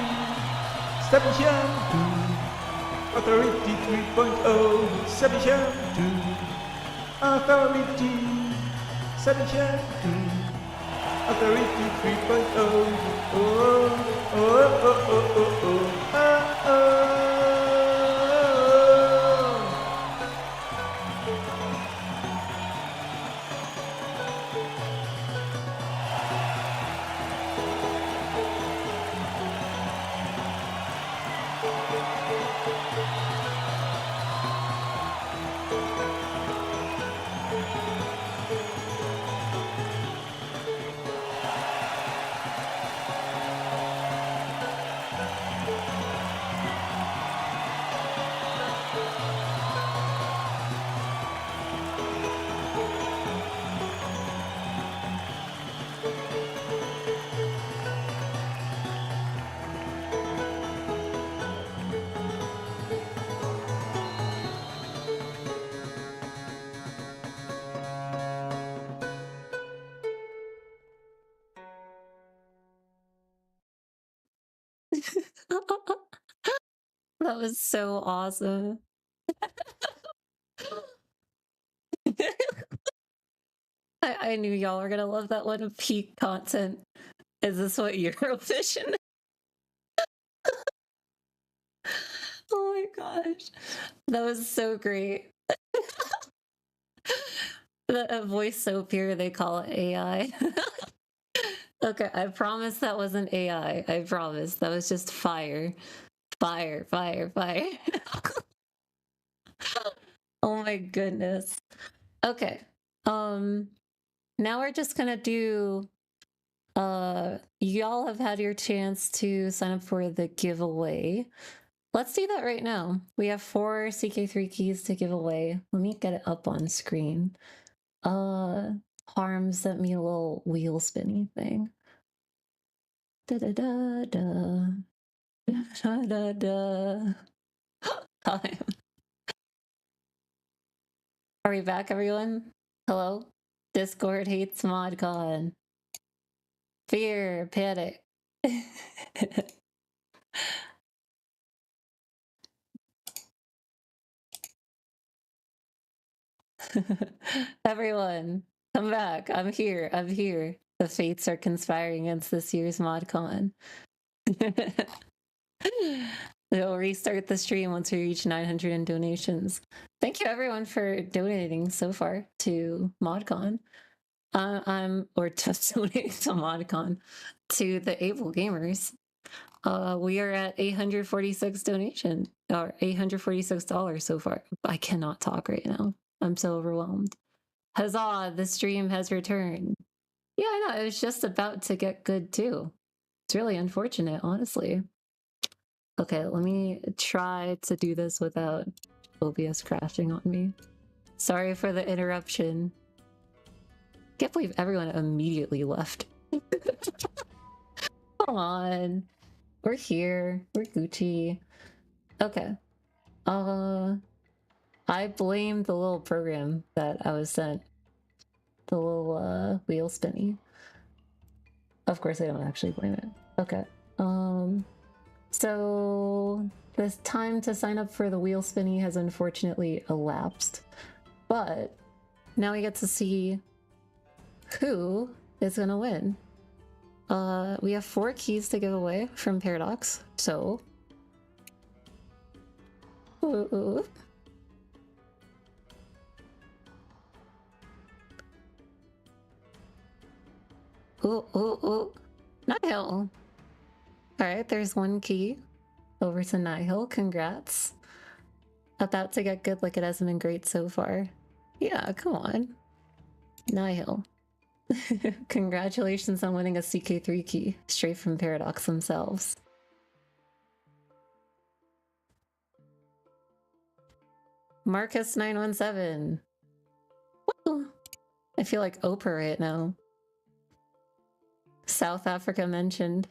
Solution. Authority 3.0. Solution. Authority. Solution. Authority 3.0. Oh, oh, oh, oh, oh, oh, oh, oh. That was so awesome. I knew y'all were gonna love that one. Peak content. Is this what Eurovision? Oh my gosh. That was so great. The voice so pure they call it AI. Okay, I promise that wasn't AI. I promise. That was just fire. Fire, fire, fire. Oh my goodness. Okay. Now we're just gonna do y'all have had your chance to sign up for the giveaway. Let's do that right now. We have 4 CK3 keys to give away. Let me get it up on screen. Harm sent me a little wheel spinny thing. Da da da da. Da da da. Time. Are we back, everyone? Hello? Discord hates ModCon. Fear, panic. Everyone, come back. I'm here. I'm here. The fates are conspiring against this year's ModCon. We'll restart the stream once we reach 900 in donations. Thank you everyone for donating so far to ModCon. Or just donating to ModCon, to the Able Gamers. We are at 846 donation, or $846 so far. I cannot talk right now. I'm so overwhelmed. Huzzah, the stream has returned. Yeah, I know, it was just about to get good too. It's really unfortunate, honestly. Okay, let me try to do this without OBS crashing on me. Sorry for the interruption. Can't believe everyone immediately left. Come on. We're here. We're Gucci. Okay. I blame the little program that I was sent. The little wheel spinny. Of course I don't actually blame it. Okay. So this time to sign up for the wheel spinny has unfortunately elapsed. But now we get to see who is gonna win. We have 4 keys to give away from Paradox, so ooh. Ooh. Nihil. Alright, there's 1 key over to Nihil. Congrats. About to get good like it hasn't been great so far. Yeah, come on. Nihil. Congratulations on winning a CK3 key, straight from Paradox themselves. Marcus917. Woo! I feel like Oprah right now. South Africa mentioned.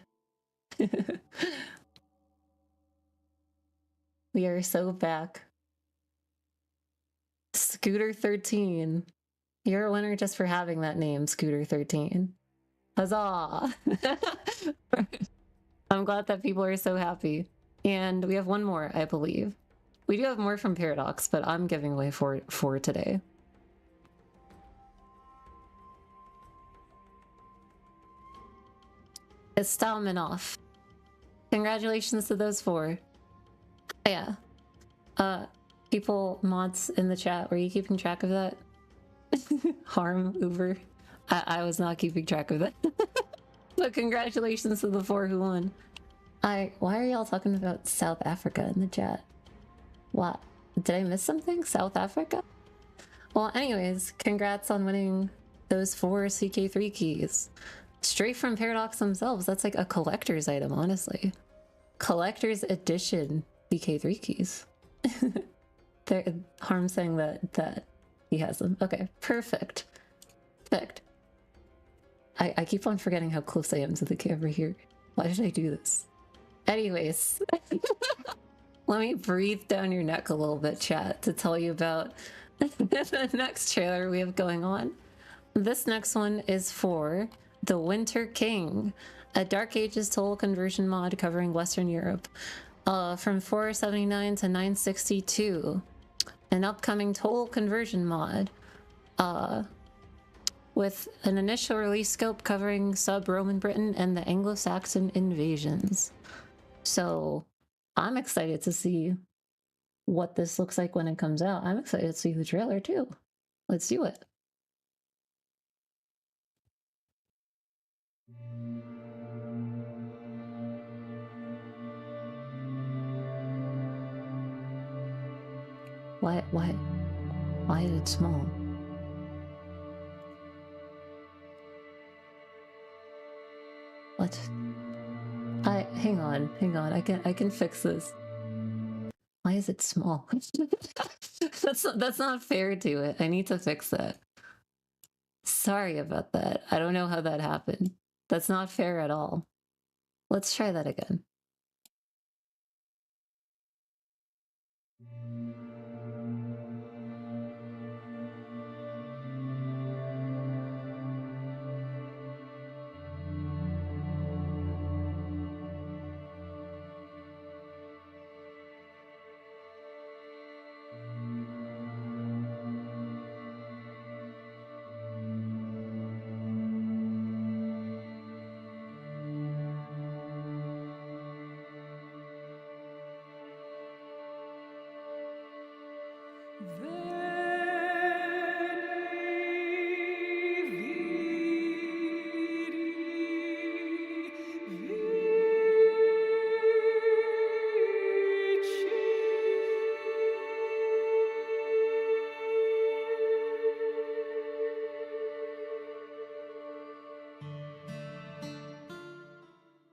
We are so back. Scooter13. You're a winner just for having that name, Scooter13. Huzzah! I'm glad that people are so happy. And we have one more, I believe. We do have more from Paradox, but I'm giving away four today. It's Stalmanoff. Congratulations to those 4. Yeah. People, mods in the chat, were you keeping track of that? Harm, Uber. I was not keeping track of that. But congratulations to the 4 who won. Why are y'all talking about South Africa in the chat? What? Did I miss something? South Africa? Well, anyways, congrats on winning those 4 CK3 keys. Straight from Paradox themselves. That's like a collector's item, honestly. Collector's edition CK3 keys. Harm saying that he has them. Okay, perfect. Perfect. I keep on forgetting how close I am to the camera here. Why should I do this? Anyways, let me breathe down your neck a little bit, chat, to tell you about the next trailer we have going on. This next one is for The Winter King, a Dark Ages total conversion mod covering Western Europe, from 479 to 962. An upcoming total conversion mod, with an initial release scope covering sub-Roman Britain and the Anglo-Saxon invasions. So I'm excited to see what this looks like when it comes out. I'm excited to see the trailer too. Let's do it. Why is it small? What? Hang on. I can fix this. Why is it small? That's not fair to it. I need to fix that. Sorry about that. I don't know how that happened. That's not fair at all. Let's try that again.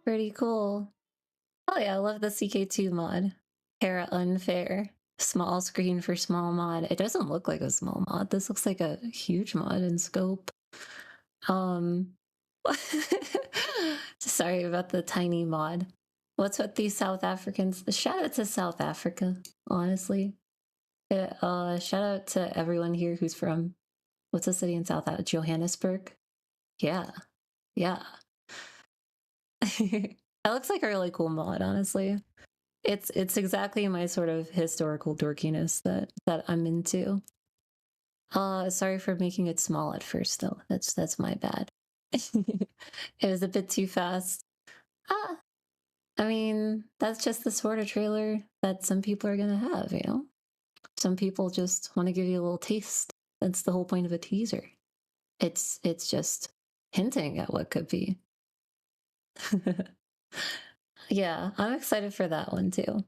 Pretty cool. Oh yeah, I love the CK2 mod. HeyCara Unfair. Small screen for small mod. It doesn't look like a small mod. This looks like a huge mod in scope. Sorry about the tiny mod. What's with these South Africans? Shout out to South Africa, honestly. Shout out to everyone here who's from, what's the city in South Africa? Johannesburg? Yeah. That looks like a really cool mod, honestly. It's exactly my sort of historical dorkiness that I'm into. Sorry for making it small at first though. That's my bad. It was a bit too fast. I mean, that's just the sort of trailer that some people are gonna have, you know? Some people just want to give you a little taste. That's the whole point of a teaser. It's just hinting at what could be. Yeah, I'm excited for that one too.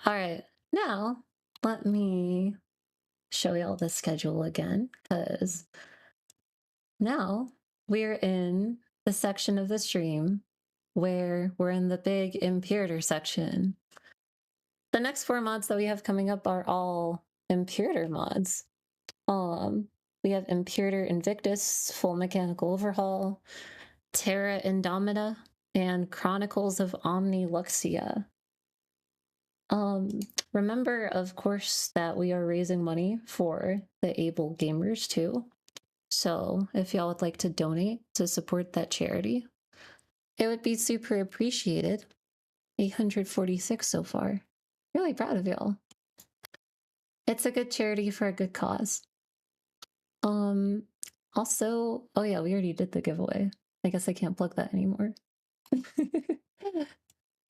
All right, now let me show you all the schedule again, because now we're in the section of the stream where we're in the big Imperator section. The next 4 mods that we have coming up are all Imperator mods. We have Imperator Invictus, full mechanical overhaul, Terra Indomita, and Chronicles of Omni Luxia. Remember, of course, that we are raising money for the able gamers too. So if y'all would like to donate to support that charity, it would be super appreciated. 846 so far. Really proud of y'all. It's a good charity for a good cause. Also, oh yeah, we already did the giveaway. I guess I can't plug that anymore.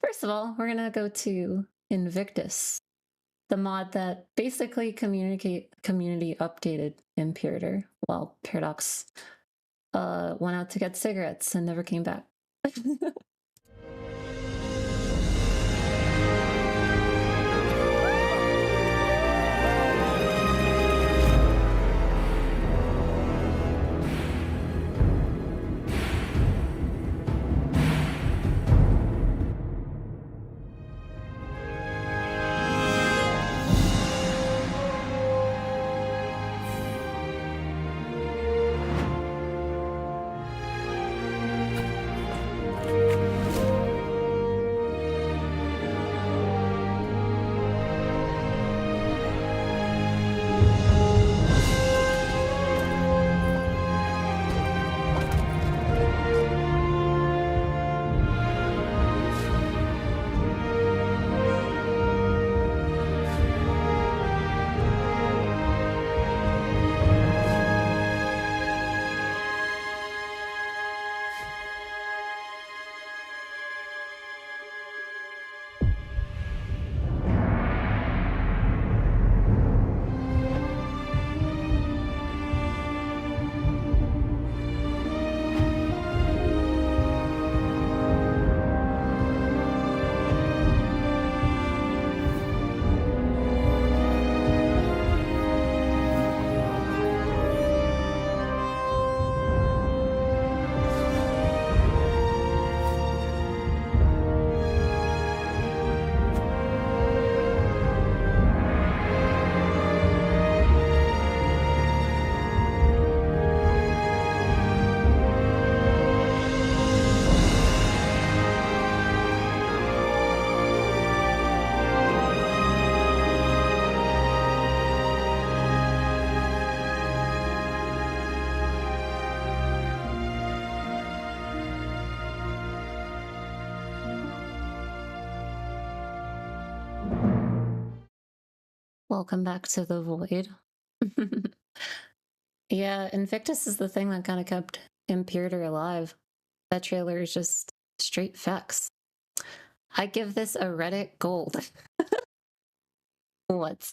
First of all, we're gonna go to Invictus, the mod that basically community updated Imperator while Paradox went out to get cigarettes and never came back. Welcome back to the void. Yeah, Invictus is the thing that kind of kept Imperator alive. That trailer is just straight facts. I give this a Reddit gold. What?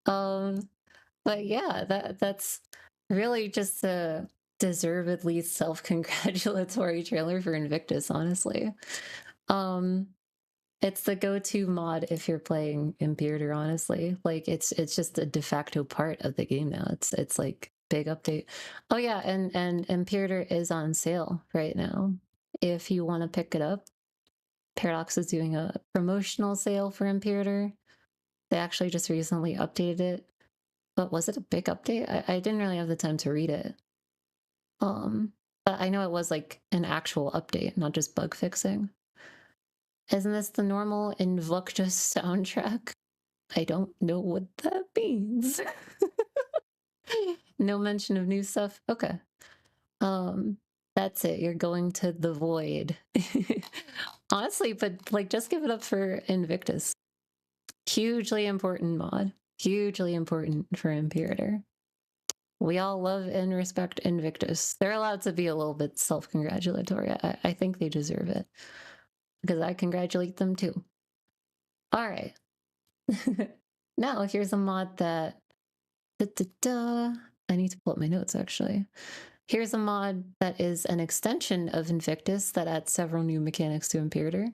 But yeah, that's really just a deservedly self-congratulatory trailer for Invictus, honestly. It's the go-to mod if you're playing Imperator, honestly. Like it's just a de facto part of the game now. It's like big update. Oh yeah, and Imperator is on sale right now. If you want to pick it up, Paradox is doing a promotional sale for Imperator. They actually just recently updated it. But was it a big update? I didn't really have the time to read it. But I know it was like an actual update, not just bug fixing. Isn't this the normal Invictus soundtrack? I don't know what that means. No mention of new stuff? Okay. That's it. You're going to the void. Honestly, but like just give it up for Invictus. Hugely important mod. Hugely important for Imperator. We all love and respect Invictus. They're allowed to be a little bit self-congratulatory. I think they deserve it. Because I congratulate them too. All right. Now here's a mod that... I need to pull up my notes, actually. Here's a mod that is an extension of Invictus that adds several new mechanics to Imperator.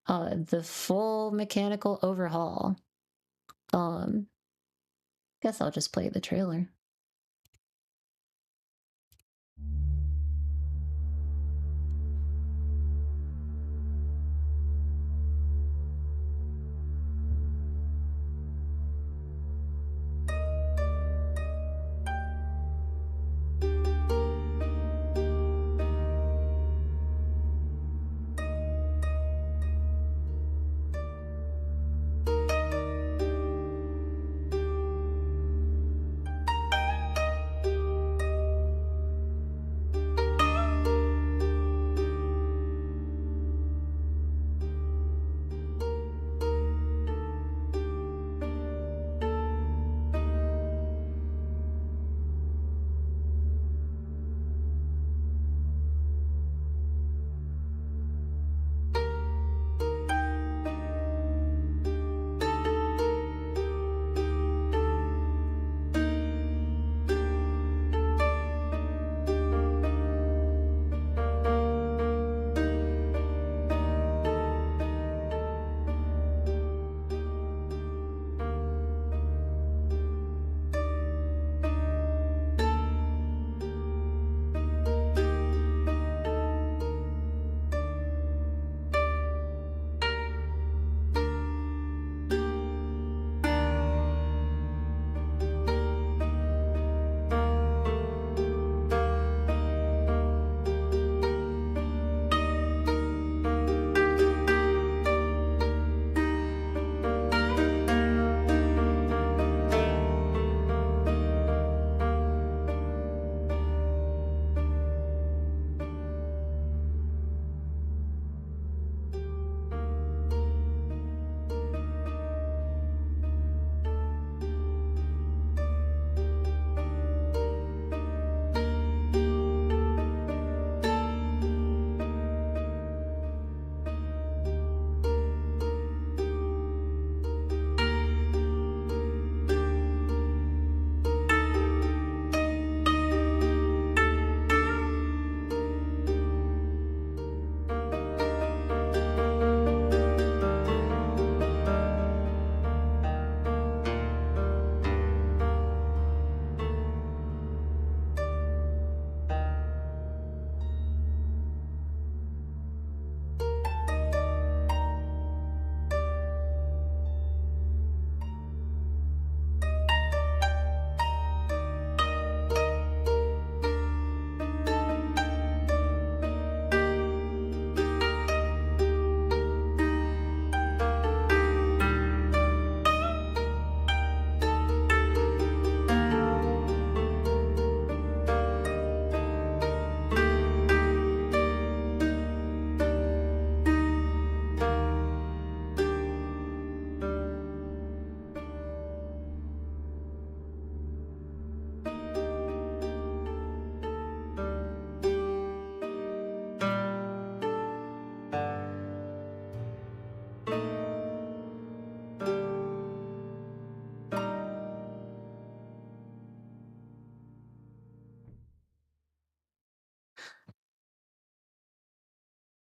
The full mechanical overhaul. Guess I'll just play the trailer.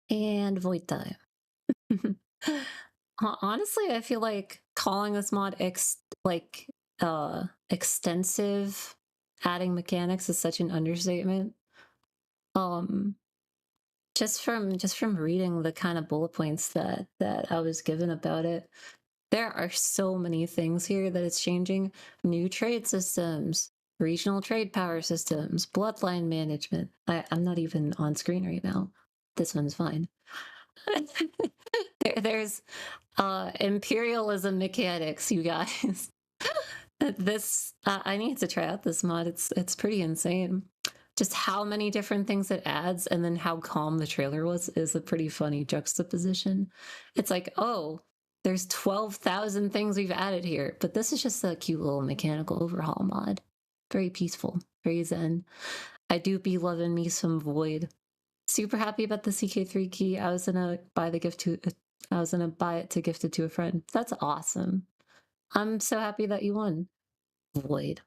And void time. Honestly, I feel like calling this mod extensive adding mechanics is such an understatement. Just from reading the kind of bullet points that I was given about it, there are so many things here that it's changing. New trade systems, regional trade power systems, bloodline management. I'm not even on screen right now. This one's fine. There's imperialism mechanics, you guys. This I need to try out this mod. It's pretty insane. Just how many different things it adds and then how calm the trailer was is a pretty funny juxtaposition. It's like, oh, there's 12,000 things we've added here, but this is just a cute little mechanical overhaul mod. Very peaceful, very zen. I do be loving me some Void. Super happy about the CK3 key. I was gonna buy it to gift it to a friend. That's awesome. I'm so happy that you won, Void.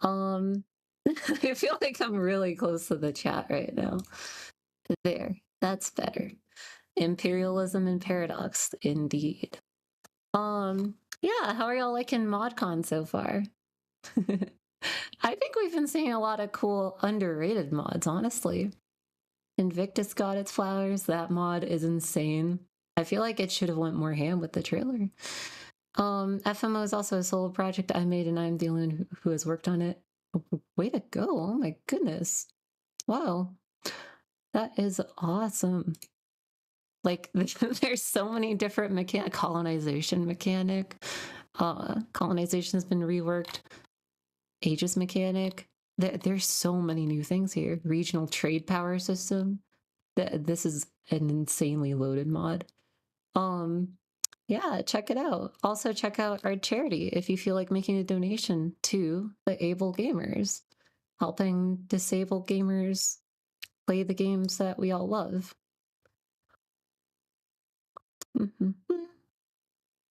I feel like I'm really close to the chat right now. There, that's better. Imperialism and paradox, indeed. Yeah, how are y'all liking ModCon so far? I think we've been seeing a lot of cool underrated mods, honestly. Invictus got its flowers. That mod is insane. I feel like it should have went more ham with the trailer. FMO is also a solo project I made, and I'm the only one who has worked on it. Way to go. Oh my goodness. Wow. That is awesome. Like, there's so many different colonization mechanic. Colonization has been reworked. Aegis mechanic. There's so many new things here. Regional trade power system. This is an insanely loaded mod. Yeah, check it out. Also check out our charity if you feel like making a donation to the Able Gamers, helping disabled gamers play the games that we all love.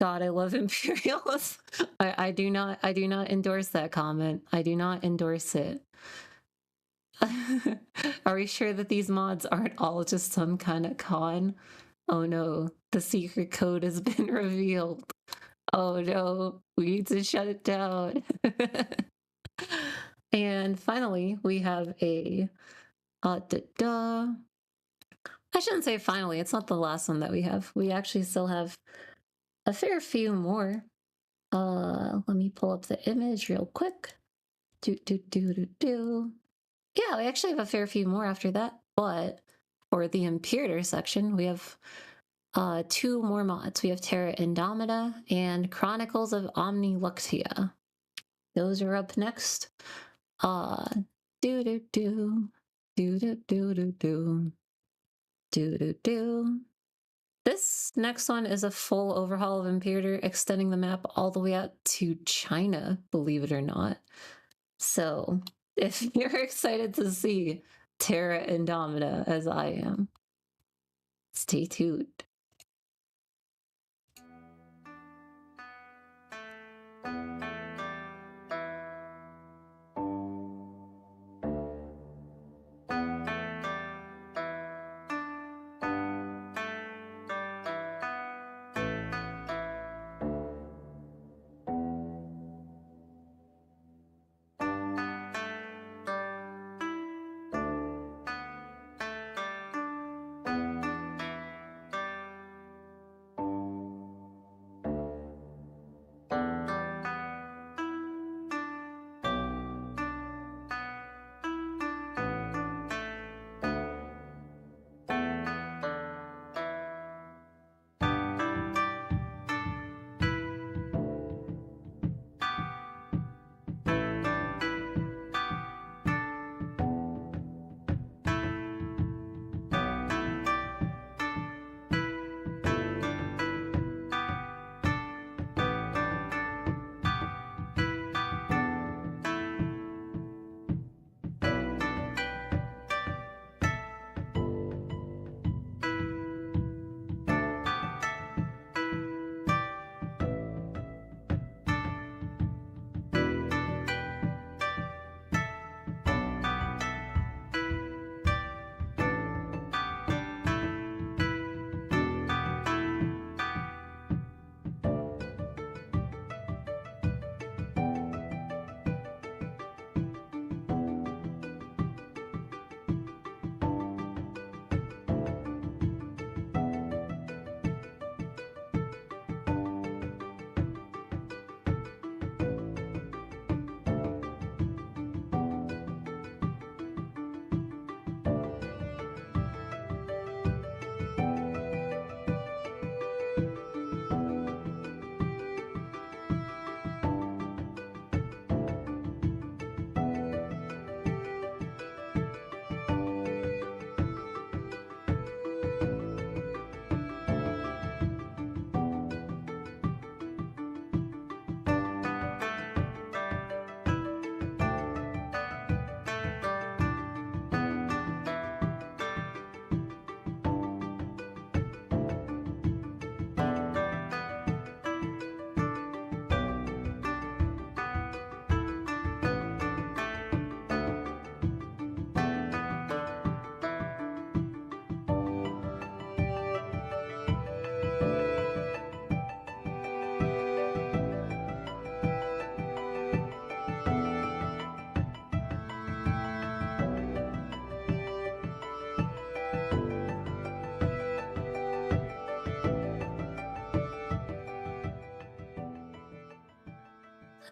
God, I love imperialism. I do not endorse that comment. I do not endorse it. Are we sure that these mods aren't all just some kind of con? Oh no, the secret code has been revealed. Oh no, we need to shut it down. And finally, we have a I shouldn't say finally, it's not the last one that we have. We actually still have a fair few more. Let me pull up the image real quick. Yeah, we actually have a fair few more after that, but for the Imperator section, we have 2 more mods. We have Terra Indomita and Chronicles of Omni Luxia. Those are up next. This next one is a full overhaul of Imperator, extending the map all the way out to China, believe it or not. So, if you're excited to see Terra Indomita as I am, stay tuned.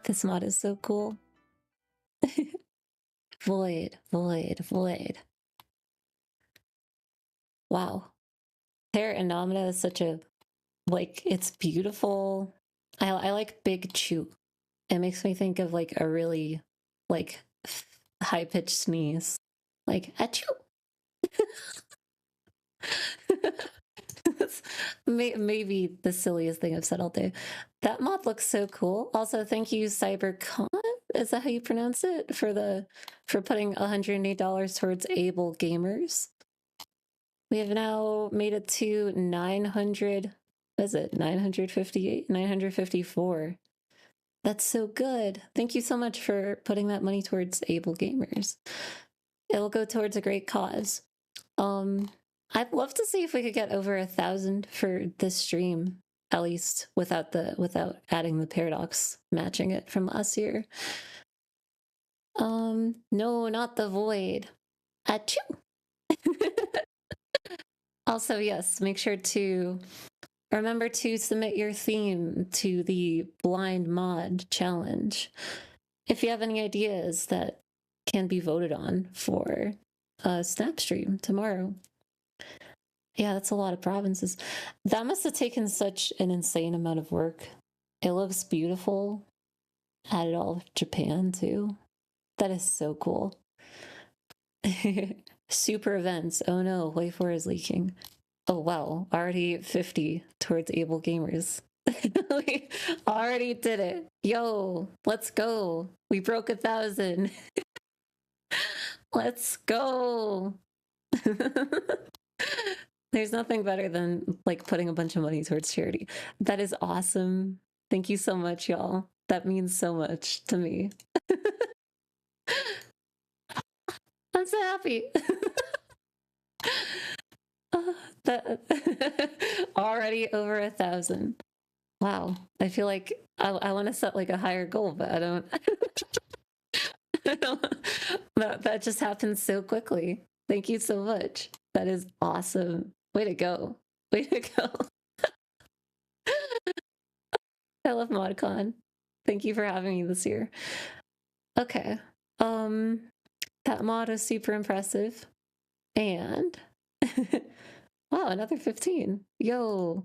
This mod is so cool. Void, void, void. Wow. Terra Innomita is such a, like, it's beautiful. I like Big Chew. It makes me think of like a really like high-pitched sneeze. Like, achoo. That's maybe the silliest thing I've said all day. That mod looks so cool. Also, thank you, CyberCon. Is that how you pronounce it? For putting $108 towards Able Gamers. We have now made it to 900. What is it? 958? 954. That's so good. Thank you so much for putting that money towards Able Gamers. It'll go towards a great cause. I'd love to see if we could get over 1,000 for this stream, at least without adding the paradox matching it from last year. No, not the void. Achoo! Also, yes, make sure to remember to submit your theme to the blind mod challenge. If you have any ideas that can be voted on for a snap stream tomorrow. Yeah, that's a lot of provinces. That must have taken such an insane amount of work. It looks beautiful. Added all of Japan too. That is so cool. Super events. Oh no, Wave 4 is leaking. Oh wow, already 50 towards Able Gamers. We already did it. Yo, let's go. We broke 1,000. Let's go. There's nothing better than like putting a bunch of money towards charity. That is awesome. Thank you so much, y'all. That means so much to me. I'm so happy. Already over 1,000. Wow. I feel like I want to set like a higher goal, but I don't. That just happened so quickly. Thank you so much. That is awesome. Way to go. Way to go. I love ModCon. Thank you for having me this year. Okay. That mod is super impressive. And wow, another 15. Yo.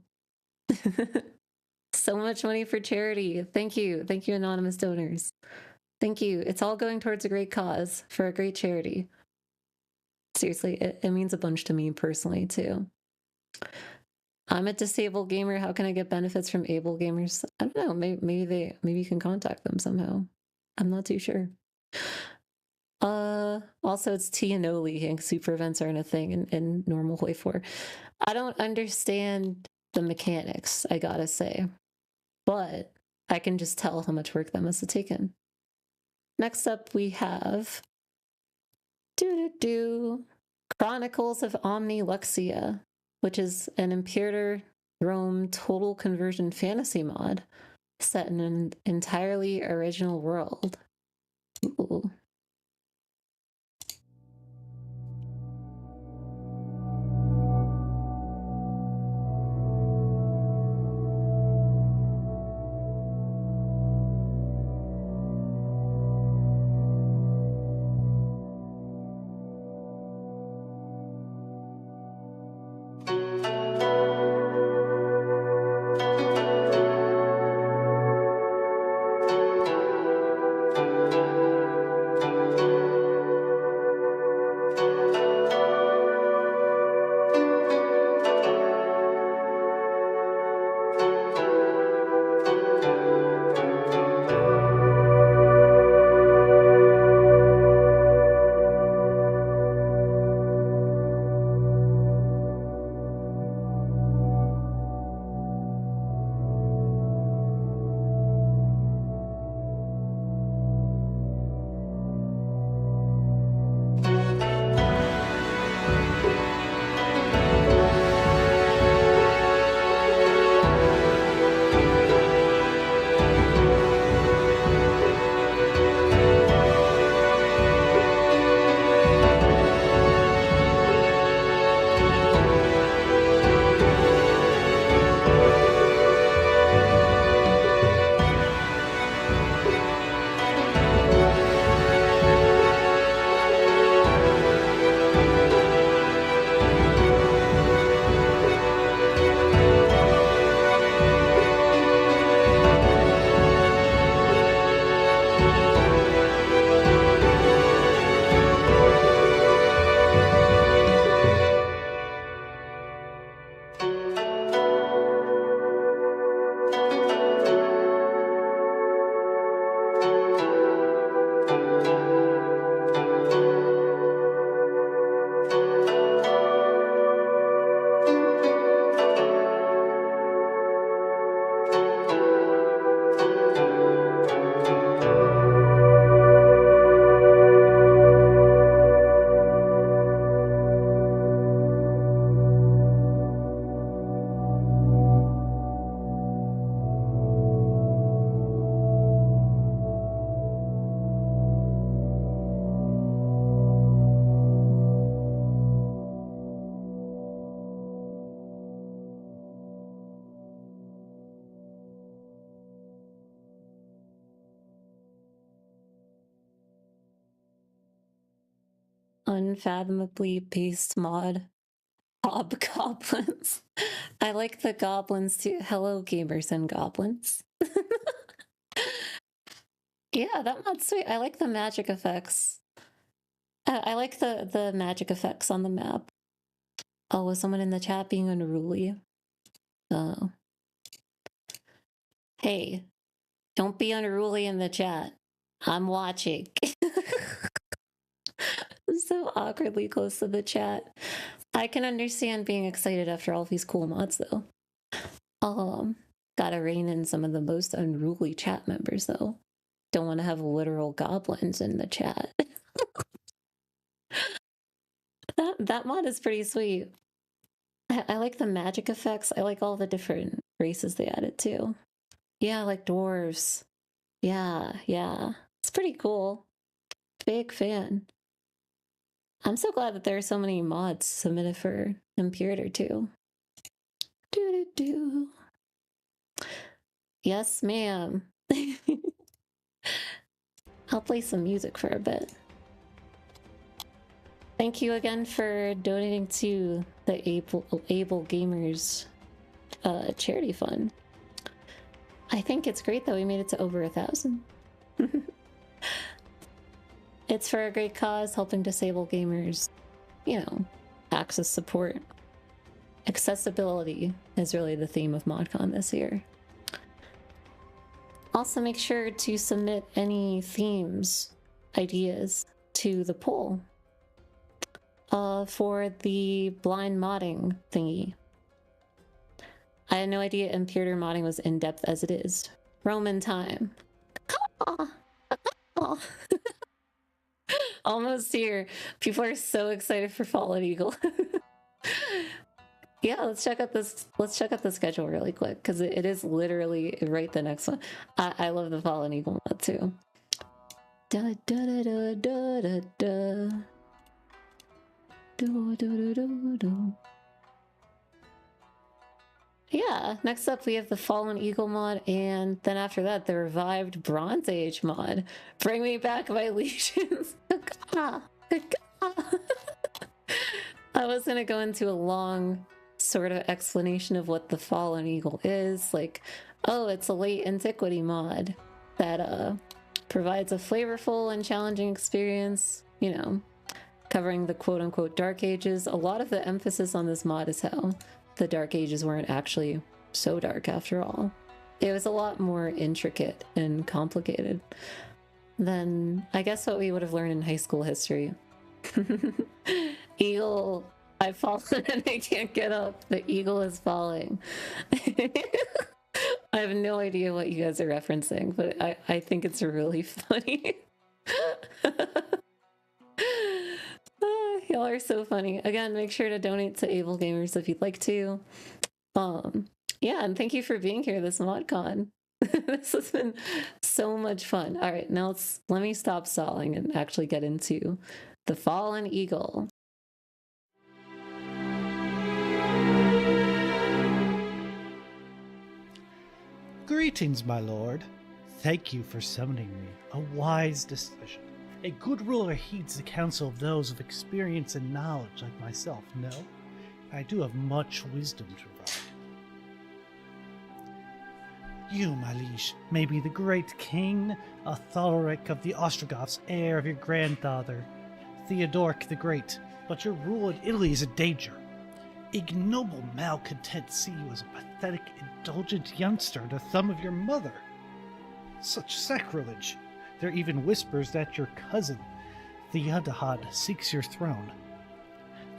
So much money for charity. Thank you. Thank you, anonymous donors. Thank you. It's all going towards a great cause for a great charity. Seriously, it means a bunch to me personally, too. I'm a disabled gamer. How can I get benefits from able gamers? I don't know. Maybe you can contact them somehow. I'm not too sure. Also, it's T&O leaking. Super events aren't a thing in normal Wave 4. I don't understand the mechanics, I gotta say. But I can just tell how much work that must have taken. Next up, we have Chronicles of Omni Luxia, which is an Imperator Rome total conversion fantasy mod set in an entirely original world. Ooh. unfathomably based mod. Hobgoblins. I like the goblins too. Hello, gamers and goblins. Yeah, that mod's sweet. I like the magic effects. I like the magic effects on the map. Oh, was someone in the chat being unruly? Oh. Hey, don't be unruly in the chat. I'm watching. So awkwardly close to the chat. I can understand being excited after all these cool mods, though. Gotta rein in some of the most unruly chat members, though. Don't want to have literal goblins in the chat. That mod is pretty sweet. I like the magic effects. I like all the different races they added too. Yeah, I like dwarves. Yeah. It's pretty cool. Big fan. I'm so glad that there are so many mods submitted for Imperator too. Do. Yes, ma'am. I'll play some music for a bit. Thank you again for donating to the Able Gamers charity fund. I think it's great that we made it to over 1,000. It's for a great cause, helping disabled gamers, access support. Accessibility is really the theme of ModCon this year. Also, make sure to submit any themes, ideas to the poll for the blind modding thingy. I had no idea Imperator modding was in-depth as it is. Roman time. Almost here. People are so excited for Fallen Eagle. Yeah, let's check out the schedule really quick, because it is literally right the next one. I love the Fallen Eagle mod too. Da da da da da da da. Do, do, do, do, do. Yeah, next up we have the Fallen Eagle mod, and then after that the revived Bronze Age mod. Bring me back my legions. I was gonna go into a long sort of explanation of what the Fallen Eagle is. Like, oh, it's a late antiquity mod that provides a flavorful and challenging experience, covering the quote-unquote Dark Ages. A lot of the emphasis on this mod is how the Dark Ages weren't actually so dark after all. It was a lot more intricate and complicated than, I guess, what we would have learned in high school history. Eagle, I've fallen and I can't get up. The eagle is falling. I have no idea what you guys are referencing, but I think it's really funny. Y'all are so funny. Again, make sure to donate to Able Gamers if you'd like to. Yeah, and thank you for being here this ModCon. This has been so much fun. All right, now let me stop stalling and actually get into the Fallen Eagle. Greetings, my lord. Thank you for summoning me. A wise decision. A good ruler heeds the counsel of those of experience and knowledge like myself. No, I do have much wisdom to provide. You, my liege, may be the great king, Athalaric of the Ostrogoths, heir of your grandfather, Theodoric the Great, but your rule in Italy is a danger. Ignoble malcontent see you as a pathetic, indulgent youngster in the thumb of your mother. Such sacrilege! There are even whispers that your cousin, Theodahad, seeks your throne.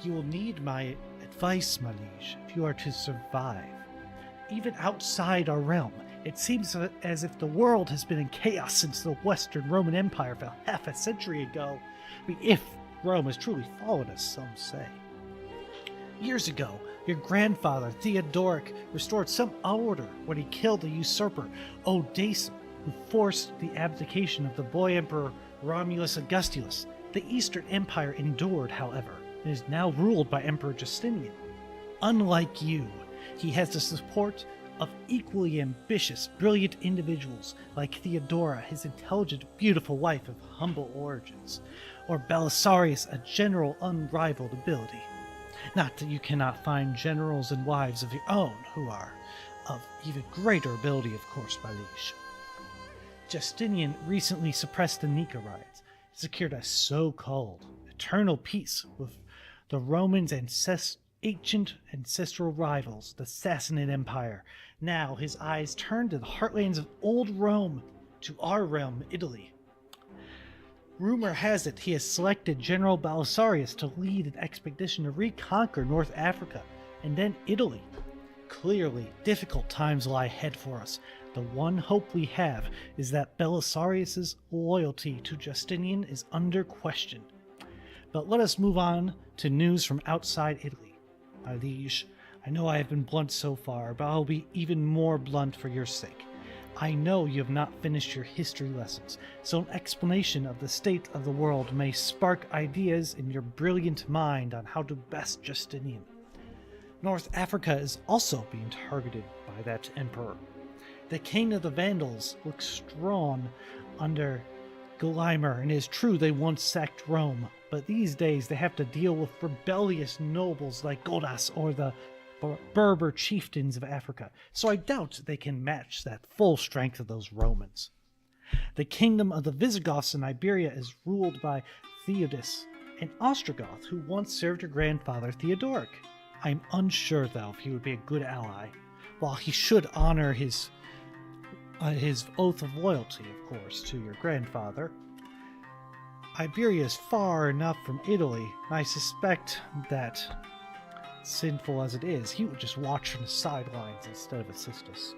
You will need my advice, my liege, if you are to survive. Even outside our realm, it seems as if the world has been in chaos since the Western Roman Empire fell half a century ago. I mean, if Rome has truly fallen, as some say. Years ago, your grandfather, Theodoric, restored some order when he killed the usurper, Odacer, who forced the abdication of the boy emperor Romulus Augustulus. The Eastern Empire endured, however, and is now ruled by Emperor Justinian. Unlike you, he has the support of equally ambitious, brilliant individuals like Theodora, his intelligent, beautiful wife of humble origins. or Belisarius, a general unrivaled ability. Not that you cannot find generals and wives of your own who are of even greater ability, of course, my liege. Justinian recently suppressed the Nika riots, secured a so-called eternal peace with the Romans' ancient ancestral rivals, the Sassanid Empire. Now his eyes turn to the heartlands of old Rome, to our realm, Italy. Rumor has it he has selected General Belisarius to lead an expedition to reconquer North Africa and then Italy. Clearly, difficult times lie ahead for us. The one hope we have is that Belisarius' loyalty to Justinian is under question. But let us move on to news from outside Italy. My liege, I know I have been blunt so far, but I'll be even more blunt for your sake. I know you have not finished your history lessons, so an explanation of the state of the world may spark ideas in your brilliant mind on how to best Justinian. North Africa is also being targeted by that emperor. The king of the Vandals looks strong under Gelimer, and it is true they once sacked Rome, but these days they have to deal with rebellious nobles like Godas or the Berber chieftains of Africa, so I doubt they can match that full strength of those Romans. The kingdom of the Visigoths in Iberia is ruled by Theodos, an Ostrogoth who once served your grandfather Theodoric. I am unsure, though, if he would be a good ally. While he should honor his oath of loyalty, of course, to your grandfather, Iberia is far enough from Italy, and I suspect that, sinful as it is, he would just watch from the sidelines instead of assist us.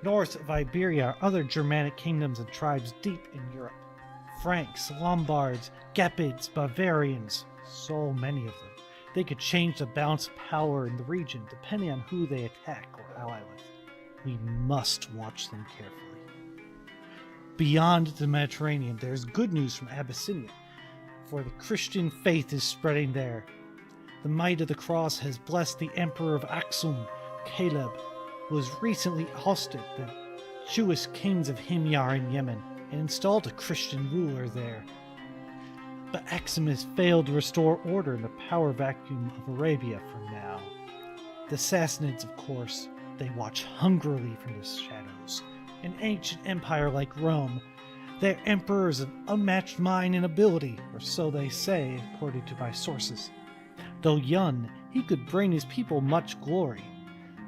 North of Iberia are other Germanic kingdoms and tribes deep in Europe. Franks, Lombards, Gepids, Bavarians, so many of them. They could change the balance of power in the region depending on who they attack or ally with. We must watch them carefully. Beyond the Mediterranean, there is good news from Abyssinia, for the Christian faith is spreading there. The might of the cross has blessed the Emperor of Aksum, Caleb, who has recently ousted the Jewish kings of Himyar in Yemen and installed a Christian ruler there. But Aksum has failed to restore order in the power vacuum of Arabia for now. The Sassanids, of course, they watch hungrily from the shadows. An ancient empire like Rome, their emperors of unmatched mind and ability, or so they say, according to my sources. Though young, he could bring his people much glory,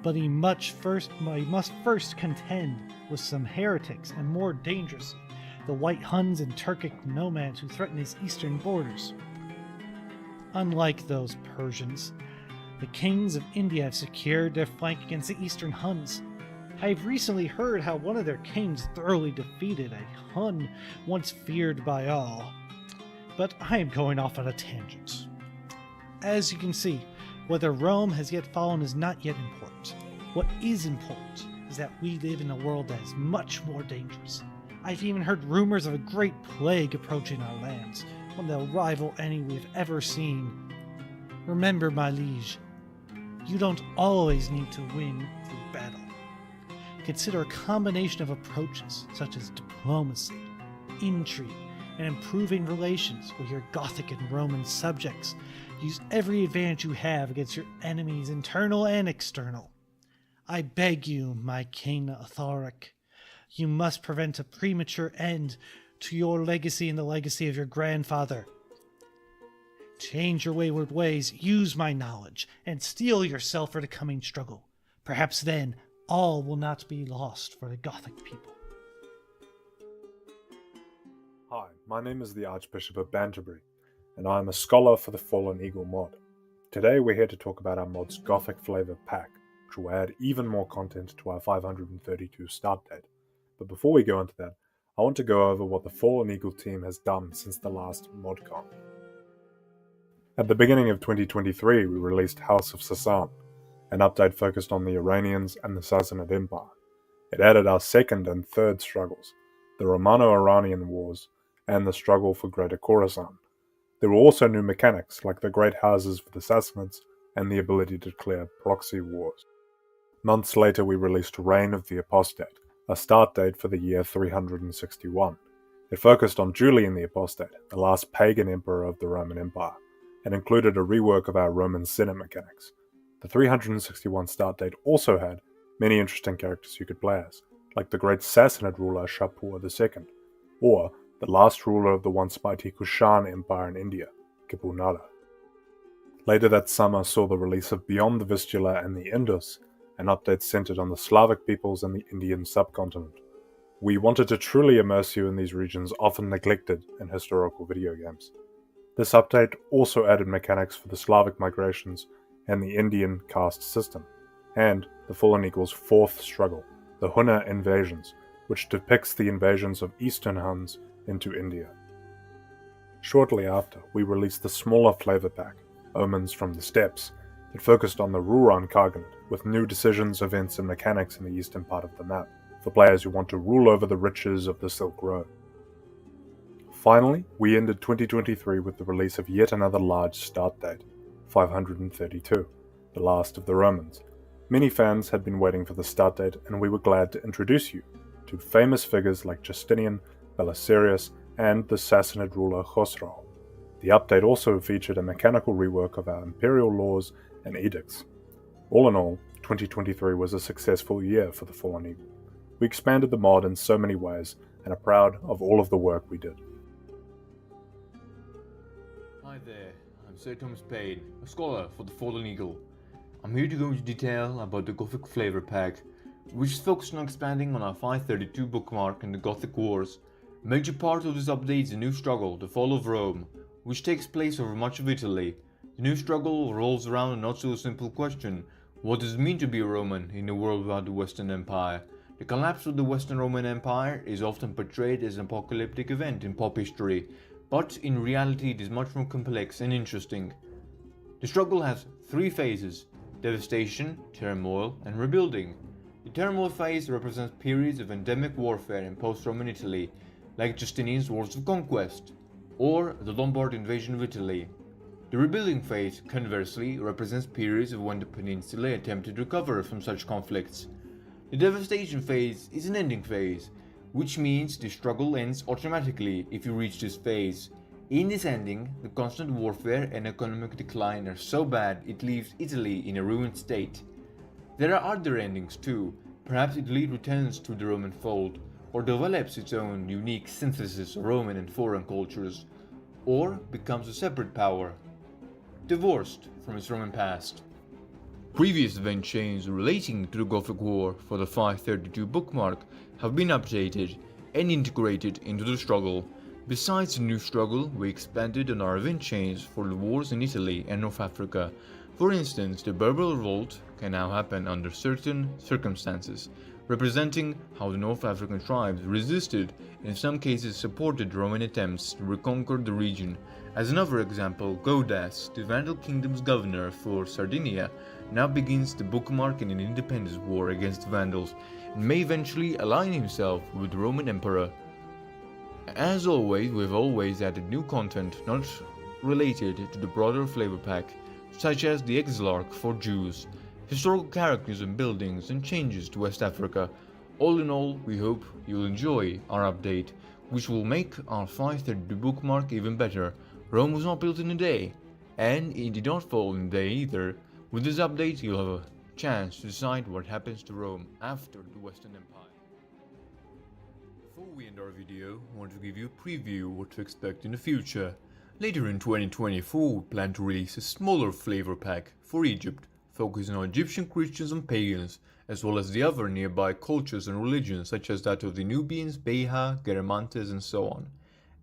but he must first contend with some heretics, and more dangerously, the White Huns and Turkic nomads who threaten his eastern borders. Unlike those Persians, the kings of India have secured their flank against the eastern Huns. I have recently heard how one of their kings thoroughly defeated a Hun once feared by all. But I am going off on a tangent. As you can see, whether Rome has yet fallen is not yet important. What is important is that we live in a world that is much more dangerous. I've even heard rumors of a great plague approaching our lands, one that will rival any we've ever seen. Remember, my liege, you don't always need to win through battle. Consider a combination of approaches, such as diplomacy, intrigue, and improving relations with your Gothic and Roman subjects. Use every advantage you have against your enemies, internal and external. I beg you, my King Atharic, you must prevent a premature end to your legacy and the legacy of your grandfather. Change your wayward ways, use my knowledge, and steel yourself for the coming struggle. Perhaps then, all will not be lost for the Gothic people. Hi, my name is the Archbishop of Banterbury, and I am a scholar for the Fallen Eagle mod. Today we're here to talk about our mod's Gothic flavor pack, which will add even more content to our 532 start date. But before we go into that, I want to go over what the Fallen Eagle team has done since the last ModCon. At the beginning of 2023, we released House of Sasan, an update focused on the Iranians and the Sassanid Empire. It added our second and third struggles, the Romano-Iranian Wars and the struggle for Greater Khorasan. There were also new mechanics like the Great Houses for the Sassanids and the ability to declare proxy wars. Months later we released Reign of the Apostate, a start date for the year 361. It focused on Julian the Apostate, the last pagan emperor of the Roman Empire, and included a rework of our Roman Senate mechanics. The 361 start date also had many interesting characters you could play as, like the great Sassanid ruler Shapur II, or the last ruler of the once mighty Kushan Empire in India, Kippunada. Later that summer saw the release of Beyond the Vistula and the Indus, an update centered on the Slavic peoples and the Indian subcontinent. We wanted to truly immerse you in these regions often neglected in historical video games. This update also added mechanics for the Slavic migrations and the Indian caste system, and the Fallen Eagle's fourth struggle, the Hunna invasions, which depicts the invasions of Eastern Huns into India. Shortly after, we released the smaller flavor pack, Omens from the Steppes. It focused on the Ruran Khaganate, with new decisions, events, and mechanics in the eastern part of the map, for players who want to rule over the riches of the Silk Road. Finally, we ended 2023 with the release of yet another large start date, 532, the last of the Romans. Many fans had been waiting for the start date, and we were glad to introduce you to famous figures like Justinian, Belisarius, and the Sassanid ruler Khosrau. The update also featured a mechanical rework of our imperial laws and edicts. All in all, 2023 was a successful year for the Fallen Eagle. We expanded the mod in so many ways, and are proud of all of the work we did. Hi there, I'm Sir Thomas Payne, a scholar for the Fallen Eagle. I'm here to go into detail about the Gothic Flavor Pack, which is focused on expanding on our 532 bookmark in the Gothic Wars. A major part of this update is a new struggle, the Fall of Rome, which takes place over much of Italy. The new struggle revolves around a not so simple question: what does it mean to be a Roman in a world without the Western Empire? The collapse of the Western Roman Empire is often portrayed as an apocalyptic event in pop history, but in reality it is much more complex and interesting. The struggle has three phases: devastation, turmoil, and rebuilding. The turmoil phase represents periods of endemic warfare in post-Roman Italy, like Justinian's Wars of Conquest, or the Lombard invasion of Italy. The rebuilding phase, conversely, represents periods of when the peninsula attempted to recover from such conflicts. The devastation phase is an ending phase, which means the struggle ends automatically if you reach this phase. In this ending, the constant warfare and economic decline are so bad it leaves Italy in a ruined state. There are other endings too. Perhaps Italy returns to the Roman fold, or develops its own unique synthesis of Roman and foreign cultures, or becomes a separate power, divorced from its Roman past. Previous event chains relating to the Gothic War for the 532 bookmark have been updated and integrated into the struggle. Besides the new struggle, we expanded on our event chains for the wars in Italy and North Africa. For instance, the Berber Revolt can now happen under certain circumstances, representing how the North African tribes resisted and in some cases supported Roman attempts to reconquer the region. As another example, Godas, the Vandal Kingdom's governor for Sardinia, now begins to bookmark in an independence war against the Vandals and may eventually align himself with the Roman Emperor. As always, we've always added new content not related to the broader flavor pack, such as the Exilarch for Jews, historical characters and buildings, and changes to West Africa. All in all, we hope you'll enjoy our update, which will make our 532 bookmark even better. Rome was not built in a day, and it did not fall in a day either. With this update, you'll have a chance to decide what happens to Rome after the Western Empire. Before we end our video, I want to give you a preview of what to expect in the future. Later in 2024, we plan to release a smaller flavor pack for Egypt, focusing on Egyptian Christians and pagans, as well as the other nearby cultures and religions such as that of the Nubians, Beja, Garamantes, and so on.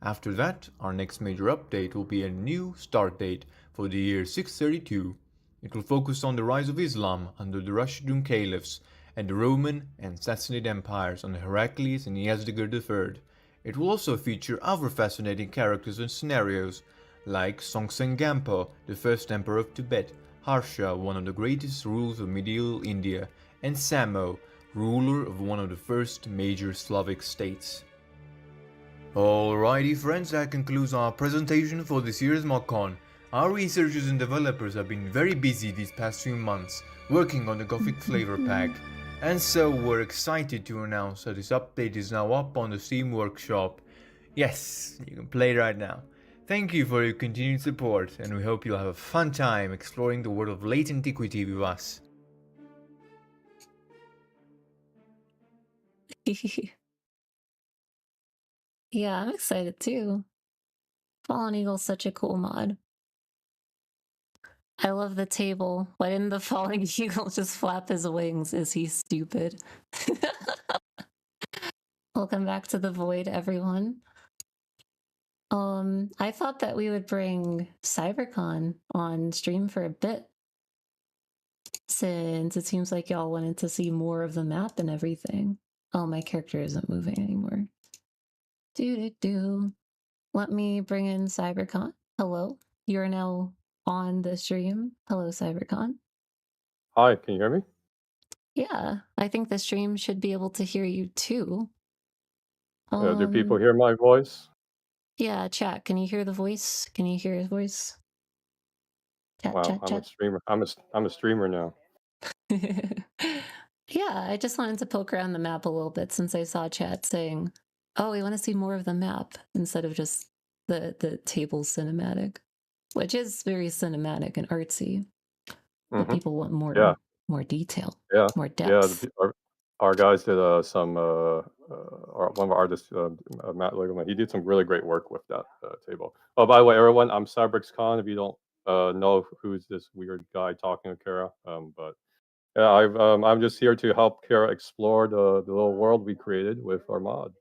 After that, our next major update will be a new start date for the year 632. It will focus on the rise of Islam under the Rashidun Caliphs and the Roman and Sassanid empires under Heraclius and Yazdegerd III. It will also feature other fascinating characters and scenarios, like Songtsen Gampo, the first emperor of Tibet, Harsha, one of the greatest rulers of medieval India, and Samo, ruler of one of the first major Slavic states. Alrighty friends, that concludes our presentation for this year's ModCon. Our researchers and developers have been very busy these past few months working on the Gothic Flavor Pack, and so we're excited to announce that this update is now up on the Steam Workshop. Yes, you can play right now. Thank you for your continued support, and we hope you'll have a fun time exploring the world of late antiquity with us. Yeah, I'm excited too. Fallen Eagle's such a cool mod. I love the table. Why didn't the Fallen Eagle just flap his wings? Is he stupid? Welcome back to the Void, everyone. I thought that we would bring CyberCon on stream for a bit, since it seems like y'all wanted to see more of the map and everything. Oh, my character isn't moving anymore. Do. Let me bring in CyberCon. Hello, you're now on the stream. Hello, CyberCon. Hi, can you hear me? Yeah, I think the stream should be able to hear you too. Do people hear my voice? Yeah, chat. Can you hear the voice? Can you hear his voice? Chat, Wow, chat, I'm a chat. streamer. I'm a streamer now. Yeah, I just wanted to poke around the map a little bit since I saw chat saying, "Oh, we want to see more of the map," instead of just the table cinematic, which is very cinematic and artsy. But people want Yeah, more detail, yeah, more yeah. depth. Our guys did some one of our artists, Matt Ligerman. He did some really great work with that table. Oh, by the way, everyone, I'm CyberXCon. If you don't know who's this weird guy talking to Kara, but yeah, I'm just here to help Kara explore the little world we created with our mod.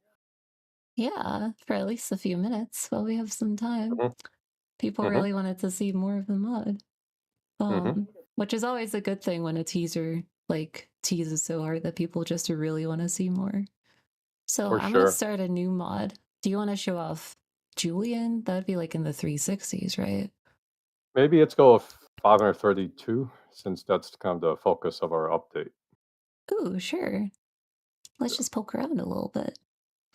Yeah, for at least a few minutes while we have some time. People really wanted to see more of the mod. Which is always a good thing when a teaser like teases so hard that people just really want to see more. So For I'm gonna sure. start a new mod. Do you want to show off Julian? That'd be like in the 360s, right? Maybe let's go with 532 since that's kind of the focus of our update. Ooh, sure. Let's just poke around a little bit.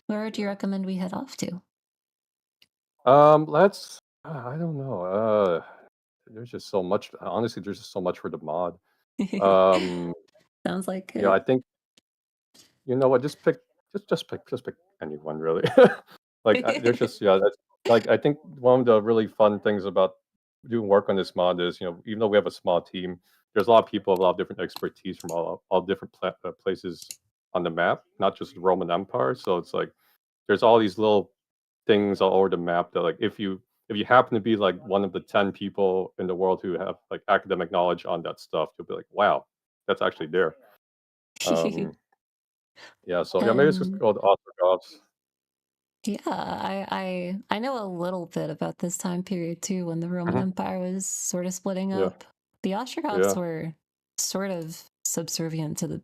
Where do you recommend we head off to? Let's. I don't know. There's just so much. Honestly, there's just so much for the mod. Sounds like it. Yeah, I think. You know what? Just pick anyone really. There's just that's like I think one of the really fun things about doing work on this mod is even though we have a small team, there's a lot of people with a lot of different expertise from all different places on the map, not just the Roman Empire. So it's like there's all these little things all over the map that like if you happen to be like one of the 10 people in the world who have like academic knowledge on that stuff, you'll be like, wow, that's actually there. Yeah, so yeah, maybe it's just called Ostrogoths. Yeah, I know a little bit about this time period too, when the Roman Empire was sort of splitting Yeah. up. The Ostrogoths Yeah. were sort of subservient to the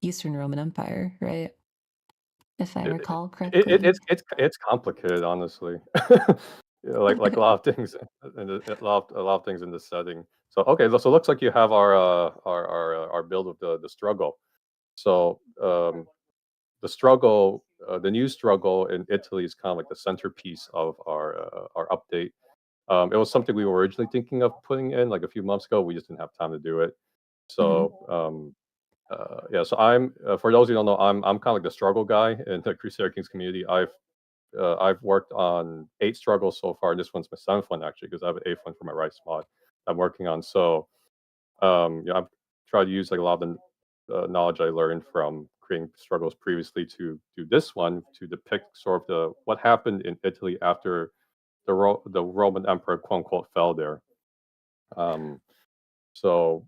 Eastern Roman Empire, right? If I recall correctly. It's complicated, honestly. Yeah, like a lot of things, and a lot of things in this setting. So okay, so it looks like you have our build of the struggle. So the struggle, the new struggle in Italy is kind of like the centerpiece of our update. It was something we were originally thinking of putting in like a few months ago. We just didn't have time to do it. So yeah, so I'm for those who don't know, I'm kind of like the struggle guy in the Crusader Kings community. I've worked on 8 struggles so far. This one's my 7th one actually because I have an 8th one for my rice mod I'm working on. So yeah, I've tried to use like a lot of the knowledge I learned from creating struggles previously to do this one to depict sort of what happened in Italy after the Roman Empire quote unquote fell there. So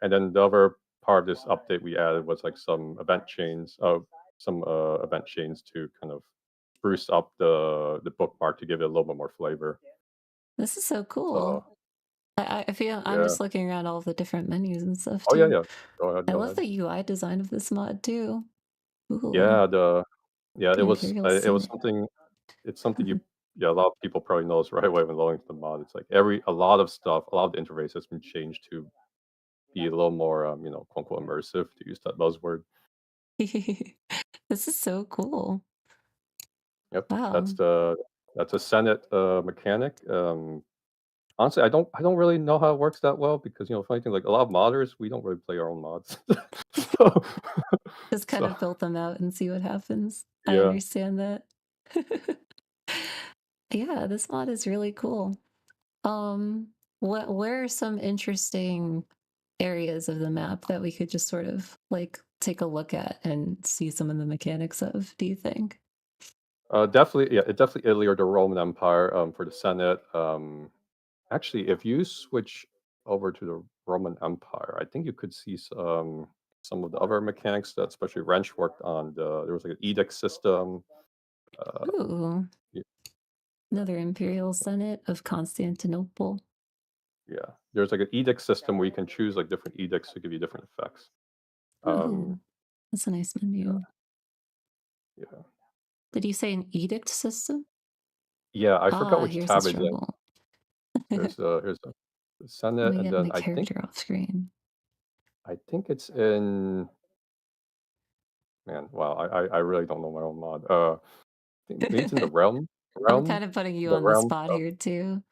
and then the other part of this update we added was like some event chains to kind of spruce up the bookmark to give it a little bit more flavor. This is so cool. I feel I'm Yeah. just looking around all the different menus and stuff Oh too. yeah. Go ahead. I love the UI design of this mod too. Ooh. Yeah, The it was Imperial it was Senate. something. It's something a lot of people probably knows right away when loading to the mod. It's like a lot of the interface has been changed to be a little more quote unquote immersive, to use that buzzword. This is so cool. Yep, Wow. that's a Senate mechanic. Honestly, I don't really know how it works that well because funny thing, like a lot of modders, we don't really play our own mods. Just kind of build them out and see what happens. I Yeah. understand that. Yeah, this mod is really cool. Where are some interesting areas of the map that we could just sort of like take a look at and see some of the mechanics of, do you think? Definitely, yeah, definitely Italy or the Roman Empire for the Senate. Actually, if you switch over to the Roman Empire, I think you could see some of the other mechanics that especially Wrench worked on. There was like an edict system. Ooh, y- another Imperial Senate of Constantinople. yeah, there's like an edict system where you can choose like different edicts to give you different effects. Ooh, that's a nice menu. Yeah, Did you say an edict system? yeah. I forgot Ah, which here's the tab it's in. struggle. Here's the Let Senate, me and get then my character off screen. I think it's in. Man, wow, I really don't know my own mod. Maybe it's in the realm. I'm Realm, kind of putting you the on the realm. spot here too.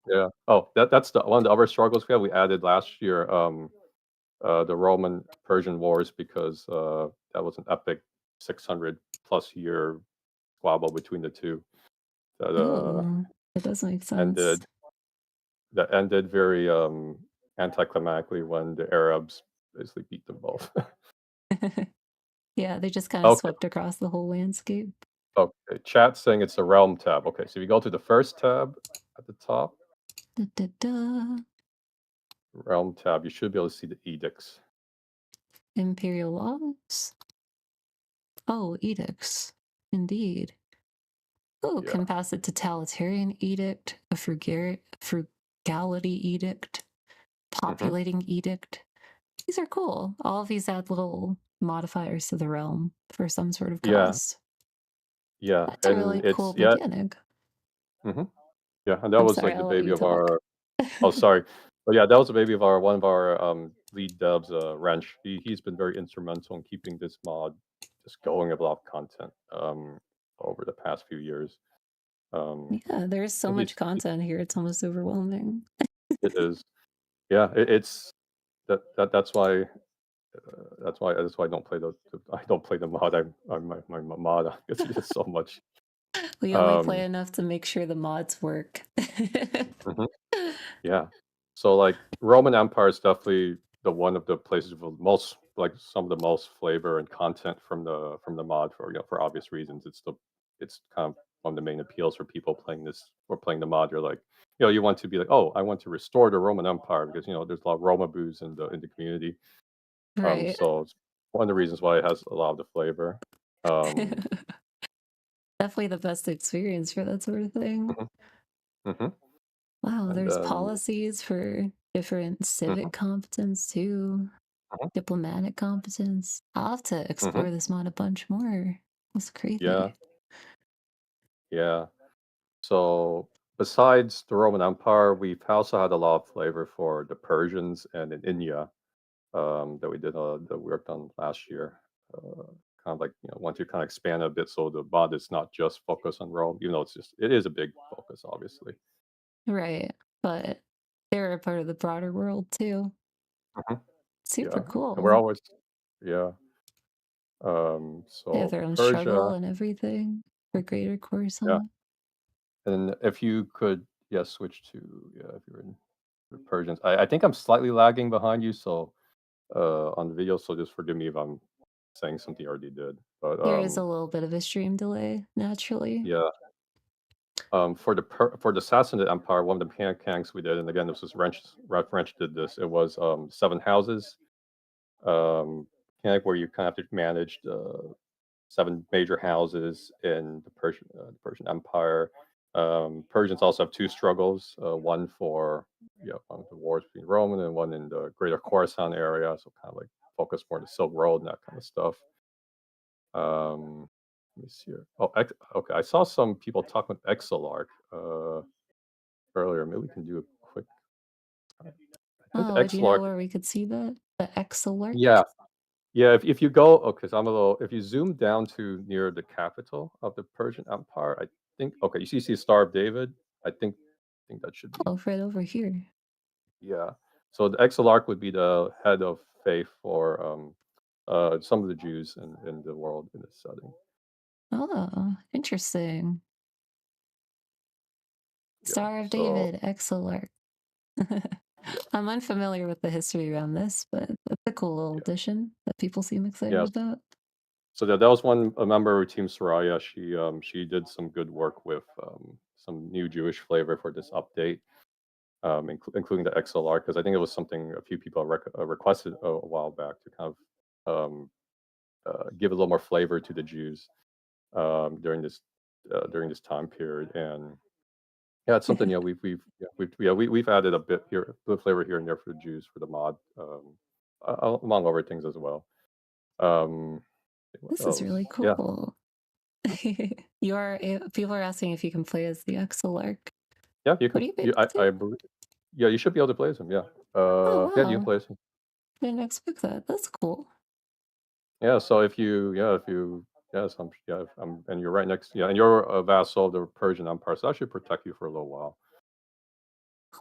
Yeah. Oh, that's the one of the other struggles we had. We added last year, the Roman Persian wars because that was an epic 600 plus year squabble between the two that Ooh, it does make sense. ended that ended very anticlimactically when the Arabs basically beat them both. Yeah, they just kind of Okay. swept across the whole landscape. Okay. Chat saying it's the realm tab. Okay, so if you go to the first tab at the top, Da, da, da. realm tab, you should be able to see the edicts. Imperial laws. Oh, edicts. Indeed. Oh, Yeah. can pass a totalitarian edict, a frugality edict, populating edict. These are cool. All of these add little modifiers to the realm for some sort of Yeah. cost. Yeah. That's a And really cool it's yeah. mechanic. hmm Yeah, and that I'm was sorry, like the I'll let baby you of talk. our. Oh, sorry. But yeah, that was the baby of our one of our lead devs, Wrench. He's been very instrumental in keeping this mod just going with a lot of content over the past few years. Yeah, there's so And much content here. It's almost overwhelming. it is. Yeah, it's that's why that's why I don't play I don't play the mod. I'm my mod. It's just so much. We only play Um, enough to make sure the mods work. mhm. Yeah. So like Roman Empire is definitely the one of the places with most like some of the most flavor and content from the mod for for obvious reasons. It's kind of one of the main appeals for people playing this or playing the mod. You're like, you want to be like, oh, I want to restore the Roman Empire because there's a lot of Roma boos in the community. Right. So it's one of the reasons why it has a lot of the flavor. Um, Definitely the best experience for that sort of thing. mhm, mhm. Wow, And there's then policies for different civic mhm, competence too, mhm, diplomatic competence. I'll have to mhm. explore this mod a bunch more. That's Yeah, crazy. yeah. So besides the Roman Empire, we've also had a lot of flavor for the Persians and in India that we did that we worked on last year. Kind of like want to kind of expand a bit so the mod is not just focused on Rome, even though it is a big focus, obviously. Right. But they're a part of the broader world too. Mhm. Super Yeah, and we're cool. always yeah. They have So their own struggle Persia, and everything for Greater yeah, Coruscant. and if you could, yeah, switch to if you're in the Persians. I think I'm slightly lagging behind you, so on the video, so just forgive me if I'm saying something you already did. But There is a little bit of a stream delay, naturally. yeah, for the Sassanid Empire, one of the mechanics we did, and again, this was Wrench did this. It was 7 houses mechanic where you kind of have to manage the 7 major houses in the Persian Empire. Persians also have 2 struggles, one for one of the wars between Roman and one in the Greater Khorasan area, so kind of like focus more on the Silk Road and that kind of stuff. Let me see here. Oh, okay. I saw some people talking about Exolarch earlier. Maybe we can do a quick. I think the Oh, do you know Exolarch. where we could see that? The Exalarch? Yeah, yeah. If you go, okay, so I'm a little. If you zoom down to near the capital of the Persian Empire, I think. Okay, you see the Star of David. I think that should be. Oh, right over here. Yeah. So the Exolarch would be the head of faith for some of the Jews in the world in this setting. Oh, interesting. Star of so David, Exolarch. I'm unfamiliar with the history around this, but that's a cool little addition that people seem excited yes. about. So that was a member of Team Soraya. She did some good work with some new Jewish flavor for this update, including the XLR, because I think it was something a few people requested a while back to kind of give a little more flavor to the Jews during this time period. And yeah, it's something we've added a bit the flavor here and there for the Jews for the mod, among other things as well. What This is else? really Yeah. cool. People are asking if you can play as the Exolarch. Yeah, you What can. do you able to? I believe. Yeah, you should be able to play as him. Yeah. Oh Yeah, you can wow. play as him. Didn't expect that. That's cool. Yeah. So if you, yes, and you're right next. Yeah, and you're a vassal of the Persian Empire, so that should protect you for a little while.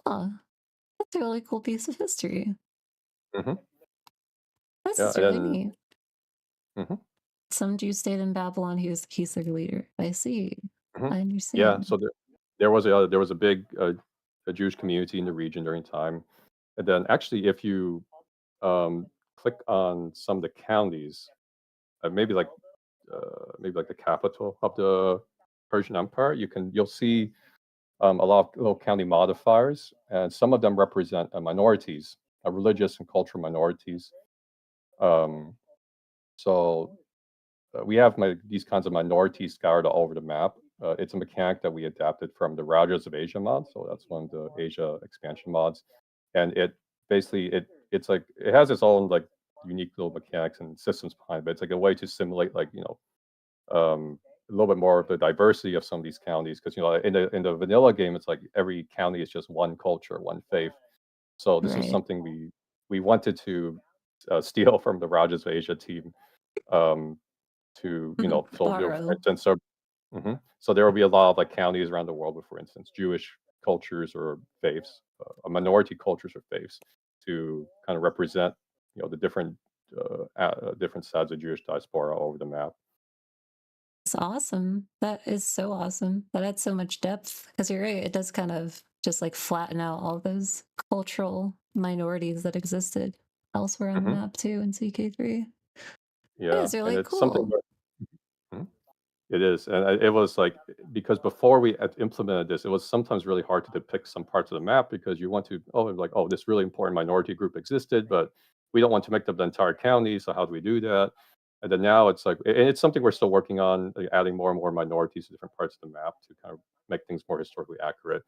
Huh. That's a really cool piece of history. Hmm. This Yeah, is really and neat. hmm Some Jew stayed in Babylon. He's their leader. I see. hmm I yeah. understand. So there was a big a Jewish community in the region during time, and then actually, if you click on some of the counties, maybe like the capital of the Persian Empire, you'll see a lot of little county modifiers, and some of them represent minorities, religious and cultural minorities. Um, so we have these kinds of minorities scattered all over the map. It's a mechanic that we adapted from the Rajas of Asia mod, so that's one of the Asia expansion mods, and it's like it has its own like unique little mechanics and systems behind it. But it's like a way to simulate a little bit more of the diversity of some of these counties, because in the vanilla game it's like every county is just one culture, one faith. So this was Right. something we wanted to steal from the Rajas of Asia team, um, to for Borrow. instance, so there will be a lot of like counties around the world with, for instance, Jewish cultures or faiths, minority cultures or faiths, to kind of represent the different sides of Jewish diaspora all over the map. It's awesome. That is so awesome. That adds so much depth. Because you're right, it does kind of just like flatten out all those cultural minorities that existed elsewhere on the Hmm. map too in CK3. That Yeah, is and really it's something cool. that Mhm. It is, and it was like because before we had implemented this, it was sometimes really hard to depict some parts of the map because you want to this really important minority group existed, but we don't want to make them the entire county. So how do we do that? And then now it's like, and it's something we're still working on, like adding more and more minorities to different parts of the map to kind of make things more historically accurate.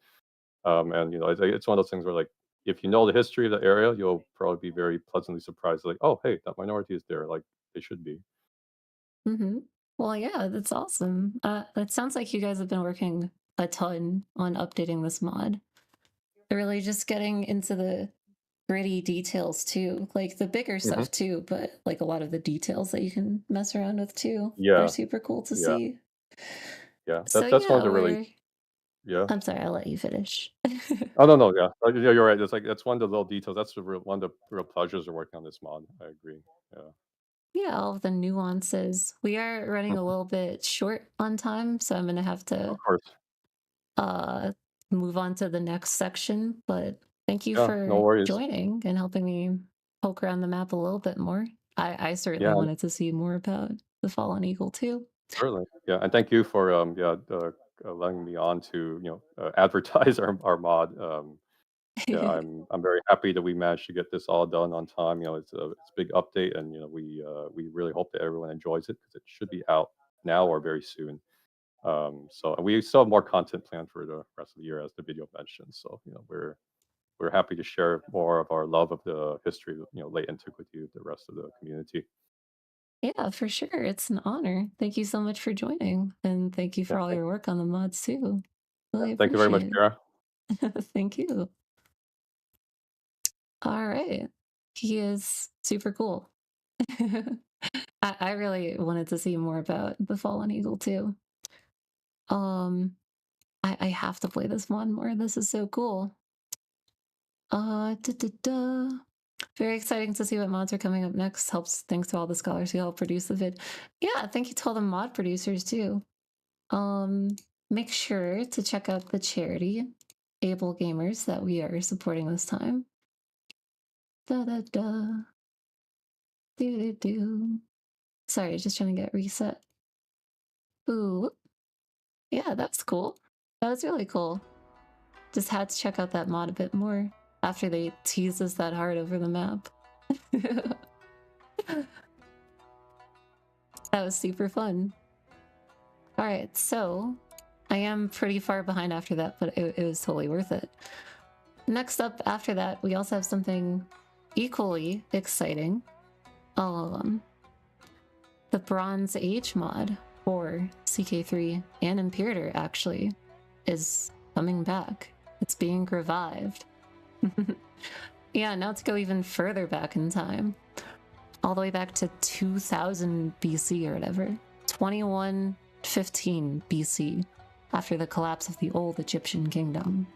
And it's one of those things where like if you know the history of the area, you'll probably be very pleasantly surprised. Like, oh, hey, that minority is there, like they should be. Hmm. Well, yeah, that's awesome. It sounds like you guys have been working a ton on updating this mod. Really just getting into the gritty details too, like the bigger Hmm. stuff too, but like a lot of the details that you can mess around with too are Yeah, super cool to yeah. see. Yeah, So that's one of yeah, the really we're yeah. I'm sorry, I'll let you finish. Oh, no, yeah. Yeah, you're right. It's like that's one of the little details. That's one of the real pleasures of working on this mod. I agree. Yeah. Yeah, all of the nuances. We are running a little bit short on time, so I'm gonna have Of to course. uh move on to the next section, but thank you Yeah, no for worries. joining and helping me poke around the map a little bit more. I certainly Yeah, wanted to see more about the Fallen Eagle too. certainly. Yeah, and thank you for allowing me on to advertise our mod. Yeah, I'm very happy that we managed to get this all done on time. It's a big update, and we really hope that everyone enjoys it because it should be out now or very soon. So and we still have more content planned for the rest of the year, as the video mentioned. So we're happy to share more of our love of the history of late antiquity with the rest of the community. Yeah, for sure. It's an honor. Thank you so much for joining, and thank you Yeah, for all your work on the mods too. Really thank you very much, appreciate Kara. it. Thank you. All right. He is super cool. I really wanted to see more about the Fallen Eagle too. Um, I have to play this one more. This is so cool. Da, da, da. Very exciting to see what mods are coming up next. Helps thanks to all the scholars who helped produce the vid. Yeah, thank you to all the mod producers too. Um, make sure to check out the charity able gamers that we are supporting this time. Da da da. Do do do. Sorry, just trying to get reset. Ooh. Yeah, that's cool. That was really cool. Just had to check out that mod a bit more after they teased us that hard over the map. That was super fun. Alright, so I am pretty far behind after that, but it was totally worth it. Next up after that, we also have something equally exciting. The Bronze Age mod for CK3 and Imperator actually is coming back. It's being revived. Yeah, now to go even further back in time. All the way back to 2000 BC or whatever. 2115 BC, after the collapse of the old Egyptian kingdom.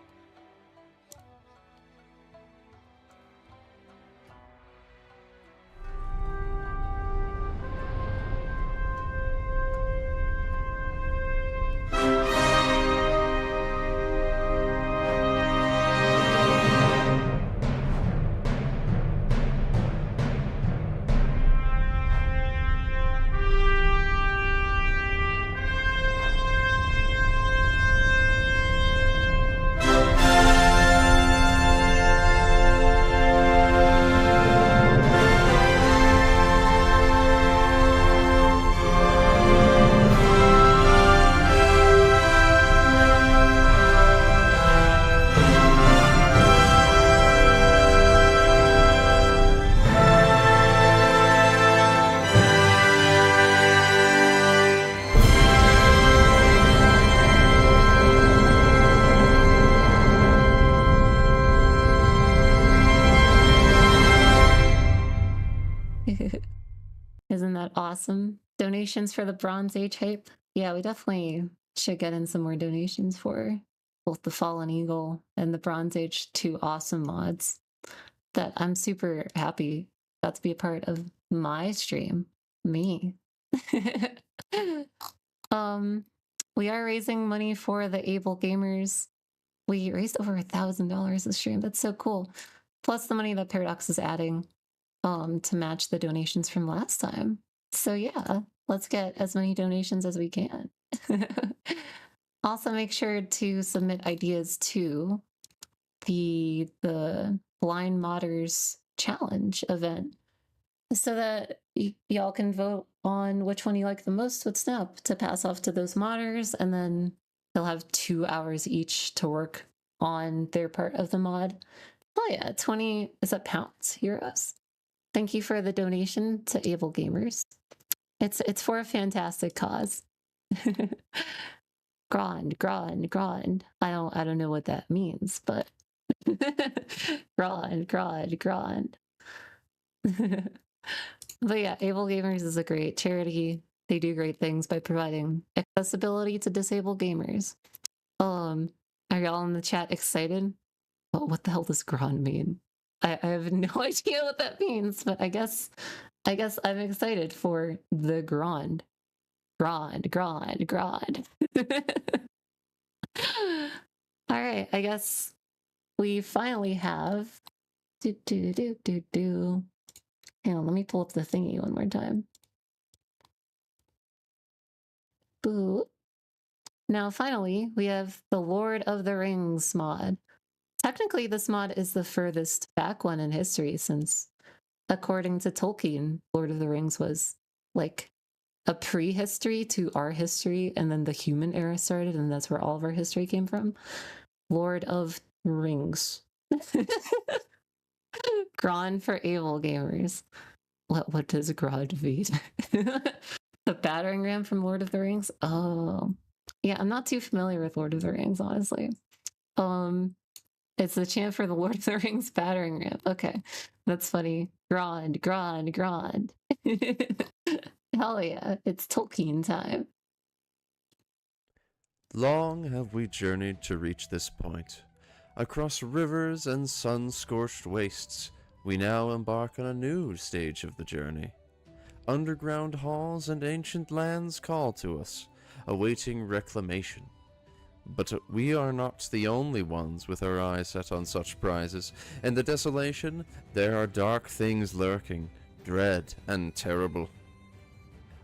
Isn't that awesome? Donations for the Bronze Age hype? Yeah, we definitely should get in some more donations for both the Fallen Eagle and the Bronze Age 2 awesome mods that I'm super happy got to be a part of my stream. Me. We are raising money for the able gamers. We raised over $1,000 this stream. That's so cool. Plus the money that Paradox is adding to match the donations from last time. So yeah, let's get as many donations as we can. Also make sure to submit ideas to the Blind Modders Challenge event so that y'all can vote on which one you like the most with Snap to pass off to those modders, and then they'll have 2 hours each to work on their part of the mod. Oh yeah, 20, is that pounds? Euros? Thank you for the donation to Able Gamers. It's for a fantastic cause. Grand. I don't know what that means, but grand. But yeah, Able Gamers is a great charity. They do great things by providing accessibility to disabled gamers. Are y'all in the chat excited? What the hell does grand mean? I have no idea what that means, but I guess I'm excited for the grand. Grand. All right, I guess we finally have Hang on, let me pull up the thingy one more time. Boo. Now finally, we have the Lord of the Rings mod. Technically, this mod is the furthest back one in history, since according to Tolkien, Lord of the Rings was like a prehistory to our history, and then the human era started, and that's where all of our history came from. Lord of Rings. Gron for able gamers. What does Grod mean? The battering ram from Lord of the Rings? Oh. Yeah, I'm not too familiar with Lord of the Rings, honestly. It's the chant for the Lord of the Rings battering ram. Okay, that's funny. Grand. Hell yeah, it's Tolkien time. Long have we journeyed to reach this point. Across rivers and sun-scorched wastes, we now embark on a new stage of the journey. Underground halls and ancient lands call to us, awaiting reclamation. But we are not the only ones with our eyes set on such prizes. In the desolation, there are dark things lurking, dread and terrible.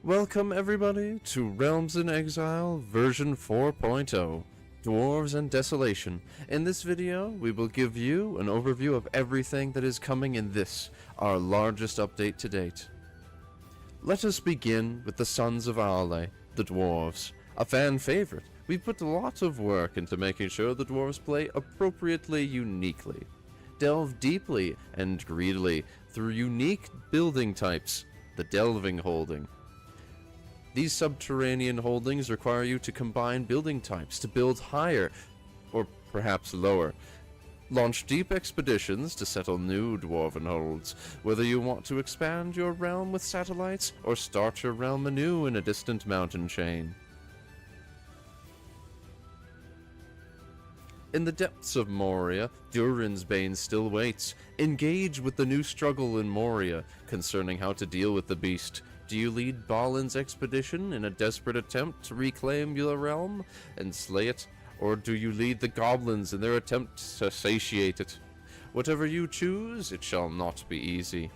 Welcome everybody to Realms in Exile version 4.0, Dwarves and Desolation. In this video, we will give you an overview of everything that is coming in this, our largest update to date. Let us begin with the Sons of Aule, the Dwarves. A fan favorite, we put a lot of work into making sure the Dwarves play appropriately uniquely. Delve deeply and greedily through unique building types, the Delving Holding. These subterranean holdings require you to combine building types to build higher, or perhaps lower. Launch deep expeditions to settle new dwarven holds, whether you want to expand your realm with satellites or start your realm anew in a distant mountain chain. In the depths of Moria, Durin's Bane still waits. Engage with the new struggle in Moria concerning how to deal with the beast. Do you lead Balin's expedition in a desperate attempt to reclaim your realm and slay it? Or do you lead the goblins in their attempt to satiate it? Whatever you choose, it shall not be easy.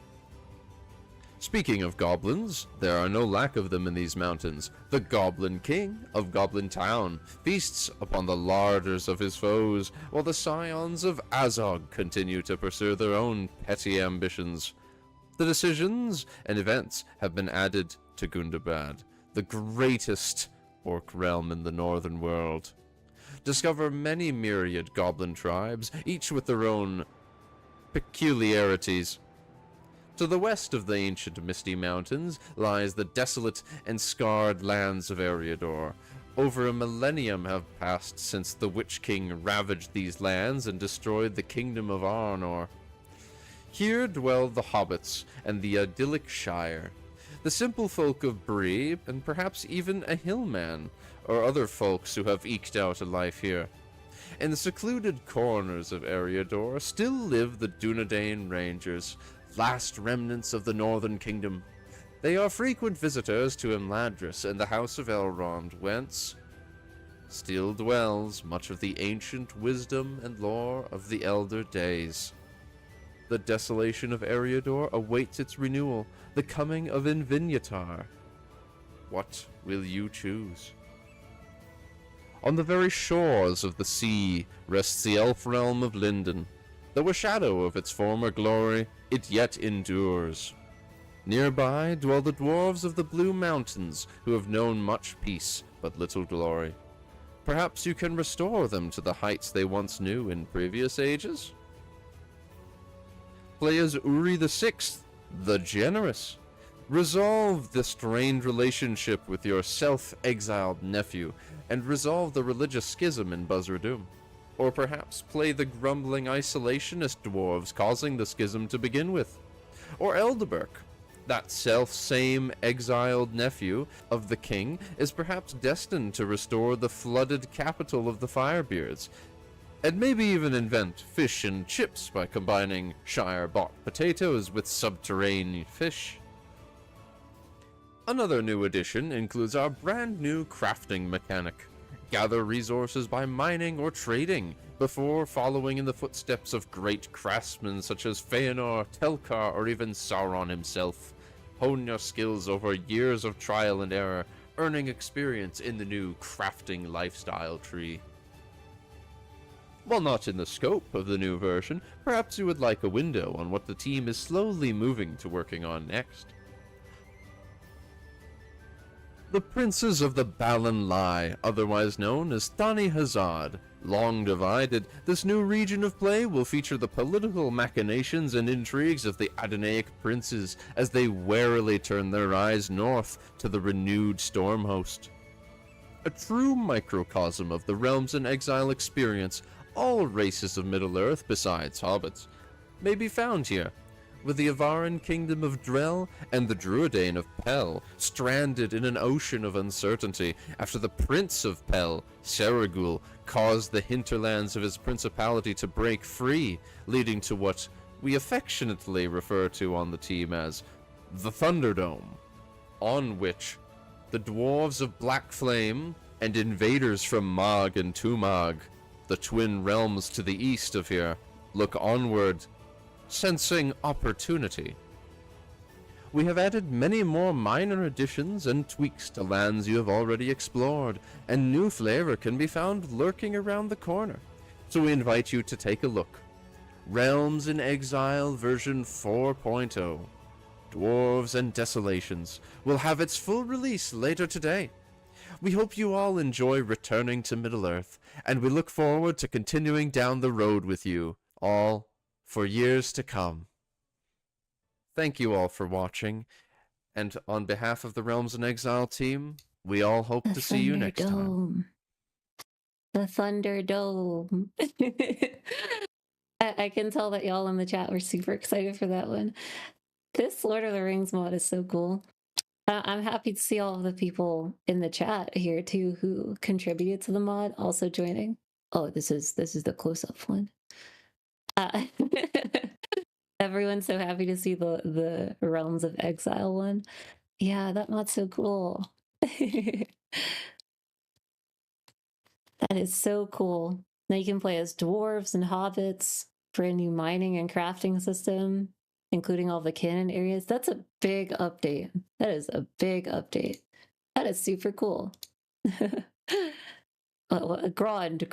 Speaking of goblins, there are no lack of them in these mountains. The Goblin King of Goblin Town feasts upon the larders of his foes, while the scions of Azog continue to pursue their own petty ambitions. The decisions and events have been added to Gundabad, the greatest orc realm in the northern world. Discover many myriad goblin tribes, each with their own peculiarities. To the west of the ancient Misty Mountains lies the desolate and scarred lands of Eriador. Over a millennium have passed since the Witch King ravaged these lands and destroyed the kingdom of Arnor. Here dwell the hobbits and the idyllic Shire, the simple folk of Bree, and perhaps even a hillman, or other folks who have eked out a life here. In the secluded corners of Eriador still live the Dunedain Rangers, last remnants of the Northern Kingdom. They are frequent visitors to Imladris and the House of Elrond, whence still dwells much of the ancient wisdom and lore of the Elder Days. The desolation of Eriador awaits its renewal, the coming of Invinyatar. What will you choose? On the very shores of the sea rests the elf realm of Lindon. Though a shadow of its former glory, it yet endures. Nearby dwell the dwarves of the Blue Mountains, who have known much peace but little glory. Perhaps you can restore them to the heights they once knew in previous ages? Play as Uri the Sixth, the Generous. Resolve the strained relationship with your self-exiled nephew, and resolve the religious schism in Buzzradum. Or perhaps play the grumbling isolationist dwarves causing the schism to begin with. Or Eldeberk. That self-same exiled nephew of the king is perhaps destined to restore the flooded capital of the Firebeards, and maybe even invent fish and chips by combining Shire-bought potatoes with subterranean fish. Another new addition includes our brand new crafting mechanic. Gather resources by mining or trading, before following in the footsteps of great craftsmen such as Feanor, Telkar, or even Sauron himself. Hone your skills over years of trial and error, earning experience in the new crafting lifestyle tree. While not in the scope of the new version, perhaps you would like a window on what the team is slowly moving to working on next. The Princes of the Balan Lie, otherwise known as Thani Hazard. Long divided, this new region of play will feature the political machinations and intrigues of the Adonaic princes as they warily turn their eyes north to the renewed Stormhost. A true microcosm of the Realms in Exile experience, all races of Middle-earth, besides hobbits, may be found here, with the Avaran kingdom of Drell and the Druidain of Pel stranded in an ocean of uncertainty after the Prince of Pel, Seragul, caused the hinterlands of his principality to break free, leading to what we affectionately refer to on the team as the Thunderdome, on which the dwarves of Black Flame and invaders from Mog and Tumog, the twin realms to the east of here, look onward, sensing opportunity. We have added many more minor additions and tweaks to lands you have already explored, and new flavor can be found lurking around the corner, so we invite you to take a look. Realms in Exile version 4.0, Dwarves and Desolations, will have its full release later today. We hope you all enjoy returning to Middle-earth, and we look forward to continuing down the road with you, all for years to come. Thank you all for watching, and on behalf of the Realms in Exile team, we all hope to see you next time. The Thunderdome. I can tell that y'all in the chat were super excited for that one. This Lord of the Rings mod is so cool. I'm happy to see all of the people in the chat here too who contributed to the mod also joining. Oh, this is the close-up one. Everyone's so happy to see the Realms of Exile one. Yeah, that mod's so cool. That is so cool. Now you can play as dwarves and hobbits, brand new mining and crafting system, including all the canon areas. That's a big update. That is a big update. That is super cool. Grand.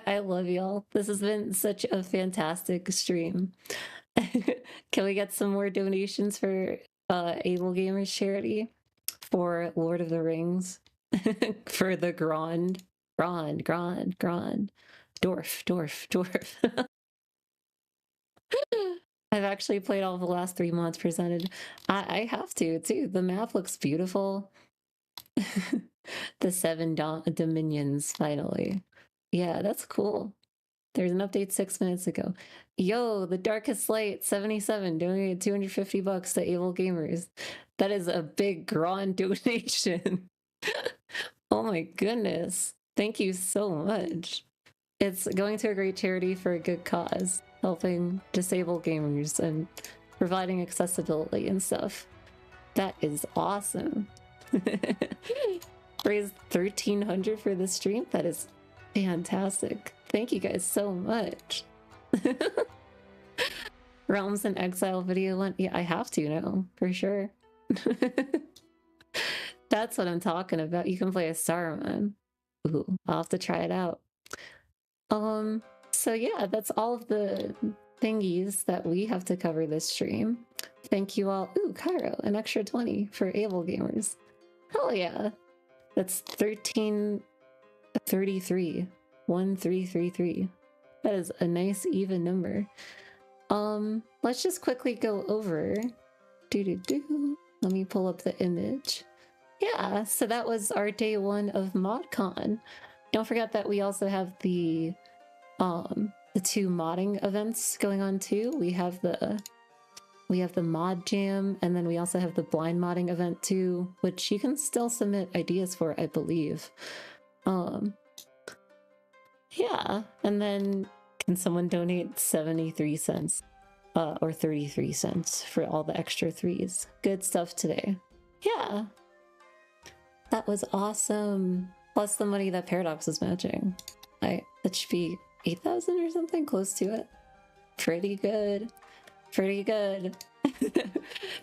I love y'all. This has been such a fantastic stream. Can we get some more donations for Able Gamers charity for Lord of the Rings? For the Grand. Dwarf. I've actually played all the last 3 mods presented. I have to too. The map looks beautiful. The 7 dominions finally. Yeah, that's cool. There's an update 6 minutes ago. Yo, the Darkest Light 77 donated $250 to Able Gamers. That is a big grand donation. Oh my goodness. Thank you so much. It's going to a great charity for a good cause, helping disabled gamers and providing accessibility and stuff. That is awesome. Raised $1,300 for the stream. That is fantastic. Thank you guys so much. Realms in Exile video one. Yeah, I have to now, for sure. That's what I'm talking about. You can play as Saruman. Ooh, I'll have to try it out. So yeah, that's all of the thingies that we have to cover this stream. Thank you all. Ooh, Cairo, an extra 20 for Able Gamers. Hell yeah. That's 1333. 1333. That is a nice even number. Let's just quickly go over. Let me pull up the image. Yeah, so that was our day 1 of ModCon. Don't forget that we also have the 2 modding events going on too. We have the mod jam, and then we also have the blind modding event too, which you can still submit ideas for, I believe. Yeah, and then can someone donate 73 cents or 33 cents for all the extra 3s? Good stuff today. Yeah, that was awesome. Plus the money that Paradox is matching. That should be 8,000 or something, close to it. Pretty good. Pretty good.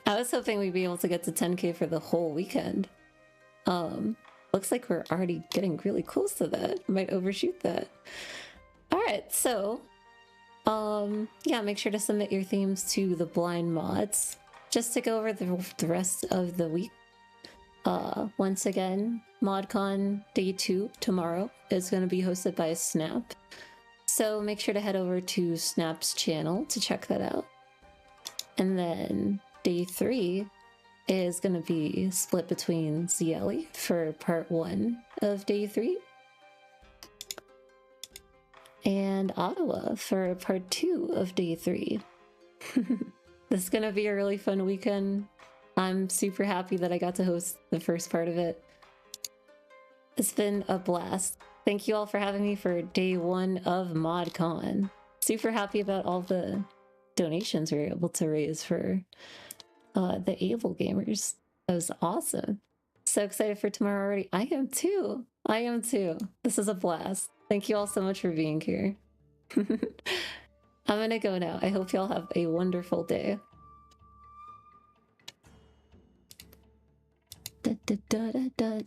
I was hoping we'd be able to get to 10K for the whole weekend. Looks like we're already getting really close to that. Might overshoot that. Alright, so yeah, make sure to submit your themes to the blind mods. Just to go over the rest of the week. Once again, ModCon Day 2 tomorrow is going to be hosted by Snap. So make sure to head over to Snap's channel to check that out. And then Day 3 is going to be split between Zieli for part 1 of Day 3 and Ottawa for part 2 of Day 3. This is going to be a really fun weekend. I'm super happy that I got to host the first part of it. It's been a blast. Thank you all for having me for Day 1 of ModCon. Super happy about all the donations we were able to raise for the Able Gamers. That was awesome. So excited for tomorrow already. I am too. I am too. This is a blast. Thank you all so much for being here. I'm gonna go now. I hope y'all have a wonderful day. Da, da, da, da, da.